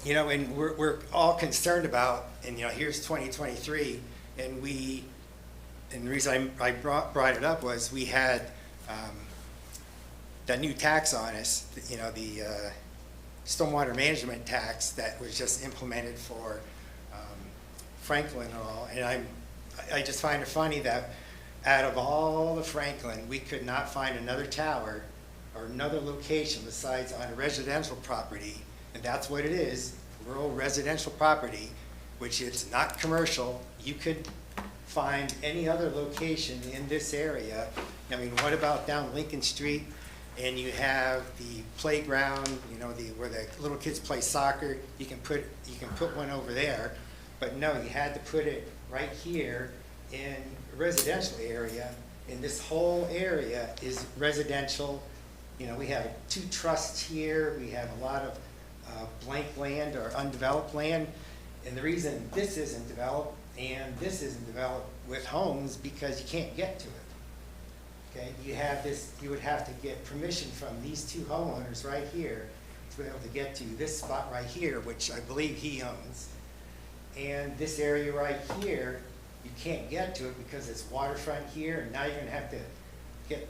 And we're all concerned about, and here's 2023, and the reason I brought it up was we had that new tax on us, the stormwater management tax that was just implemented for Franklin and all, and I just find it funny that out of all of Franklin, we could not find another tower or another location besides on a residential property, and that's what it is, rural residential property, which is not commercial. You could find any other location in this area. I mean, what about down Lincoln Street, and you have the playground, where the little kids play soccer, you can put one over there, but no, you had to put it right here in a residential area, and this whole area is residential. We have 2 trusts here, we have a lot of blank land or undeveloped land, and the reason this isn't developed and this isn't developed with homes because you can't get to it. Okay, you would have to get permission from these 2 homeowners right here to be able to get to this spot right here, which I believe he owns. And this area right here, you can't get to it because it's waterfront here, and now you're gonna have to get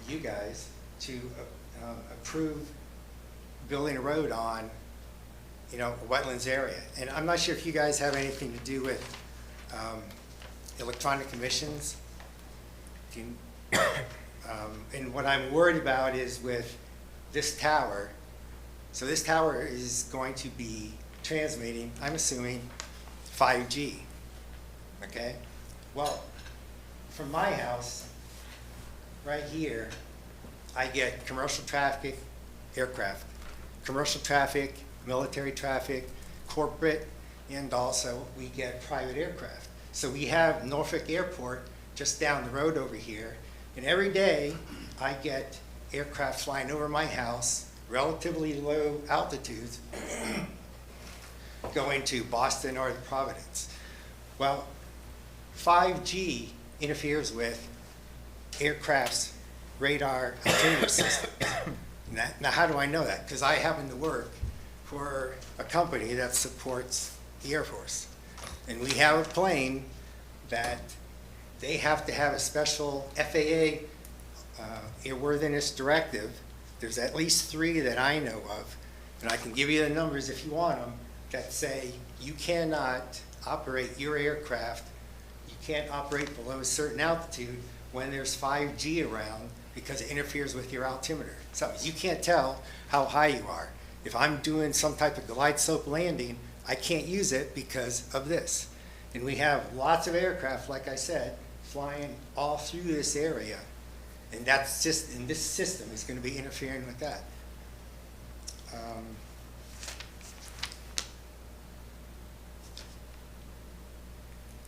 you guys to approve building a road on, a wetlands area. And I'm not sure if you guys have anything to do with electronic emissions. And what I'm worried about is with this tower. So this tower is going to be transmitting, I'm assuming, 5G. Okay? Well, from my house, right here, I get commercial traffic, aircraft, commercial traffic, military traffic, corporate, and also we get private aircraft. So we have Norfolk Airport just down the road over here, and every day I get aircraft flying over my house, relatively low altitudes, going to Boston or Providence. Well, 5G interferes with aircraft's radar altimeter systems. Now, how do I know that? Because I happen to work for a company that supports the Air Force. And we have a plane that they have to have a special FAA airworthiness directive. There's at least 3 that I know of, and I can give you the numbers if you want them, that say you cannot operate your aircraft, you can't operate below a certain altitude when there's 5G around because it interferes with your altimeter. So you can't tell how high you are. If I'm doing some type of glide slope landing, I can't use it because of this. And we have lots of aircraft, like I said, flying all through this area. And that's just, and this system is going to be interfering with that.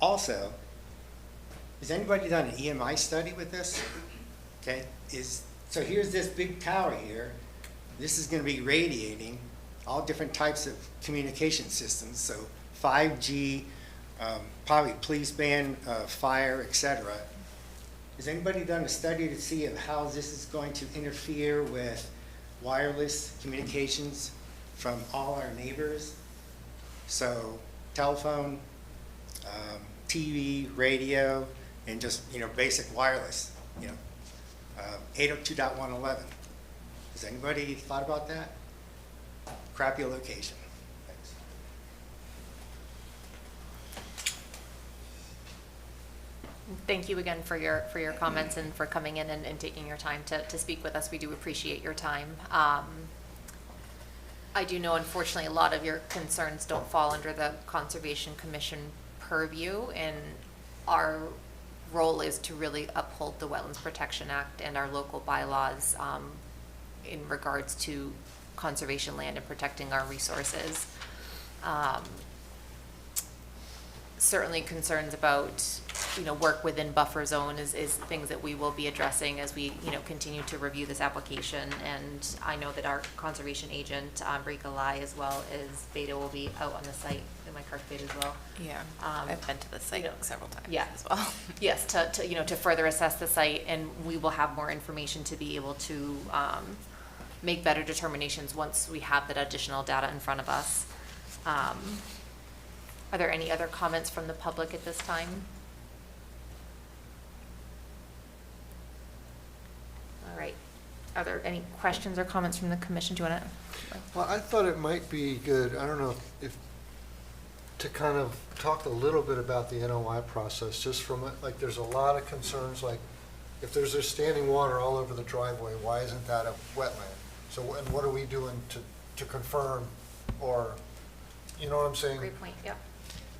Also, has anybody done an EMI study with this? Okay, so here's this big tower here. This is going to be radiating all different types of communication systems, so 5G, probably police band, fire, etc. Has anybody done a study to see of how this is going to interfere with wireless communications from all our neighbors. So telephone, TV, radio, and just, basic wireless, 802.111. Has anybody thought about that? Crappy location. Thanks. Thank you again for your comments and for coming in and taking your time to speak with us. We do appreciate your time. I do know, unfortunately, a lot of your concerns don't fall under the Conservation Commission purview, and our role is to really uphold the Wetlands Protection Act and our local bylaws in regards to conservation land and protecting our resources. Certainly concerns about, work within buffer zone is things that we will be addressing as we, continue to review this application. And I know that our conservation agent, Rika Lai, as well as Beta, will be out on the site. Am I correct, Beta, as well? Yeah, I've been to the site several times as well. Yes, to further assess the site, and we will have more information to be able to make better determinations once we have that additional data in front of us. Are there any other comments from the public at this time? All right. Are there any questions or comments from the commission? Do you want to? Well, I thought it might be good, I don't know if to kind of talk a little bit about the NOI process, just from, like, there's a lot of concerns, like, if there's standing water all over the driveway, why isn't that a wetland? So, and what are we doing to confirm, or, you know what I'm saying? Great point, yeah.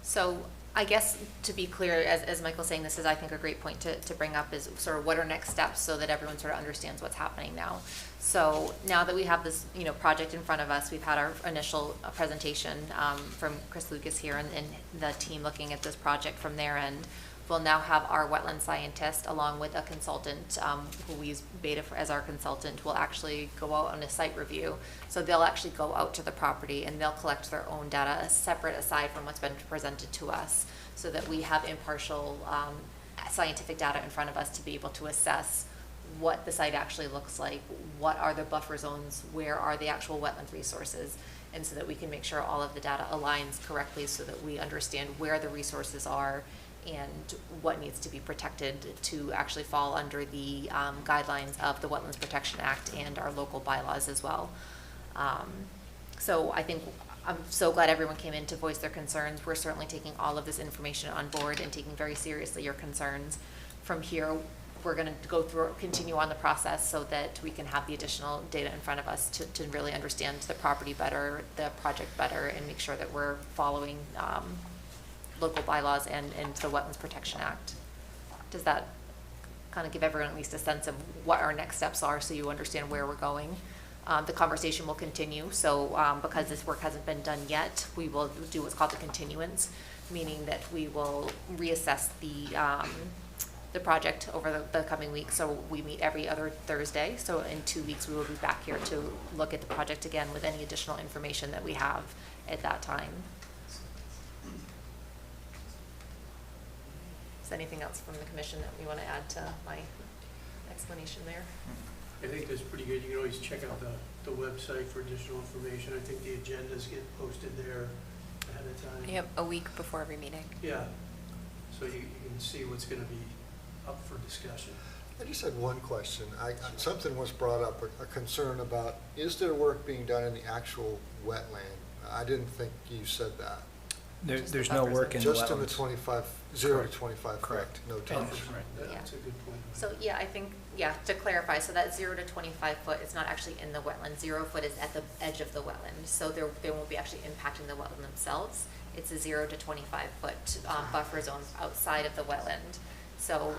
So I guess to be clear, as Michael's saying, this is, I think, a great point to bring up, is sort of what are next steps so that everyone sort of understands what's happening now. So now that we have this, project in front of us, we've had our initial presentation from Chris Lucas here and the team looking at this project from their end. We'll now have our wetland scientist, along with a consultant who we use Beta as our consultant, will actually go out on a site review. So they'll actually go out to the property and they'll collect their own data, separate aside from what's been presented to us, so that we have impartial scientific data in front of us to be able to assess what the site actually looks like, what are the buffer zones, where are the actual wetland resources, and so that we can make sure all of the data aligns correctly so that we understand where the resources are and what needs to be protected to actually fall under the guidelines of the Wetlands Protection Act and our local bylaws as well. So I think I'm so glad everyone came in to voice their concerns. We're certainly taking all of this information on board and taking very seriously your concerns. From here, we're going to continue on the process so that we can have the additional data in front of us to really understand the property better, the project better, and make sure that we're following local bylaws and the Wetlands Protection Act. Does that kind of give everyone at least a sense of what our next steps are so you understand where we're going? The conversation will continue, so because this work hasn't been done yet, we will do what's called the continuance, meaning that we will reassess the project over the coming weeks. So we meet every other Thursday, so in 2 weeks we will be back here to look at the project again with any additional information that we have at that time. Is there anything else from the commission that we want to add to my explanation there? I think that's pretty good. You can always check out the website for additional information. I think the agendas get posted there ahead of time. Yep, a week before every meeting. Yeah, so you can see what's going to be up for discussion. I just had one question. Something was brought up, a concern about, is there work being done in the actual wetland? I didn't think you said that. There's no work in the wetlands. Just in the 0 to 25 Correct. foot, no touch. That's a good point. So, yeah, I think, to clarify, so that 0 to 25 foot is not actually in the wetland. 0 foot is at the edge of the wetland, so they won't be actually impacting the wetland themselves. It's a 0 to 25 foot buffer zone outside of the wetland. So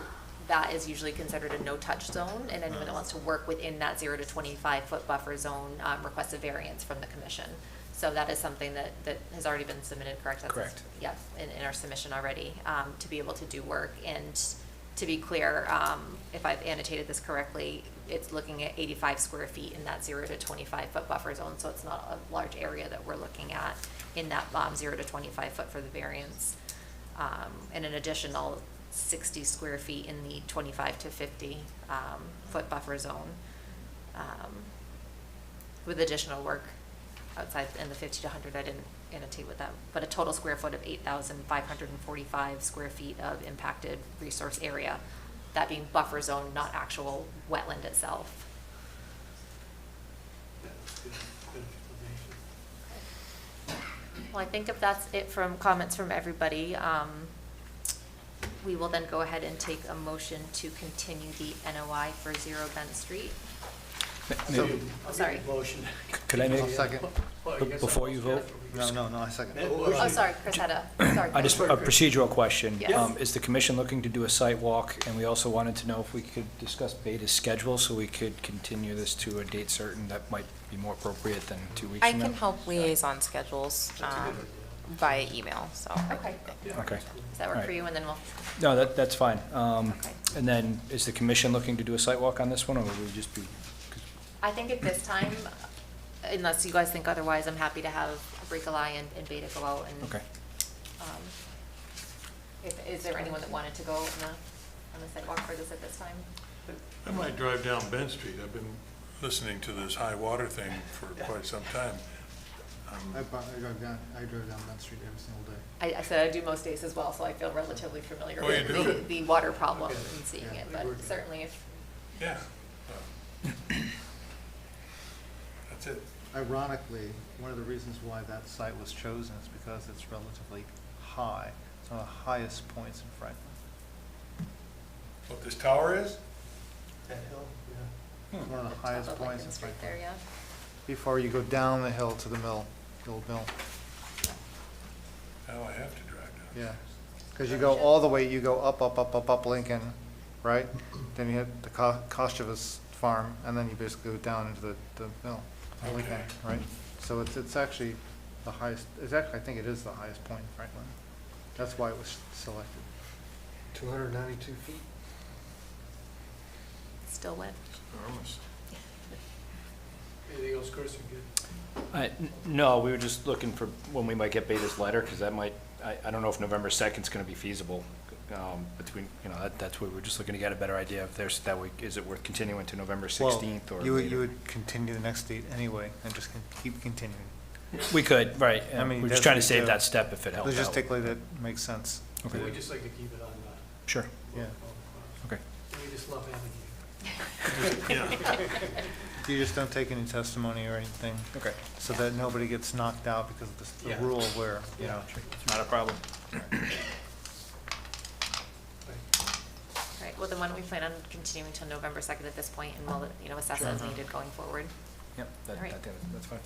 that is usually considered a no-touch zone, and anyone that wants to work within that 0 to 25 foot buffer zone requests a variance from the commission. So that is something that has already been submitted, correct? Correct. Yeah, in our submission already, to be able to do work. And to be clear, if I've annotated this correctly, it's looking at 85 square feet in that 0 to 25 foot buffer zone, so it's not a large area that we're looking at in that 0 to 25 foot for the variance. And an additional 60 square feet in the 25 to 50 foot buffer zone. with additional work outside in the 50 to 100, I didn't annotate with that, but a total square foot of 8,545 square feet of impacted resource area, that being buffer zone, not actual wetland itself. Good explanation. Well, I think if that's it from comments from everybody, we will then go ahead and take a motion to continue the NOI for 0 Bent Street. Oh, sorry. Motion. Could I make, I'll second. before you vote? No, I second. Oh, sorry, Chris had a, sorry. I just, a procedural question. Yes. Is the commission looking to do a site walk? And we also wanted to know if we could discuss Beta's schedule so we could continue this to a date certain that might be more appropriate than 2 weeks I from now? can help liaison schedules via email, so. Okay. Okay. Does that work for you? And then we'll, No, that's fine. Okay. And then, is the commission looking to do a site walk on this one, or will we just be? I think at this time, unless you guys think otherwise, I'm happy to have Bricolai and Beta go out and. Okay. Is there anyone that wanted to go on the sidewalk for this at this time? I might drive down Bent Street. I've been listening to this high water thing for quite some time. I drove down Bent Street every single day. I said I do most days as well, so I feel relatively familiar Oh, you with do? the water problem Okay. and seeing Yeah, it, we but work it. certainly if, Yeah. That's it. Ironically, one of the reasons why that site was chosen is because it's relatively high. It's one of the highest points in Franklin. What this tower is? That hill, yeah. It's one of the top highest of points Lincoln in Street Franklin. there, yeah. Before you go down the hill to the mill, the old mill. Now I have to drive down. Yeah, because you go all the way, you go up Lincoln, right? Then you hit the Koschevas farm, and then you basically go down into the mill, on Lincoln, Okay. right? So it's actually the highest, I think it is the highest point in Franklin. That's why it was selected. 292 feet. Still wet. Enormous. Anything else, Chris, you good? No, we were just looking for when we might get Beta's letter, because that might, I don't know if November 2nd is going to be feasible. Between, that's what we're just looking to get a better idea if there's, that week, is it worth continuing to November 16th or Well, you later? would continue the next date anyway, and just keep continuing. We could, right. I mean, We're that's just trying to what save you that do. step if it helps out. Logistically, that makes sense. Okay. We just like to keep it on, Sure. Yeah. Okay. we just love having you. You just don't take any testimony or anything. Okay. So that nobody gets knocked out because of the Yeah. rule where, you know. Not a problem. Right, well then why don't we plan on continuing till November 2nd at this point, and we'll, assess as needed going forward. Yep, All right. that's fine.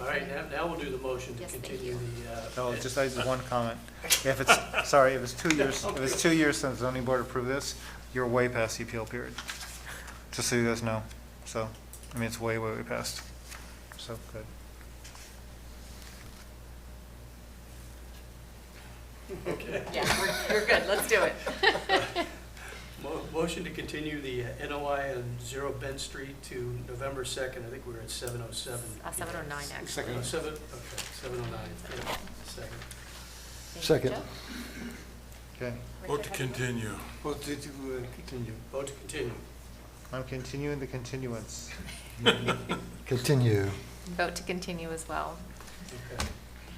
All right, now we'll do the motion to Yes, thank continue you. the. No, I just one comment. If it's, sorry, if it's 2 years, if it's 2 years since the zoning board approved this, you're way past the appeal period. Just so you guys know. So, I mean, it's way past. So, good. Okay. Yeah, we're good, let's do it. Motion to continue the NOI on 0 Bent Street to November 2nd. I think we were at 7:07. 7:09 actually. Second. 7, okay, 7:09. Yeah, Second. Thank you, Second. Joe. Okay. Vote to continue. Well, did you continue? Vote to continue. I'm continuing the continuance. Continue. Vote to continue as well. Okay.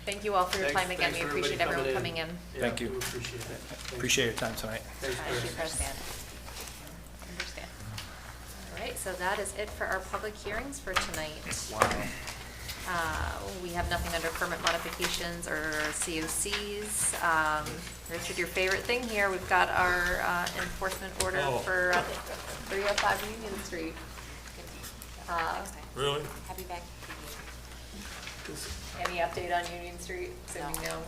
Thank you all for your Thanks- time again, thanks we for appreciate everybody everyone coming in. Yeah, Thank you. we appreciate it. Thanks. Appreciate your time tonight. Thanks, Thank you, Chris. Chris. Understand. All right, so that is it for our public hearings for tonight. We have nothing under permit modifications or COCs. Richard, your favorite thing here, we've got our enforcement order Oh. for 305 Union Street. Really? Happy back. Any update on Union Street, so you know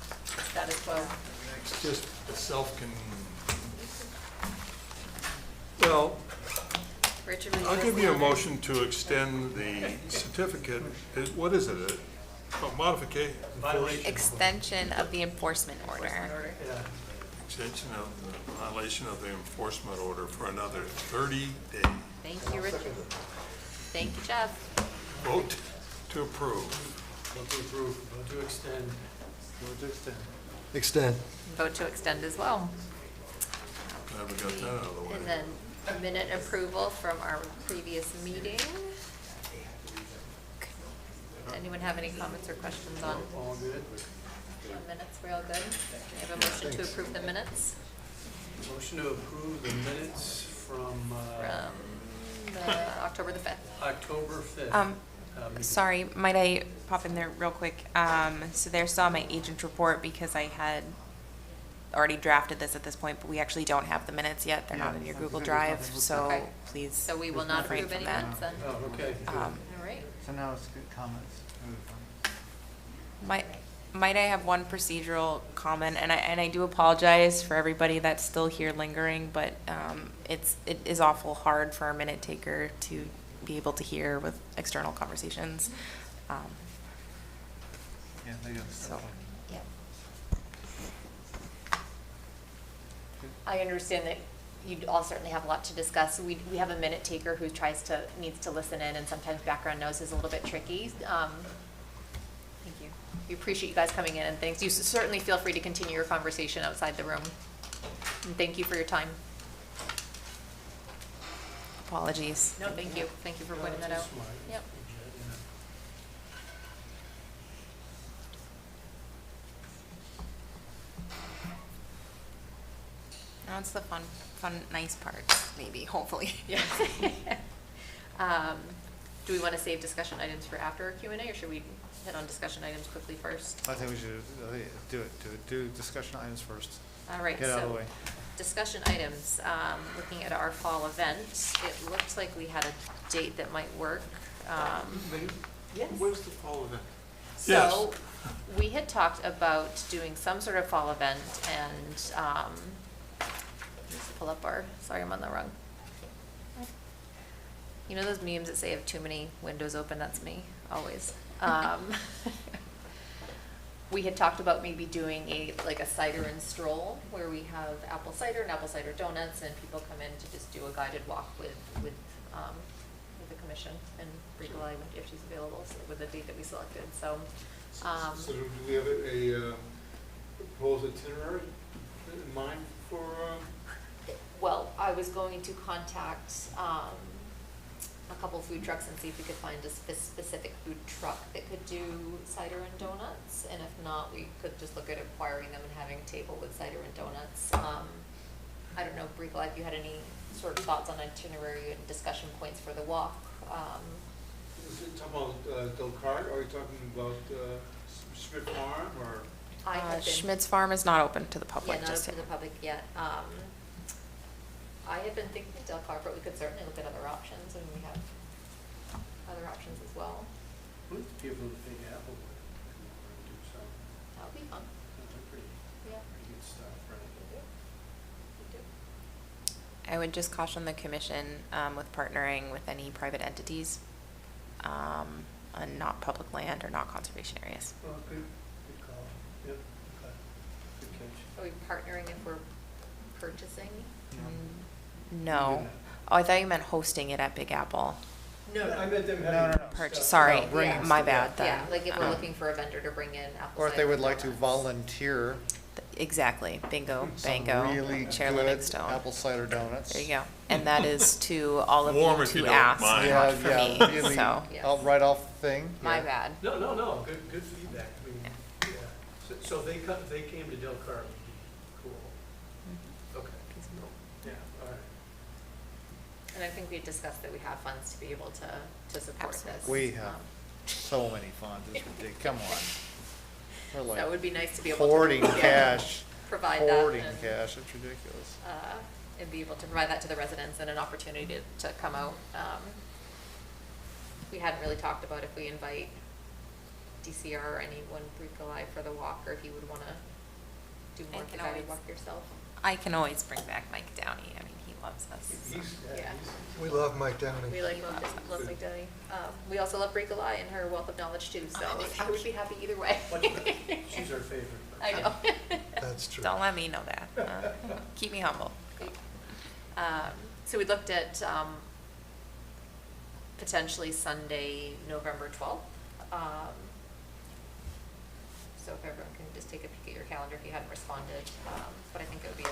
status quo? It's just well, Richard, would you I'll just give you a wanna- motion to extend the certificate. What is it? A modification? Violation. Extension of the enforcement order. Yeah. Extension of the violation of the enforcement order for another 30 days. Thank you, Richard. Thank you, Jeff. Vote to approve. Vote to approve, vote to extend. Extend. Vote to extend as well. Glad we got that out of the way. And then minute approval from our previous meeting. Anyone have any comments or questions on All good. minutes? We're all good? We have a motion to approve the minutes Motion to approve the minutes from the October the 5th. October 5th. Sorry, might I pop in there real quick? So there's still my agent report because I had already drafted this at this point, but we actually don't have the minutes yet. They're not in your Google Drive, so Okay. please. So we will not refrain approve from any that. minutes then? Oh, okay. good. All right. So now it's good comments. Might I have one procedural comment? And I do apologize for everybody that's still here lingering, but it is awful hard for a minute taker to be able to hear with external conversations. Yeah, they got So, yeah. I understand that you all certainly have a lot to discuss. We have a minute taker who needs to listen in, and sometimes background noise is a little bit tricky. Thank you. We appreciate you guys coming in, and thanks. You certainly feel free to continue your conversation outside the room. And thank you for your time. Apologies. No, thank you. Thank you for pointing that out. Yep. Now it's the fun, nice part, maybe, hopefully. Yes. Do we want to save discussion items for after our Q&A, or should we hit on discussion items quickly first? I think we should do discussion items first. All right, Get out of the so way. discussion items, looking at our fall event, it looks like we had a date that might work. Yes. Where's the fall event? So, we had talked about doing some sort of fall event and, let's pull up sorry, I'm on the wrong. You know those memes that say if too many windows open, that's me, always. We had talked about maybe doing a cider and stroll where we have apple cider and apple cider donuts, and people come in to just do a guided walk with the commission and Regal if she's available, so with the date that we selected. So So do we have a proposed itinerary in mind for? well, I was going to contact a couple food trucks and see if we could find a specific food truck that could do cider and donuts, and if not, we could just look at acquiring them and having a table with cider and donuts. I don't know, Regal, if you had any sort of thoughts on itinerary and discussion points for the walk. Is it talking about Del Cart, or are you talking about Schmidt Farm, or? Schmidt's Farm is not open to the public Yeah, not just open to yet. the public yet. I had been thinking of Del Cart, but we could certainly look at other options, and we have other options as well. We'll give them the Big Apple and do some. That would be fun. They're pretty Yeah. good stuff, right? We do. I would just caution the commission with partnering with any private entities on not public land or not conservation areas. Well, good call. Yep, okay. Good catch. Are we partnering if we're purchasing? No. Oh, I thought you meant hosting it at Big Apple. No, I meant them having. Purchase, sorry, bringing my stuff, bad then. Yeah, like if we're looking for a vendor to bring in apple Or if they cider would like to donuts. volunteer Exactly, bingo, some bango, really Chair good Livingstone. apple cider donuts. There you go. And that is to all of Warm you if you to don't ask, mind. not for me, really, so, I'll right off the thing. my yeah. bad. No, good feedback. I mean, yeah. So they came to Del Cart, would be cool. Okay. Yeah, all right. And I think we discussed that we have funds to be able to support this. We have so many funds, it's ridiculous, come on. We're So like it would be nice to be able to. hoarding yeah, cash, Provide that. hoarding and, cash, it's ridiculous. And be able to provide that to the residents and an opportunity to come out. We hadn't really talked about if we invite DCR or anyone Bricolai for the walk, or if you would want to do more of the guided walk yourself. I can always bring back Mike Downey, I mean, he loves us. so. Yeah. We love Mike Downey. We love Mike Downey. We also love Bricolai and her wealth of knowledge too, so I would be happy either way. She's our favorite. I know. That's true. Don't let me know that. Keep me humble. So we looked at potentially Sunday, November 12th. So if everyone can just take a peek at your calendar if you hadn't responded, but I think it would be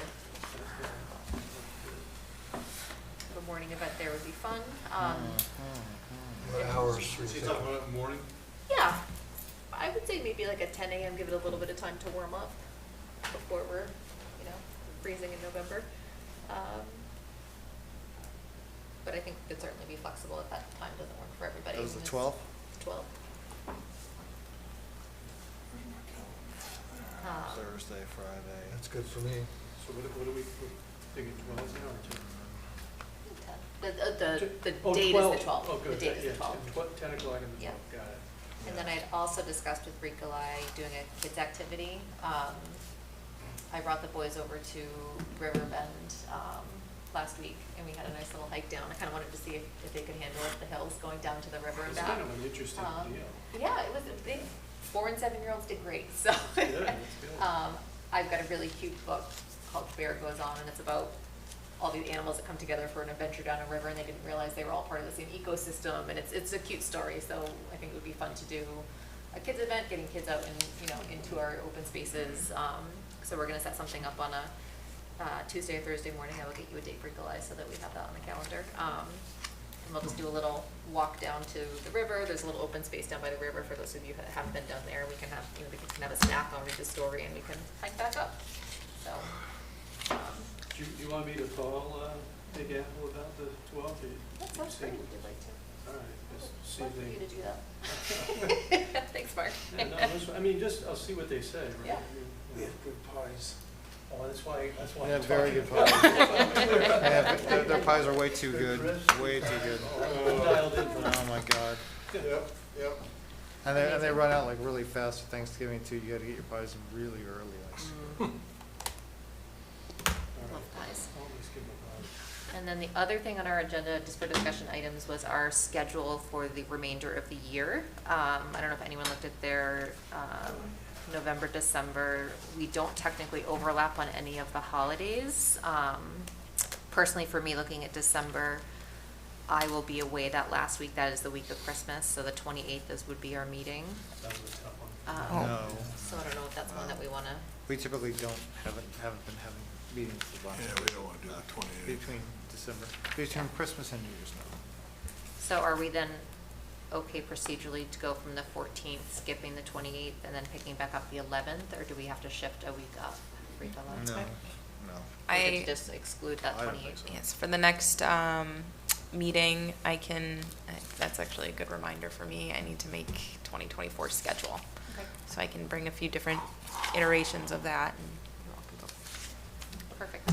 a morning event there would be fun. What hours? So you're talking about morning? Yeah, I would say maybe like at 10 a.m., give it a little bit of time to warm up before we're, freezing in November. But I think we could certainly be flexible if that time doesn't work for everybody. That was the It's 12th? 12th. Thursday, Friday. That's good for me. So what are we thinking, 12 now or 10? The Oh, date 12. is the 12th. Oh, good. The date is Yeah, the 12th. 10 o'clock and the Yeah. 12th, got it. And then I'd also discussed with Ricolai doing a kids activity. I brought the boys over to Riverbend last week, and we had a nice little hike down. I kind of wanted to see if they could handle the hills going down to the river and It's back. kind of an interesting deal. Yeah, it was a big, 4 and 7-year-olds did great, so. Yeah, that's good. I've got a really cute book called Bear Goes On, and it's about all these animals that come together for an adventure down a river, and they didn't realize they were all part of the same ecosystem, and it's a cute story, so I think it would be fun to do a kids event, getting kids out and, into our open spaces. So we're gonna set something up on a Tuesday or Thursday morning. I will get you a date for Nikolai so that we have that on the calendar. And we'll just do a little walk down to the river. There's a little open space down by the river for those of you who haven't been down there. We can have, the kids can have a snack, I'll read the story, and we can hike back up. So, Do you want me to call Big Apple about the 12th? that sounds great if you'd like to. All right, just see Love if for they. you to do that. Thanks, Mark. Yeah, no, I'll see what they say, right? Yeah. We have good pies. Oh, that's why. They have very good pies. Their pies are way too good, way too good. I'm dialed in for that. Oh my God. Yep, yep. And they run out like really fast for Thanksgiving too. You gotta get your pies in really early. Love pies. Always give them a pie. And then the other thing on our agenda, just for discussion items, was our schedule for the remainder of the year. I don't know if anyone looked at their November, December. We don't technically overlap on any of the holidays. Personally, for me, looking at December, I will be away that last week. That is the week of Christmas, so the 28th would be our meeting. That was a tough one. No. So I don't know if that's one that we want to. We typically haven't been having meetings the last. Yeah, we don't want to do the 28th. Between Christmas and New Year's now. So are we then okay procedurally to go from the 14th, skipping the 28th, and then picking back up the 11th, or do we have to shift a week up? No. We could just exclude that I don't 28th. think so. Yes, for the next meeting, that's actually a good reminder for me. I need to make 2024 schedule. Okay. So I can bring a few different iterations of that. Perfect.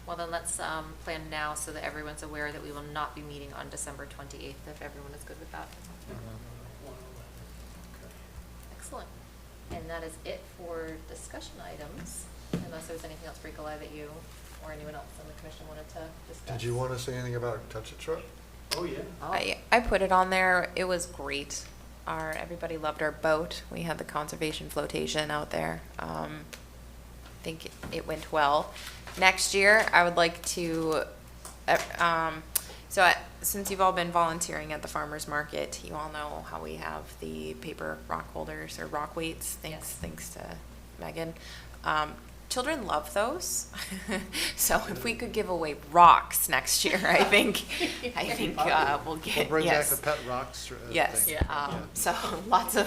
Well, then let's plan now so that everyone's aware that we will not be meeting on December 28th, if everyone is good with that. Excellent. And that is it for discussion items, unless there's anything else, Ricolai, that you or anyone else on the commission wanted to discuss. Did you want to say anything about Touch a Truck? Oh, yeah. I put it on there. It was great. Everybody loved our boat. We had the conservation flotation out there. I think it went well. Next year, I would like to, since you've all been volunteering at the farmer's market, you all know how we have the paper rock holders or rock weights, thanks to Megan. Children love those. So if we could give away rocks next year, I think we'll get, We'll bring back yes. the pet rocks Yes, thing. so lots of,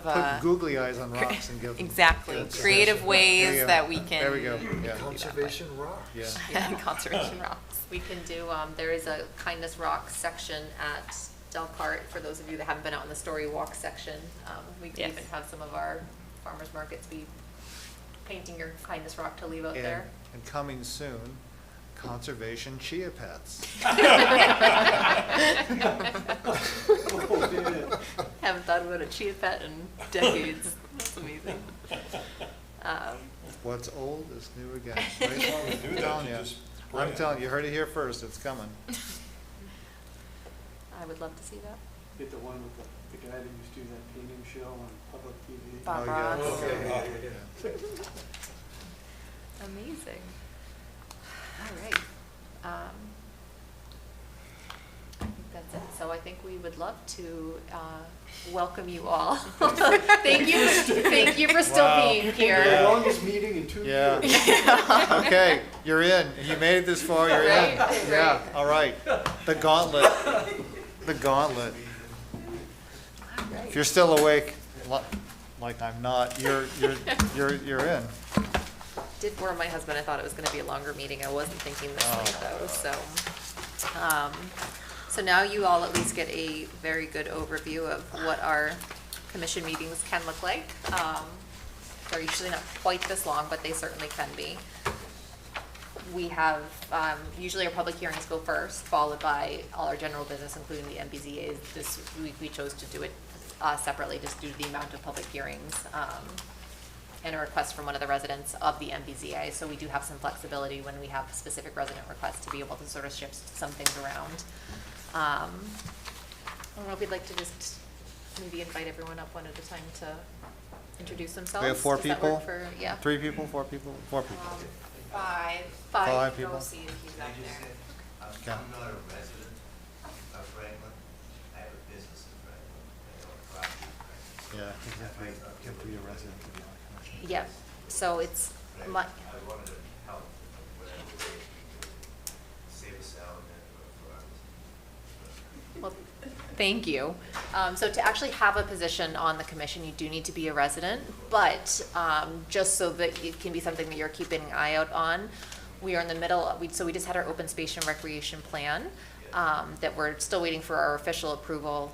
Put googly eyes on rocks and give them. exactly, kids. creative There ways you go. that we can. There we go, yeah. Conservation rocks. Yeah. Conservation rocks. We can do, there is a Kindness Rock section at Delcart, for those of you that haven't been out in the Story Walk section. We could Yes. even have some of our farmers markets be painting your Kindness Rock to leave out And- there. And coming soon, conservation chia pets. Haven't thought about a chia pet in decades. That's amazing. What's old is new again. As long as we do that, you just spray I'm it. telling you, heard it here first, it's coming. I would love to see that. Get the one with the guy that used to do that painting show on public TV. Bob Oh, yeah. Ross. Okay, yeah. Amazing. All right. I think that's it. So I think we would love to welcome you all. Thank you for still Wow. being here. The longest meeting in 2 Yeah. years. Okay, you're in. You made it this far, you're in. Right, Yeah, all right. The gauntlet. The gauntlet. All right. If you're still awake, like I'm not, you're in. Did warn my husband, I thought it was gonna be a longer meeting. I wasn't thinking this late though, so. So now you all at least get a very good overview of what our commission meetings can look like. They're usually not quite this long, but they certainly can be. We have, usually our public hearings go first, followed by all our general business, including the MBZA. This week we chose to do it separately, just due to the amount of public hearings and a request from one of the residents of the MBZA. So we do have some flexibility when we have specific resident requests to be able to sort of shift some things around. I don't know if we'd like to just maybe invite everyone up one at a time to introduce themselves. We have 4 Does that people? work for, yeah. 3 people, 4 people? 4 people. Five. Five people. Go see if he's up there. Okay. I'm not a resident of Franklin. I have a business in Franklin. I own property in Franklin. Yeah, you have to be a resident to be on the commission. Yep, so it's, I wanted to help whatever way to save a salad and well, thank you. So to actually have a position on the commission, you do need to be a resident, but just so that it can be something that you're keeping an eye out on, we are in the middle, so we just had our open space and recreation plan that we're still waiting for our official approval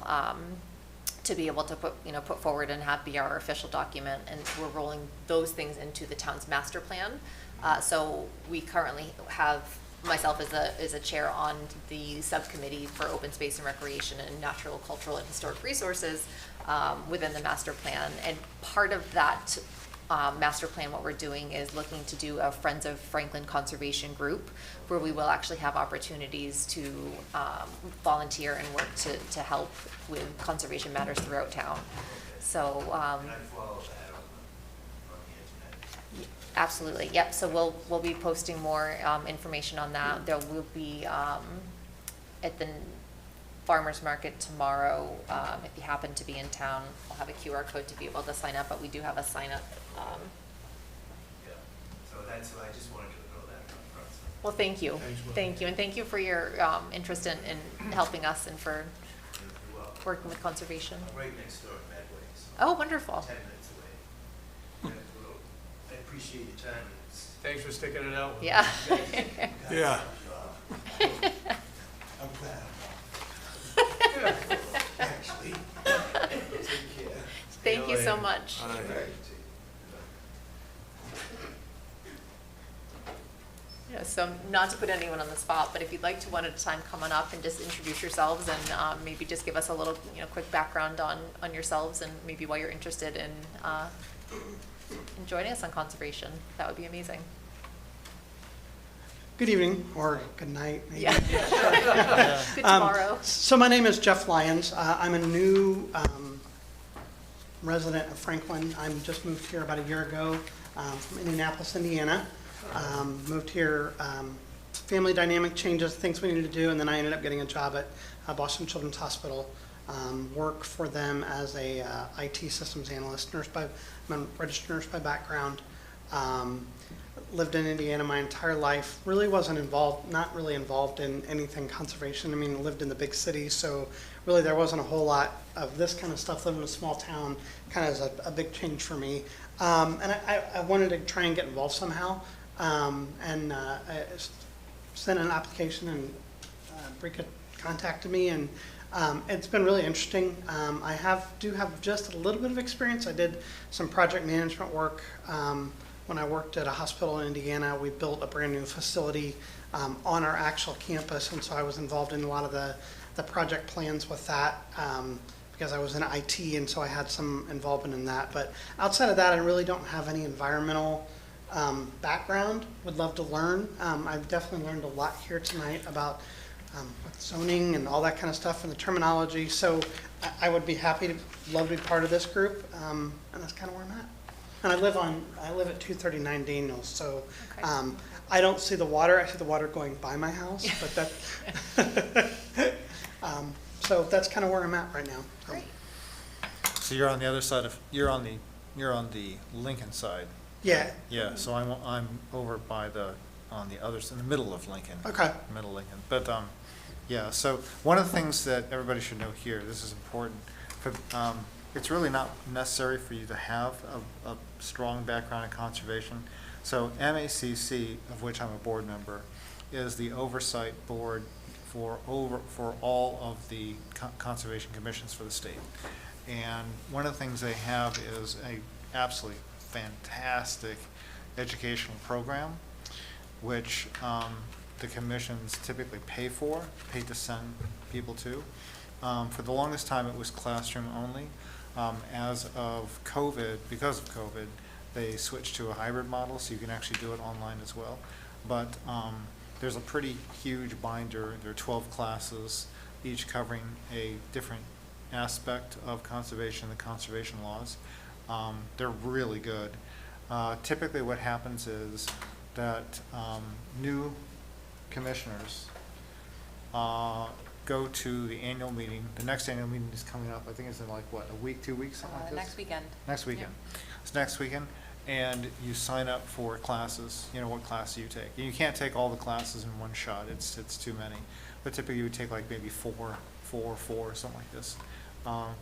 to be able to put forward and have be our official document, and we're rolling those things into the town's master plan. So we currently have myself as a chair on the subcommittee for open space and recreation and natural, cultural, and historic resources within the master plan. And part of that master plan, what we're doing is looking to do a Friends of Franklin conservation group, where we will actually have opportunities to volunteer and work to help with conservation matters throughout town. So can I follow that on the internet? absolutely, yep. So we'll be posting more information on that. There will be at the farmers market tomorrow. If you happen to be in town, I'll have a QR code to be able to sign up, but we do have a sign up. Yeah, so that's, I just wanted to know that up front. Well, thank you. Thank you. And thank you for your interest in helping us and for You're welcome. working with conservation. I'm right next door at Medway, so. Oh, wonderful. 10 minutes away. I appreciate your time. Thanks for sticking it out. Yeah. Yeah. I'm glad I'm not. Actually, take care. Thank you so much. All right. Yeah, so not to put anyone on the spot, but if you'd like to one at a time come on up and just introduce yourselves and maybe just give us a little, quick background on yourselves and maybe why you're interested in joining us on conservation, that would be amazing. Good evening, or good night, maybe. Yeah. Good tomorrow. So my name is Jeff Lyons. I'm a new resident of Franklin. I'm just moved here about a year ago from Indianapolis, Indiana. Moved here, family dynamic changes, things we needed to do, and then I ended up getting a job at Boston Children's Hospital. Work for them as a IT systems analyst. I'm a registered nurse by background. Lived in Indiana my entire life. Really wasn't involved, not really involved in anything conservation. I mean, lived in the big city, so really there wasn't a whole lot of this kind of stuff. Living in a small town kind of is a big change for me. And I wanted to try and get involved somehow. And I sent an application, and Brika contacted me, and it's been really interesting. I do have just a little bit of experience. I did some project management work when I worked at a hospital in Indiana. We built a brand new facility on our actual campus, and so I was involved in a lot of the project plans with that because I was in IT, and so I had some involvement in that. But outside of that, I really don't have any environmental background. Would love to learn. I've definitely learned a lot here tonight about with zoning and all that kind of stuff and the terminology. So I would be love to be part of this group, and that's kind of where I'm at. And I live at 239 Daniels, so I don't see the water. I see the water going by my house, but that. So that's kind of where I'm at right now. Great. So you're on the other side of, you're on the Lincoln side. Yeah. Yeah, so I'm over by on the other, in the middle of Lincoln. Okay. Middle Lincoln. But, yeah, so one of the things that everybody should know here, this is important, for, it's really not necessary for you to have a strong background in conservation. So MACC, of which I'm a board member, is the oversight board for all of the conservation commissions for the state. And one of the things they have is a absolutely fantastic educational program, which the commissions typically pay to send people to. For the longest time, it was classroom only. As of COVID, because of COVID, they switched to a hybrid model, so you can actually do it online as well. But there's a pretty huge binder. There are 12 classes, each covering a different aspect of conservation, the conservation laws. They're really good. Typically what happens is that new commissioners go to the annual meeting. The next annual meeting is coming up. I think it's in like, what, a week, 2 weeks, something like this? Next weekend. Next weekend. It's next weekend, and you sign up for classes. You know what class you take. You can't take all the classes in one shot. It's too many. But typically you would take like maybe four, something like this. And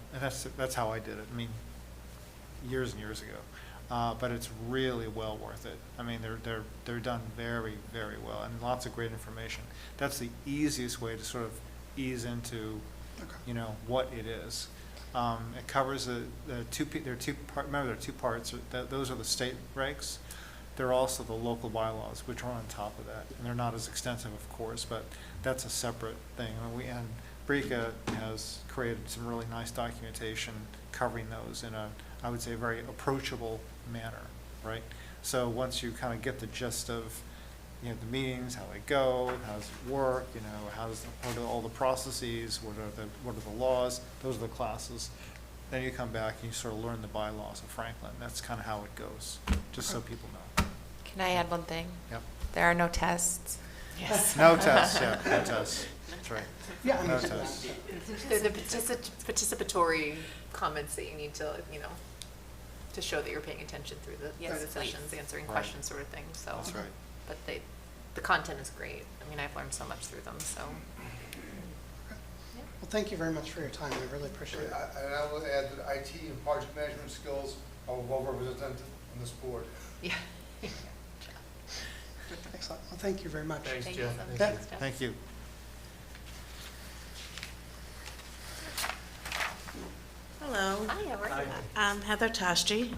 that's how I did it. I mean, years and years ago. But it's really well worth it. I mean, they're done very, very well, and lots of great information. That's the easiest way to sort of ease into, you know, what it is. It covers there are two parts. Those are the state regs. There are also the local bylaws, which are on top of that, and they're not as extensive, of course, but that's a separate thing. And BRECA has created some really nice documentation covering those in a, I would say, very approachable manner, right? So once you kind of get the gist of, you know, the meetings, how they go, how does it work, you know, what are all the processes, what are the laws, those are the classes. Then you come back and you sort of learn the bylaws of Franklin. That's kind of how it goes, just so people know. Can I add one thing? Yep. There are no tests. Yes. No tests, yeah, no tests. That's right. Yeah, I No mean, tests. They're the participatory comments that you need to, you know, to show that you're paying attention through the Yes, sessions, please. answering Right. questions sort of thing, so. That's right. But the content is great. I mean, I've learned so much through them, so. Well, thank you very much for your time. I really appreciate it. And I will add that IT and project management skills are well represented on this board. Yeah. Excellent. Well, thank you very much. Thanks, Thank Jeff. you. That- Thanks, Jeff. Thank you. Hello. Hi, how are you? I'm Heather Toshti.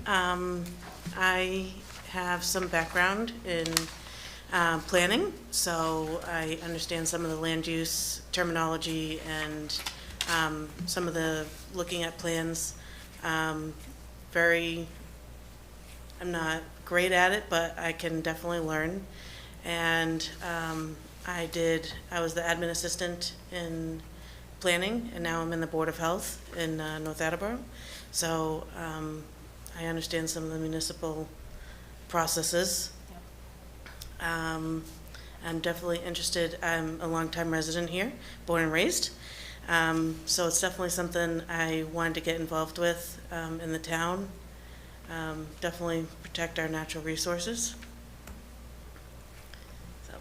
I have some background in planning, so I understand some of the land use terminology and some of the looking at plans. I'm not great at it, but I can definitely learn. And I was the admin assistant in planning, and now I'm in the Board of Health in North Attleboro. So I understand some of the municipal processes. I'm definitely interested. I'm a longtime resident here, born and raised. So it's definitely something I wanted to get involved with in the town. Definitely protect our natural resources. So.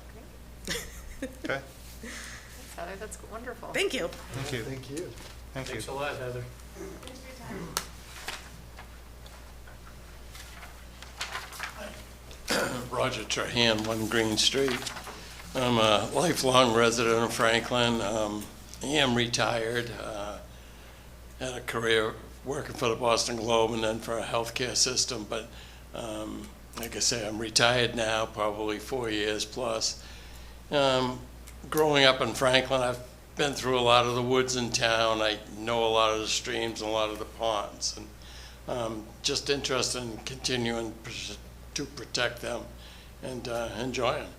Okay. Thanks, Heather, that's wonderful. Thank you. Thank you. Thank you. Thank you. Thanks a lot, Heather. Roger Trahan, 1 Green Street. I'm a lifelong resident of Franklin. I am retired. Had a career working for the Boston Globe and then for a healthcare system, but like I say, I'm retired now, probably 4 years plus. Growing up in Franklin, I've been through a lot of the woods in town. I know a lot of the streams and a lot of the ponds, and just interested in continuing to protect them and enjoy them.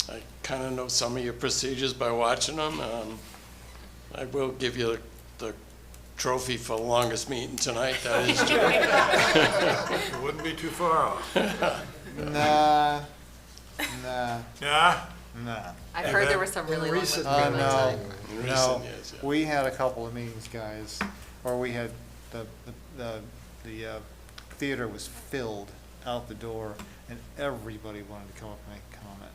I kind of know some of your procedures by watching them. I will give you the trophy for the longest meeting tonight, that is true. It wouldn't be too far off. Nah. I've heard there were some really long ones. No, In no. recent years, yeah. We had a couple of meetings, guys, where we had the theater was filled out the door, and everybody wanted to come up and make a comment.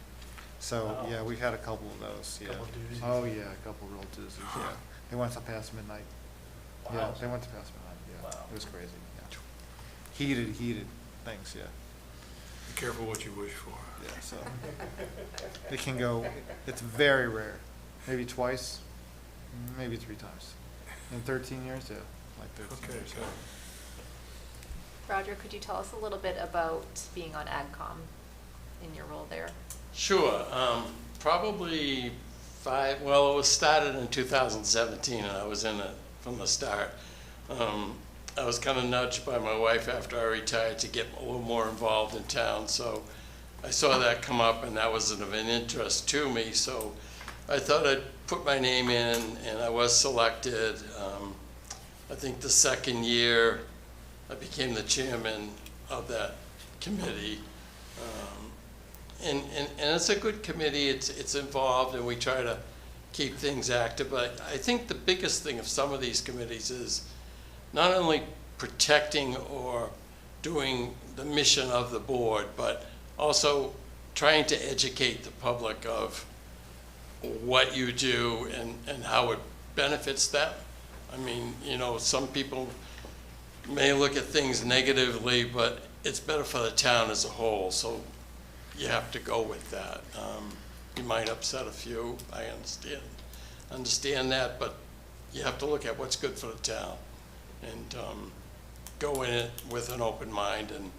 So, yeah, we've had a couple of those, yeah. Couple doozies. Oh, yeah, a couple real doozies, yeah. They went till past midnight. Yeah, Wow. they went to Paspahegham, yeah. Wow. It was crazy, yeah. Heated things, yeah. Be careful what you wish for. Yeah, so. It can go, it's very rare, maybe twice, maybe 3 times. In 13 years, yeah, like 13 Okay, years. so Roger, could you tell us a little bit about being on AgCom in your role there? Sure. Probably it was started in 2017, and I was in it from the start. I was kind of nudged by my wife after I retired to get a little more involved in town, so I saw that come up, and that was of an interest to me, so I thought I'd put my name in, and I was selected. I think the second year, I became the chairman of that committee. And it's a good committee, it's involved, and we try to keep things active. But I think the biggest thing of some of these committees is not only protecting or doing the mission of the board, but also trying to educate the public of what you do and how it benefits them. I mean, you know, some people may look at things negatively, but it's better for the town as a whole, so you have to go with that. You might upset a few, I understand that, but you have to look at what's good for the town and go in it with an open mind and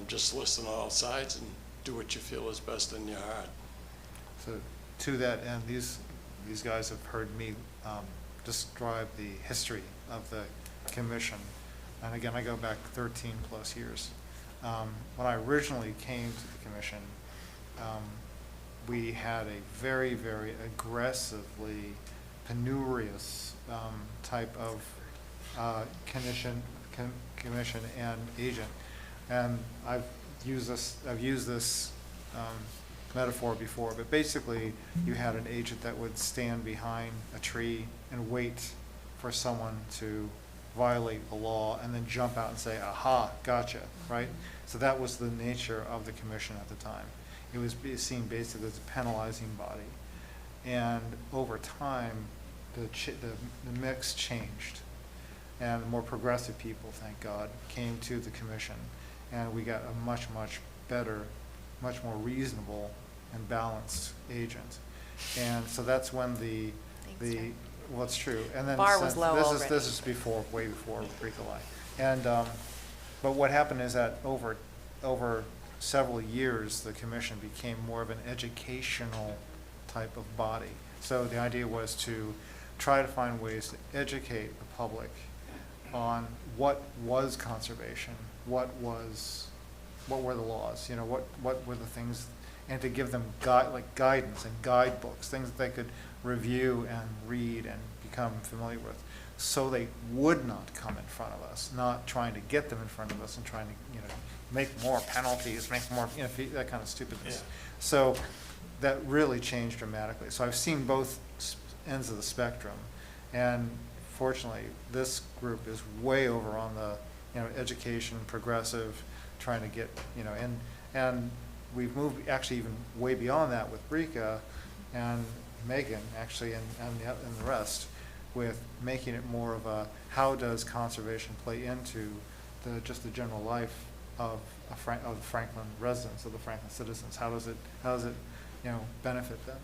just listen to all sides and do what you feel is best in your heart. So to that end, these guys have heard me describe the history of the commission. And again, I go back 13 plus years. When I originally came to the commission, we had a very, very aggressively penurious type of commission and agent. And I've used this metaphor before, but basically you had an agent that would stand behind a tree and wait for someone to violate the law and then jump out and say, aha, gotcha, right? So that was the nature of the commission at the time. It was seen basically as a penalizing body. And over time, the mix changed. And more progressive people, thank God, came to the commission. And we got a much, much better, much more reasonable and balanced agent. And so that's when well, it's true. And then Bar was low already. This is way before Bricolai. And but what happened is that over several years, the commission became more of an educational type of body. So the idea was to try to find ways to educate the public on what was conservation, what were the laws, you know, what were the things, and to give them guidance and guidebooks, things that they could review and read and become familiar with, so they would not come in front of us, not trying to get them in front of us and trying to, you know, make more penalties, make more, you know, that kind of stupidness. Yeah. So that really changed dramatically. So I've seen both ends of the spectrum, and fortunately, this group is way over on the, you know, education, progressive, trying to get, you know, and we've moved actually even way beyond that with Brika and Megan, actually, and the rest, with making it more of a, how does conservation play into just the general life of the Franklin residents, of the Franklin citizens? How does it, you know, benefit them?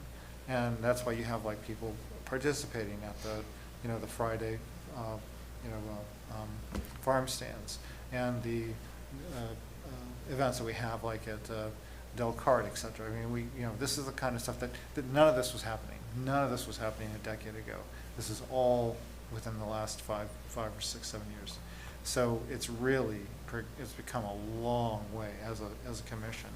And that's why you have like people participating at the, you know, the Friday, farm stands and the events that we have like at Del Carte, et cetera. I mean, this is the kind of stuff that none of this was happening. None of this was happening a decade ago. This is all within the last 5 or 6, 7 years. So it's really, it's become a long way as a commission.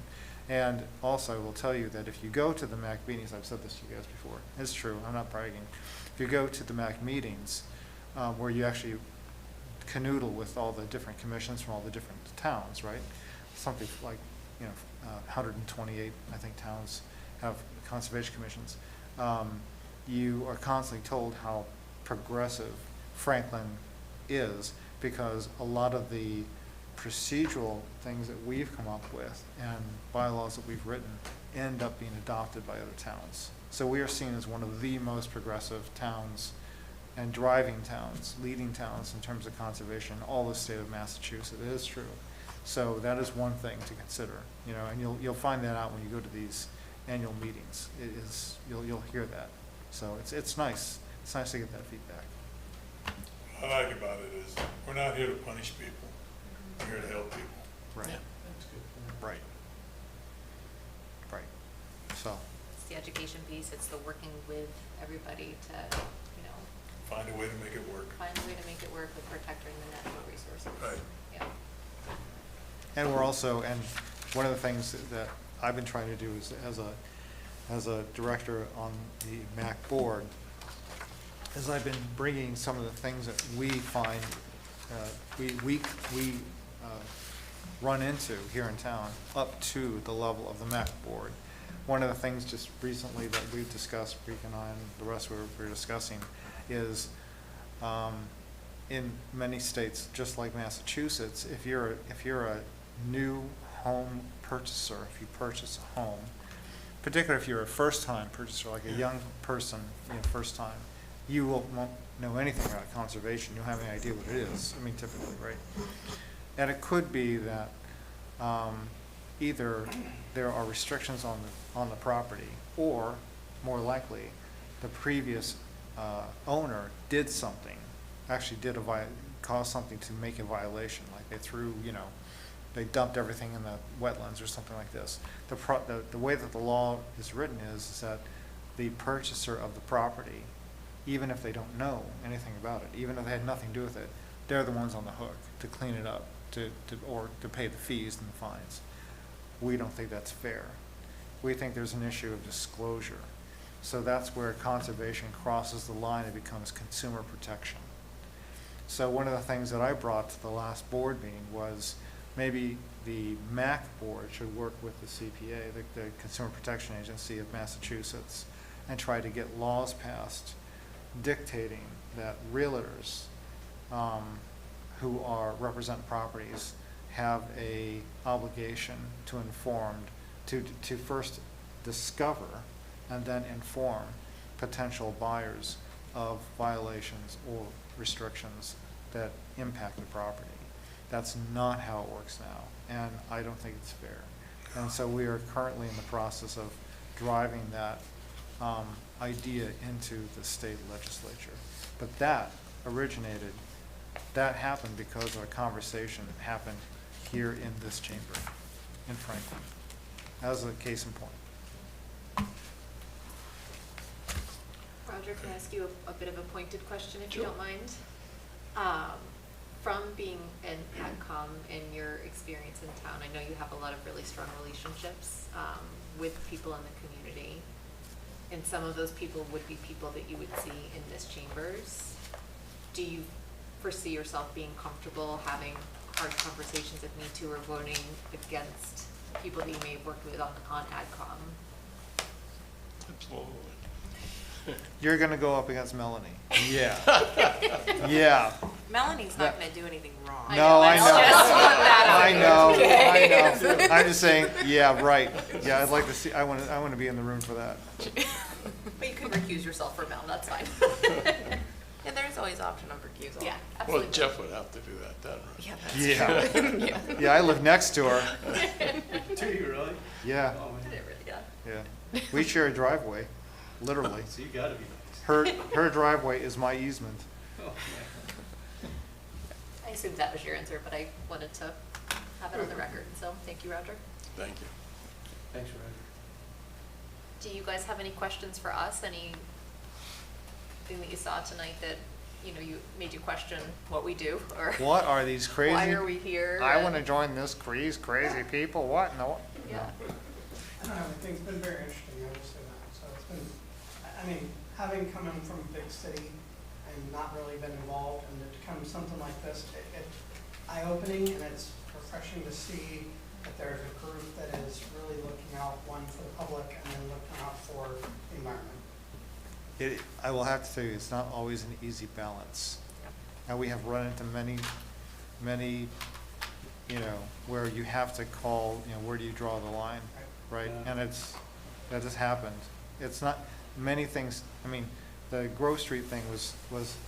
And also, I will tell you that if you go to the MAC meetings, I've said this to you guys before, it's true, I'm not bragging. If you go to the MAC meetings, where you actually canoodle with all the different commissions from all the different towns, right? Something like, 128, I think, towns have conservation commissions. You are constantly told how progressive Franklin is, because a lot of the procedural things that we've come up with and bylaws that we've written end up being adopted by other towns. So we are seen as one of the most progressive towns and driving towns, leading towns in terms of conservation, all the state of Massachusetts. It is true. So that is one thing to consider, you know, and you'll find that out when you go to these annual meetings. It is, you'll hear that. So it's nice. It's nice to get that feedback. What I like about it is, we're not here to punish people, we're here to help people. Right. That's good. Right. Right. So, It's the education piece, it's the working with everybody to, you know, Find a way to make it work. find a way to make it work with protecting the natural resources. Right. Yeah. and we're also, and one of the things that I've been trying to do is, as a director on the MAC board, is I've been bringing some of the things that we find, we run into here in town up to the level of the MAC board. One of the things just recently that we've discussed, Rick and I and the rest we're discussing, is in many states, just like Massachusetts, if you're a new home purchaser, if you purchase a home, particularly if you're a first-time purchaser, like a young person, you know, first time, you won't know anything about conservation. You'll have any idea what it is. I mean, typically, right? And it could be that either there are restrictions on the property, or more likely, the previous owner did something, actually caused something to make a violation, like they threw, you know, they dumped everything in the wetlands or something like this. The way that the law is written is that the purchaser of the property, even if they don't know anything about it, even if they had nothing to do with it, they're the ones on the hook to clean it up, or to pay the fees and the fines. We don't think that's fair. We think there's an issue of disclosure. So that's where conservation crosses the line and becomes consumer protection. So one of the things that I brought to the last board meeting was maybe the MAC board should work with the CPA, the Consumer Protection Agency of Massachusetts, and try to get laws passed dictating that realtors who represent properties have a obligation to inform, to first discover and then inform potential buyers of violations or restrictions that impact the property. That's not how it works now, and I don't think it's fair. And so we are currently in the process of driving that idea into the state legislature. But that happened because of a conversation that happened here in this chamber, in Franklin, as a case in point. Roger, can I ask you a bit of a pointed question, if you don't mind? From being an AdCom in your experience in town, I know you have a lot of really strong relationships with people in the community, and some of those people would be people that you would see in this chambers. Do you foresee yourself being comfortable having hard conversations if need to, or voting against people that you may have worked with on AdCom? Absolutely. You're gonna go up against Melanie. Yeah. Yeah. Melanie's not gonna do anything wrong. No, I know. I know, Okay. I know. I'm just saying, yeah, right. Yeah, I'd like to see, I wanna be in the room for that. But you can recuse yourself for Mel, that's fine. Yeah, there's always option of recusal. Yeah, Well, absolutely. Jeff would have to do that then, right? Yeah, that's Yeah. true. Yeah, I live next to her. Do you really? Yeah, Oh, man. I didn't really, yeah. yeah. We share a driveway, literally. So you gotta be nice. Her driveway is my easement. Oh, man. I assumed that was your answer, but I wanted to have it on the record, so thank you, Roger. Thank you. Thanks, Roger. Do you guys have any questions for us? Anything that you saw tonight that, you know, you made you question what we do, or What are these crazy? why are we here? I and- wanna join these crazy people, what in the? Yeah. I don't know, I think it's been very interesting, I will say that. So it's been, I mean, having come in from a big city and not really been involved, and to come to something like this, it's eye-opening, and it's refreshing to see that there's a group that is really looking out, one, for the public, and then looking out for the environment. I will have to tell you, it's not always an easy balance. And we have run into many, you know, where you have to call, you know, where do you draw the line, right? Yeah. And that just happened. It's not, many things, I mean, the Grove Street thing was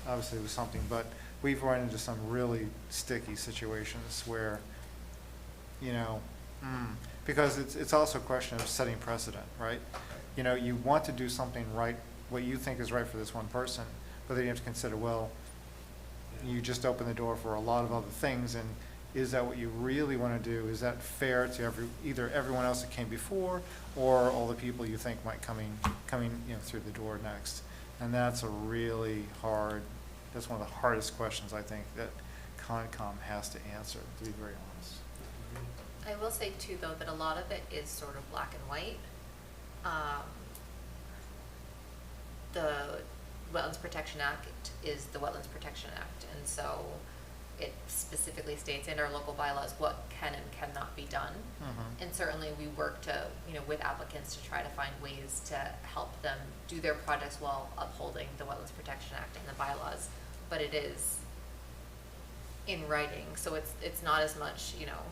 obviously was something, but we've run into some really sticky situations where, you know, because it's also a question of setting precedent, right? You know, you want to do something right, what you think is right for this one person, but then you have to consider, well, you just open the door for a lot of other things, and is that what you really want to do? Is that fair to either everyone else that came before, or all the people you think might coming you know, through the door next? And that's a really hard, that's one of the hardest questions I think that Concom has to answer, to be very honest. I will say too, though, that a lot of it is sort of black and white. The Wetlands Protection Act is the Wetlands Protection Act, and so it specifically states in our local bylaws what can and cannot be done. And certainly we work to, you know, with applicants to try to find ways to help them do their projects while upholding the Wetlands Protection Act and the bylaws. But it is in writing, so it's not as much, you know,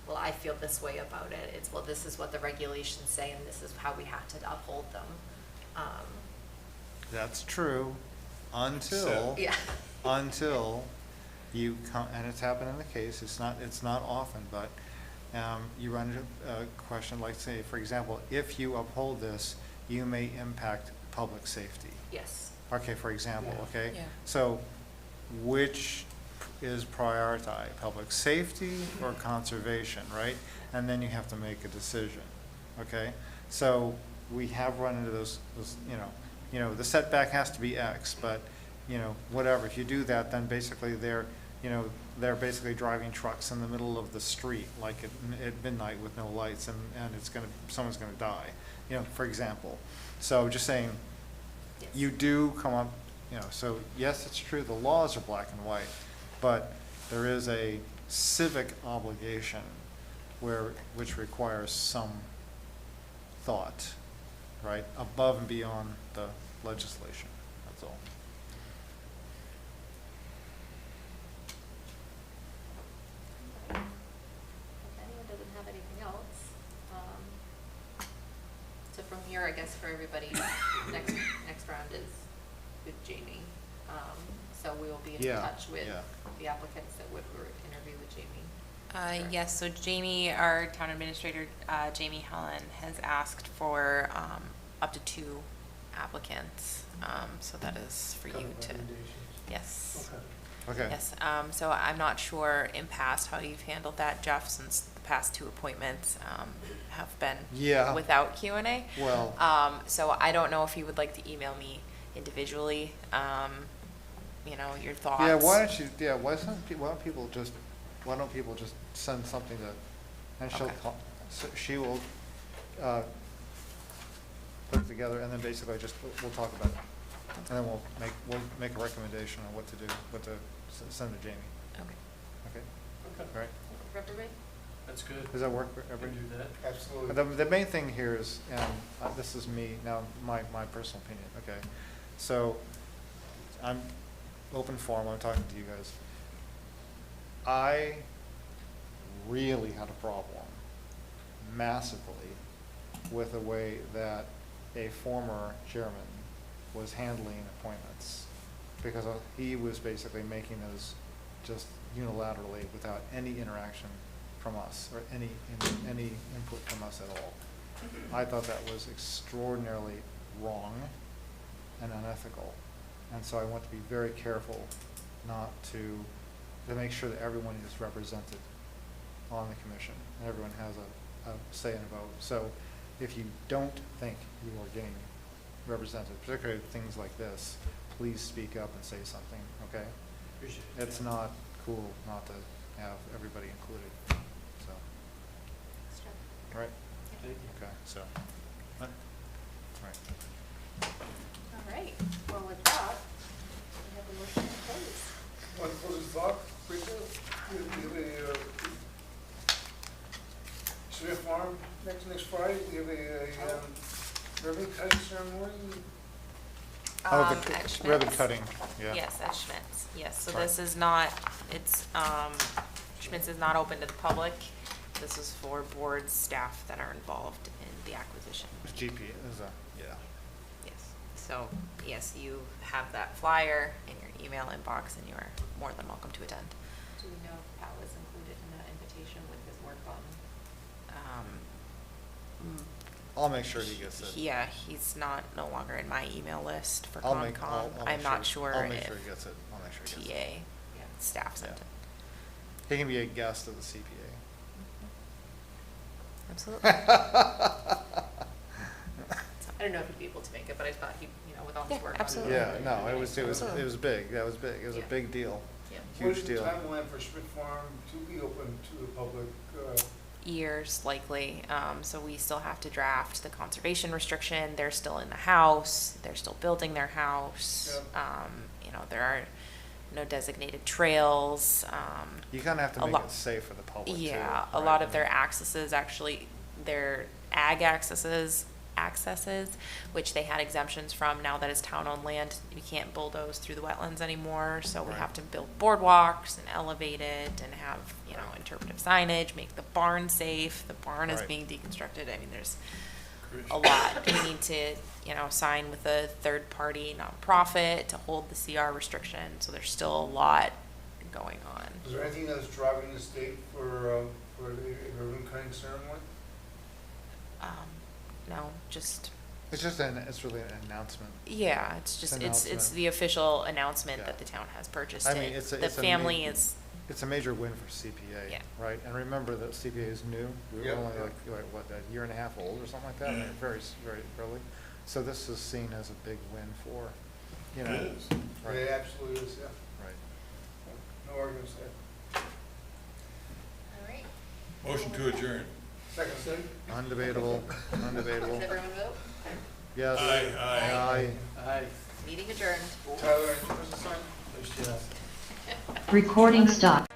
well, I feel this way about it. It's, well, this is what the regulations say, and this is how we have to uphold them. That's true, until until you come, and it's happened in the case. It's not often, but you run into a question like, say, for example, if you uphold this, you may impact public safety. Yes. Okay, for example, okay? Yeah. So which is prioritized, public safety or conservation, right? And then you have to make a decision, okay? So we have run into those you know, the setback has to be X, but, you know, whatever, if you do that, then basically they're basically driving trucks in the middle of the street, like at midnight with no lights, and someone's gonna die, you know, for example. So just saying, you do come up, you know, so yes, it's true, the laws are black and white, but there is a civic obligation which requires some thought, right, above and beyond the legislation, that's all. If anyone doesn't have anything else, so from here, I guess for everybody, next round is with Jamie. So we will be in touch with the applicants that would interview with Jamie. Yes, so Jamie, our town administrator, Jamie Helen, has asked for up to 2 applicants. So that is for you to, yes. Okay. Yes, so I'm not sure in past how you've handled that, Jeff, since the past 2 appointments have been without Q&A. Well. So I don't know if you would like to email me individually, you know, your thoughts. Yeah, why don't people just send something to, and she'll call, so she will put it together, and then basically we'll talk about it. And then we'll make a recommendation on what to do, what to send to Jamie. Okay. Okay? Okay. All right. For everybody? That's good. Does that work for everybody? Do that. Absolutely. The main thing here is, and this is me, now my personal opinion, okay? So I'm open forum, I'm talking to you guys. I really had a problem massively with the way that a former chairman was handling appointments, because he was basically making those just unilaterally without any interaction from us or any input from us at all. I thought that was extraordinarily wrong and unethical, and so I want to be very careful not to make sure that everyone is represented on the commission and everyone has a say in a vote. So if you don't think you are getting represented, particularly things like this, please speak up and say something, okay? Appreciate it. It's not cool not to have everybody included, so. All right? Thank you. Okay, so, all right. All right, well, with that, we have a motion to close. One closing thought, briefly, we have a, Smith Farm next Friday, we have a ribbon cutting ceremony. At Schmitz. Ribbon cutting, yeah. Yes, at Schmitz, yes. So Right. this is not, it's, Schmitz is not open to the public. This is for board staff that are involved in the acquisition. GP is yeah. Yes. So, yes, you have that flyer in your email inbox, and you are more than welcome to attend. Do we know if Pat was included in that invitation with his work on? I'll make sure he gets it. Yeah, he's no longer in my email list for I'll Concom. make- I'll make I'm not sure I'll make if sure he gets it. I'll make sure he gets TA it. staff sent it. He can be a guest of the CPA. Absolutely. I don't know if he'd be able to make it, but I thought he, with all his Yeah, work. absolutely. Yeah, no, it was big. That was big. It was a Yeah. big deal. Yeah. What Huge is the deal. timeline for Schmidt Farm to be open to the public? Years likely. So we still have to draft the conservation restriction. They're still in the house. They're still building their house. There are no designated trails. You kind of have to a make lot- it safe for the public too. Yeah, a right? lot of their accesses, actually, their ag accesses, which they had exemptions from. Now that it's town-owned land, you can't bulldoze through the wetlands anymore, so we Right. have to build boardwalks and elevate it and have, interpretive signage, make the barn safe. The barn is Right. being deconstructed. I mean, there's a lot. We need to, sign with a third-party nonprofit to hold the CR restriction, so there's still a lot going on. Is there anything that's driving the state for the ribbon cutting ceremony? No, just, It's really an announcement. yeah, it's just, An it's announcement. the official announcement Yeah. that the town has purchased I mean, it. it's a The it's a family ma- is, It's a major win for CPA. Yeah. Right, and remember that CPA is new. We were Yep. only what, a year and a half old or something like that. I mean, very early. So this is seen as a big win for, It is. Right. It absolutely is, yeah. Right. No arguments there. All right. Motion to adjourn. Second, Sid? Undebatable, undebatable. Does everyone vote? Yes. Aye. Aye. Meeting adjourned. Tyler, any business sign? There's, Recording stopped.